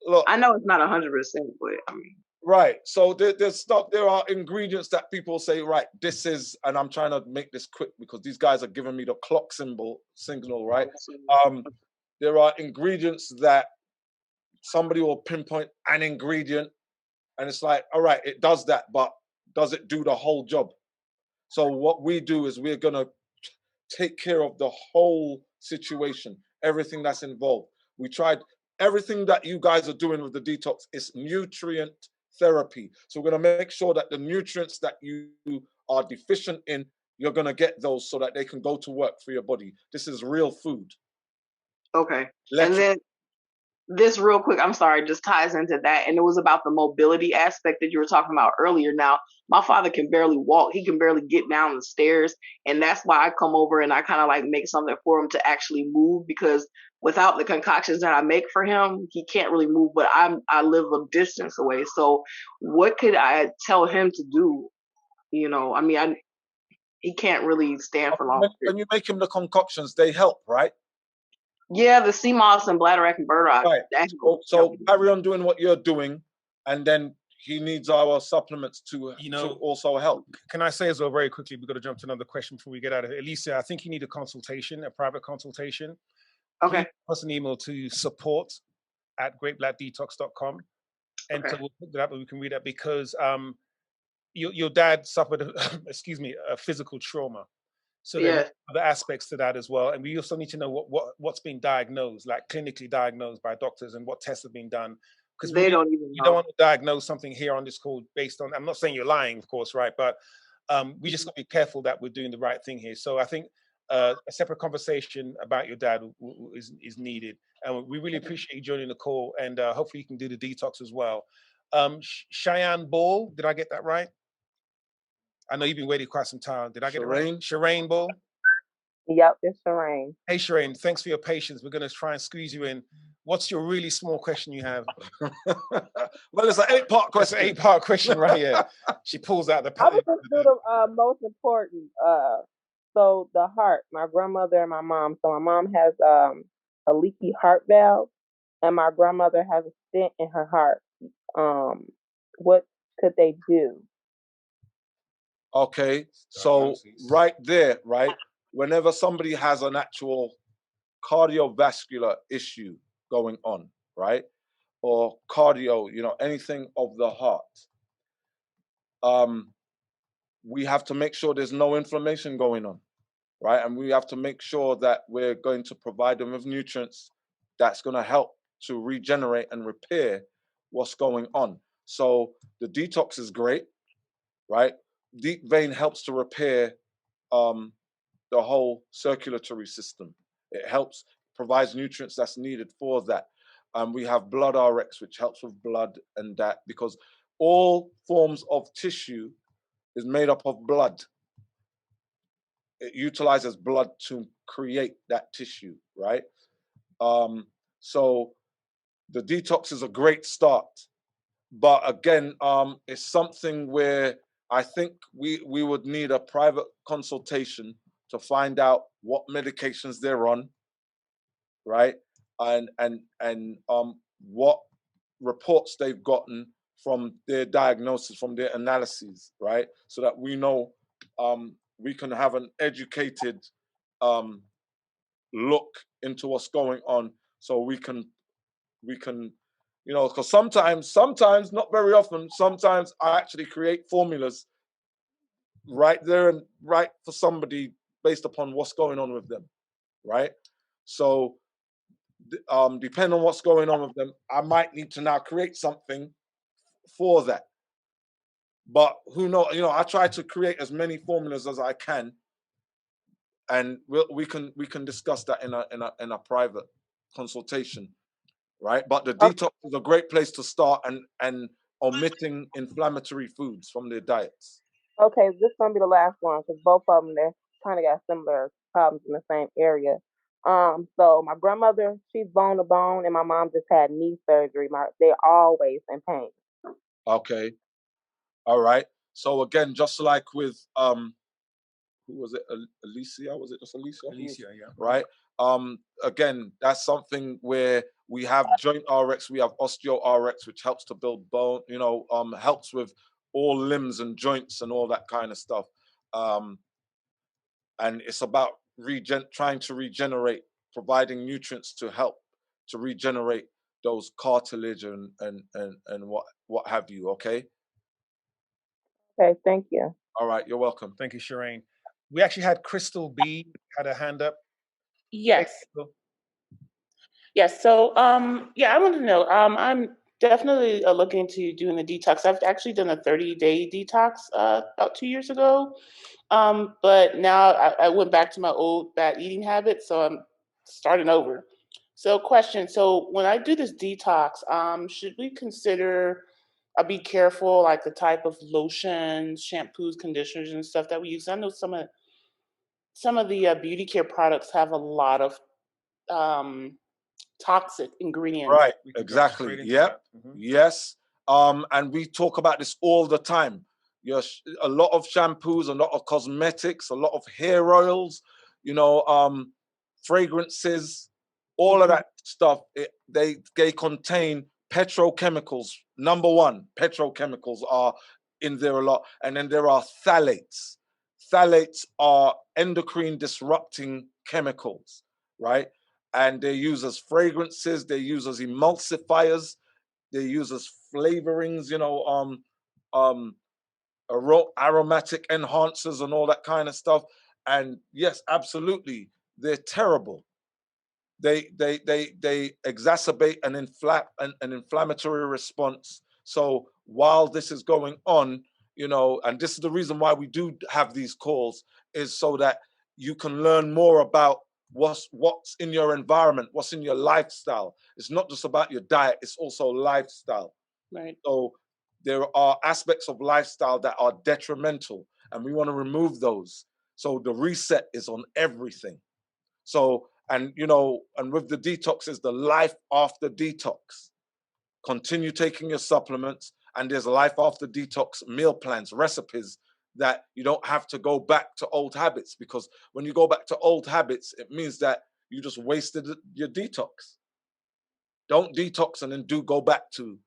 look, I know it's not 100%, but I mean. Right. So there's stuff. There are ingredients that people say, right, this is, and I'm trying to make this quick because these guys are giving me the clock signal, right? There are ingredients that somebody will pinpoint an ingredient, and it's like, all right, it does that, but does it do the whole job? So what we do is we're gonna take care of the whole situation, everything that's involved. We tried everything that you guys are doing with the detox is nutrient therapy. So we're going to make sure that the nutrients that you are deficient in, you're going to get those so that they can go to work for your body. This is real food. Okay. And then this real quick, I'm sorry, just ties into that. And it was about the mobility aspect that you were talking about earlier. Now, my father can barely walk. He can barely get down the stairs. And that's why I come over and I kind of like make something for him to actually move, because without the concoctions that I make for him, he can't really move, but I live a distance away. So what could I tell him to do? You know, I mean, he can't really stand for long. When you make him the concoctions, they help, right? Yeah, the sea moss and bladderwrack and burdock. Right. So carry on doing what you're doing, and then he needs our supplements to, you know, to also help. Can I say as well very quickly, we've got to jump to another question before we get out of here. Alicia, I think you need a consultation, a private consultation. Okay. Please pass an email to support@greatblackdetox.com. And so we'll put that up and we can read that, because your dad suffered, a physical trauma. So there are other aspects to that as well. And we also need to know what's been diagnosed, like clinically diagnosed by doctors, and what tests have been done. because They don't even you don't know. want to diagnose something here on this call based on, I'm not saying you're lying, of course, right? But we just got to be careful that we're doing the right thing here. So I think a separate conversation about your dad is needed. And we really appreciate you joining the call, and hopefully you can do the detox as well. Cheyenne Ball, did I get that right? I know you've been waiting quite some time. Did I get it right? Shireen Ball? Yep, it's Shireen. Hey, Shireen, thanks for your patience. We're going to try and squeeze you in. What's your really small question you have? Well, it's an 8-part question. It's an 8-part question right here. She pulls out the I would just do the most important. So the heart, my grandmother and my mom. So my mom has a leaky heart valve, and my grandmother has a stent in her heart. What could they do? Okay, so right there, right, whenever somebody has an actual cardiovascular issue going on, right, or cardio, anything of the heart, we have to make sure there's no inflammation going on, right? And we have to make sure that we're going to provide them with nutrients that's going to help to regenerate and repair what's going on. So the detox is great, right? Deep vein helps to repair the whole circulatory system. It helps, provides nutrients that's needed for that. We have blood RX, which helps with blood and that, because all forms of tissue is made up of blood. It utilizes blood to create that tissue, right? So the detox is a great start. But again, it's something where I think we would need a private consultation to find out what medications they're on, right? And what reports they've gotten from their diagnosis, from their analyses, right? So that we know we can have an educated look into what's going on, so we can, because sometimes, not very often, sometimes I actually create formulas right there and right for somebody based upon what's going on with them, right? So depending on what's going on with them, I might need to now create something for that. But who knows? I try to create as many formulas as I can, and we can discuss that in a private consultation, right? But the detox is a great place to start, and omitting inflammatory foods from their diets. Okay, this is gonna be the last one because both of them they kind of got similar problems in the same area. So my grandmother, she's bone to bone, and my mom just had knee surgery. They're always in pain. Okay, all right. So again, just like with who was it? Alicia? Was it just Alicia? Alicia, yeah. Right. Again, that's something where we have joint RX, we have osteo RX, which helps to build bone. Helps with all limbs and joints and all that kind of stuff. And it's about trying to regenerate, providing nutrients to help to regenerate those cartilage and what have you. Okay. Okay, thank you. All right, you're welcome. Thank you, Shireen. We actually had Crystal B had a hand up. Yes. Yes. So, yeah, I want to know. I'm definitely looking into doing the detox. I've actually done a 30-day detox about 2 years ago. But now I went back to my old bad eating habits, so I'm starting over. So, question. So, when I do this detox, should we consider? Be careful, like the type of lotions, shampoos, conditioners, and stuff that we use. I know some of the beauty care products have a lot of toxic ingredients. Right, exactly. Yep. Yes. And we talk about this all the time. Yes, a lot of shampoos, a lot of cosmetics, a lot of hair oils, fragrances, all of that stuff. They contain petrochemicals. Number one, petrochemicals are in there a lot. And then there are phthalates. Phthalates are endocrine disrupting chemicals, right? And they're used as fragrances, they're used as emulsifiers, they're used as flavorings, aromatic enhancers and all that kind of stuff. And yes, absolutely, they're terrible. they exacerbate an inflammatory response. So while this is going on, you know, and this is the reason why we do have these calls, is so that you can learn more about what's in your environment, what's in your lifestyle. It's not just about your diet, it's also lifestyle. Right. So there are aspects of lifestyle that are detrimental, and we want to remove those. So the reset is on everything. So, and you know, and with the detox is the life after detox. Continue taking your supplements, and there's life after detox meal plans, recipes, that you don't have to go back to old habits, because when you go back to old habits, it means that you just wasted your detox. Don't detox and then go back to,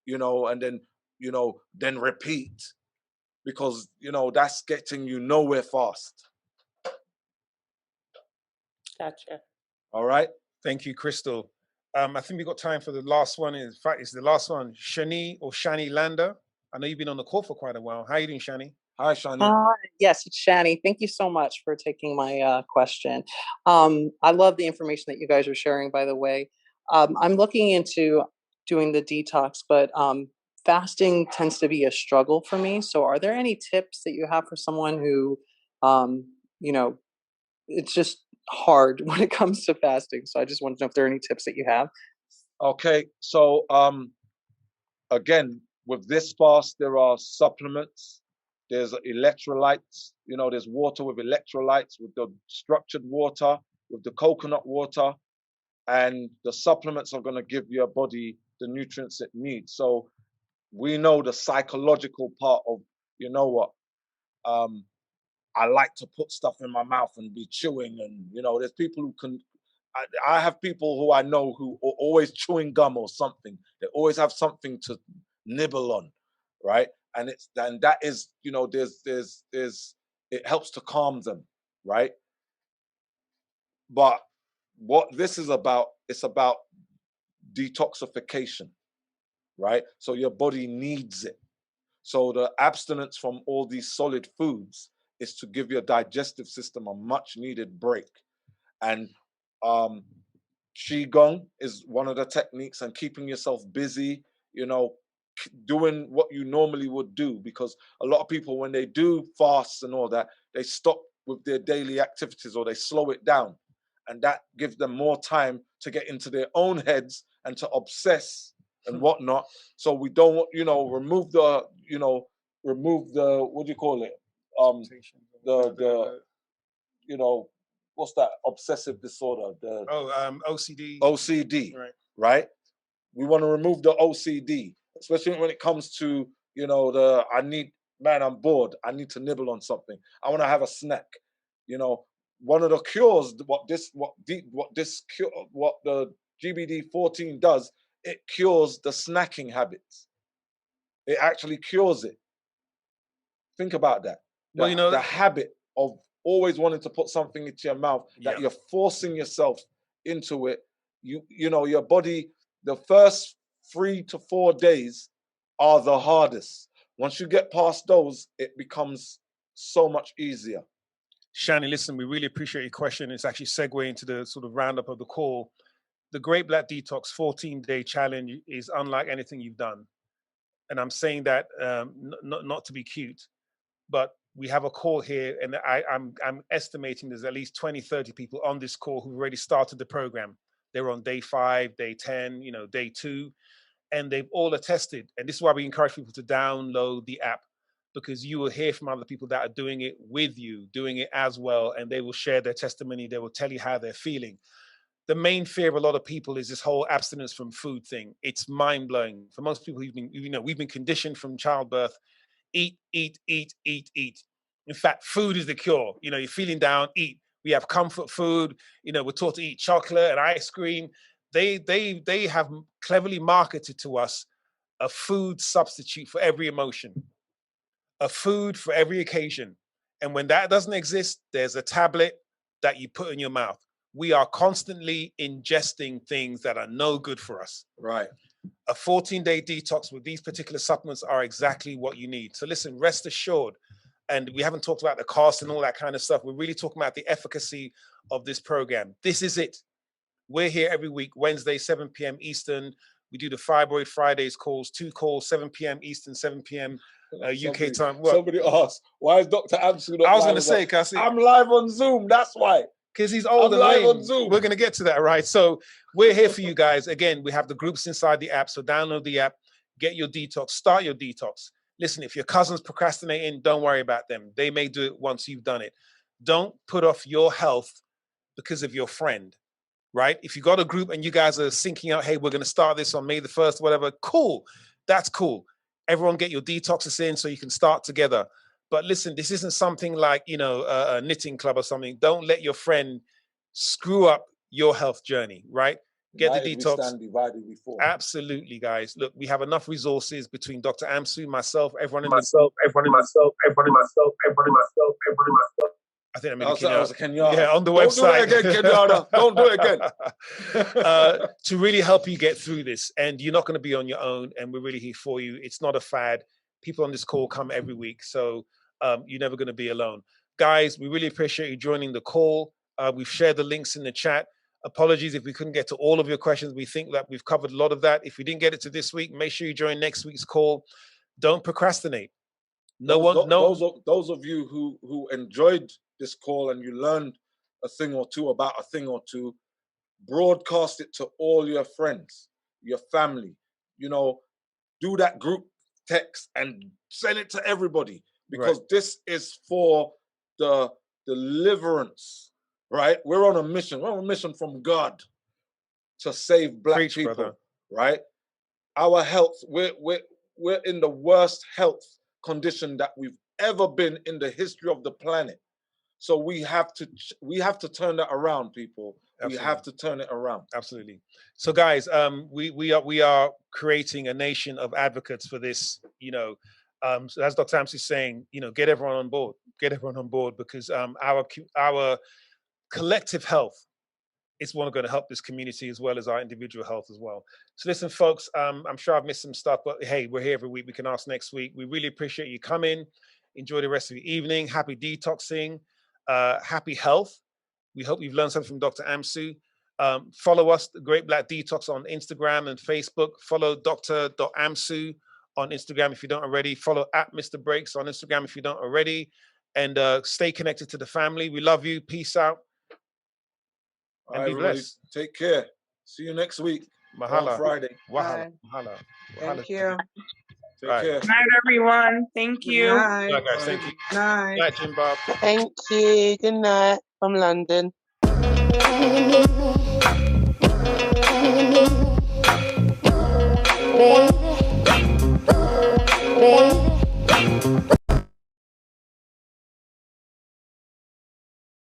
you know, and then, you know, then repeat, because, you know, that's getting you nowhere fast. Gotcha. All right. Thank you, Crystal. I think we've got time for the last one. In fact, it's the last one. Shani Lander. I know you've been on the call for quite a while. How are you doing, Shani? Hi, Shani. Yes, it's Shani. Thank you so much for taking my question. I love the information that you guys are sharing, by the way. I'm looking into doing the detox, but fasting tends to be a struggle for me. So are there any tips that you have for someone who, you know, it's just hard when it comes to fasting? So I just want to know if there are any tips that you have. Okay. So, again, with this fast, there are supplements. There's electrolytes, you know, there's water with electrolytes, with the structured water, with the coconut water, and the supplements are going to give your body the nutrients it needs. So we know the psychological part of, you know what, I like to put stuff in my mouth and be chewing, and, you know, there's people who can, I have people who I know who are always chewing gum or something. They always have something to nibble on, right? And that is, you know, there's it helps to calm them, right? But what this is about, it's about detoxification, right? So your body needs it. So the abstinence from all these solid foods is to give your digestive system a much needed break. And Qigong is one of the techniques, and keeping yourself busy, you know, doing what you normally would do, because a lot of people, when they do fasts and all that, they stop with their daily activities or they slow it down, and that gives them more time to get into their own heads and to obsess and whatnot. So we don't want, you know, remove the what do you call it, the you know, what's that, obsessive disorder, OCD, right? We want to remove the OCD, especially when it comes to, you know, I'm bored, I need to nibble on something, I want to have a snack. You know, one of the cures, what the GBD14 does, it cures the snacking habits. It actually cures it. Think about that. Well, you know, the habit of always wanting to put something into your mouth, that you're forcing yourself into it. You know, your body, the first 3 to 4 days are the hardest. Once you get past those, it becomes so much easier. Shani, listen, we really appreciate your question. It's actually segueing into the sort of roundup of the call. The Great Black Detox 14-day challenge is unlike anything you've done. And I'm saying that not to be cute, but we have a call here, and I'm estimating there's at least 20, 30 people on this call who've already started the program. They're on day 5, day 10, you know, day 2, and they've all attested. And this is why we encourage people to download the app, because you will hear from other people that are doing it with you, doing it as well, and they will share their testimony. They will tell you how they're feeling. The main fear of a lot of people is this whole abstinence from food thing. It's mind-blowing. For most people, we've been conditioned from childbirth, eat, eat, eat, eat, eat. In fact, food is the cure. You know, you're feeling down, eat. We have comfort food. You know, we're taught to eat chocolate and ice cream. They have cleverly marketed to us a food substitute for every emotion, a food for every occasion. And when that doesn't exist, there's a tablet that you put in your mouth. We are constantly ingesting things that are no good for us. Right. A 14-day detox with these particular supplements are exactly what you need. So listen, rest assured, and we haven't talked about the cost and all that kind of stuff. We're really talking about the efficacy of this program. This is it. We're here every week, Wednesday, 7 p.m. Eastern. We do the Fibroid Fridays calls, 2 calls, 7 p.m. Eastern, 7 p.m. UK time. What? Somebody asked, why is Dr. Amsu not I was live going to say, Cassie. I'm live on Zoom, that's why. Because he's old I'm and live lame. on Zoom. We're going to get to that, right? So we're here for you guys. Again, we have the groups inside the app. So download the app, get your detox, start your detox. Listen, if your cousin's procrastinating, don't worry about them. They may do it once you've done it. Don't put off your health because of your friend, right? If you got a group and you guys are syncing out, hey, we're going to start this on May the 1st, whatever, cool. That's cool. Everyone get your detoxes in so you can start together. But listen, this isn't something like, you know, a knitting club or something. Don't let your friend screw up your health journey, right? Get the detox. We stand divided before. Absolutely, guys. Look, we have enough resources between Dr. Amsu, myself, everyone in I think I'm in Kenyatta. Yeah, on the Don't website. do it again, Kenyatta. Don't do it again. To really help you get through this. And you're not going to be on your own. And we're really here for you. It's not a fad. People on this call come every week. So you're never going to be alone. Guys, we really appreciate you joining the call. We've shared the links in the chat. Apologies if we couldn't get to all of your questions. We think that we've covered a lot of that. If we didn't get it to this week, make sure you join next week's call. Don't procrastinate. Those of you who enjoyed this call and you learned a thing or two about a thing or two, broadcast it to all your friends, your family. You know, do that group text and send it to everybody, because this is for the deliverance, right? We're on a mission. We're on a mission from God to save Black people, brother. Right? Our health, we're in the worst health condition that we've ever been in the history of the planet. So we have to turn that around, people. Absolutely. We have to turn it around. Absolutely. So guys, we are creating a nation of advocates for this, you know. So as Dr. Amsi is saying, you know, get everyone on board. Get everyone on board, because our collective health is one going to help this community as well as our individual health as well. So listen, folks, I'm sure I've missed some stuff, but hey, we're here every week. We can ask next week. We really appreciate you coming. Enjoy the rest of your evening. Happy detoxing. Happy health. We hope you've learned something from Dr. Amsu. Follow us, the Great Black Detox, on Instagram and Facebook. Follow Dr.Amsu on Instagram if you don't already. Follow @Mr. Breaks on Instagram if you don't already. And stay connected to the family. We love you. Peace out. And be blessed. Take care. See you next week. Mahala. On Friday. Wahala. Mahala. Thank you. Take care. Good night, everyone. Thank you. Good night, guys. Thank you. Good night. Good night, Jim Bob. Thank you. Good night from London. Baby.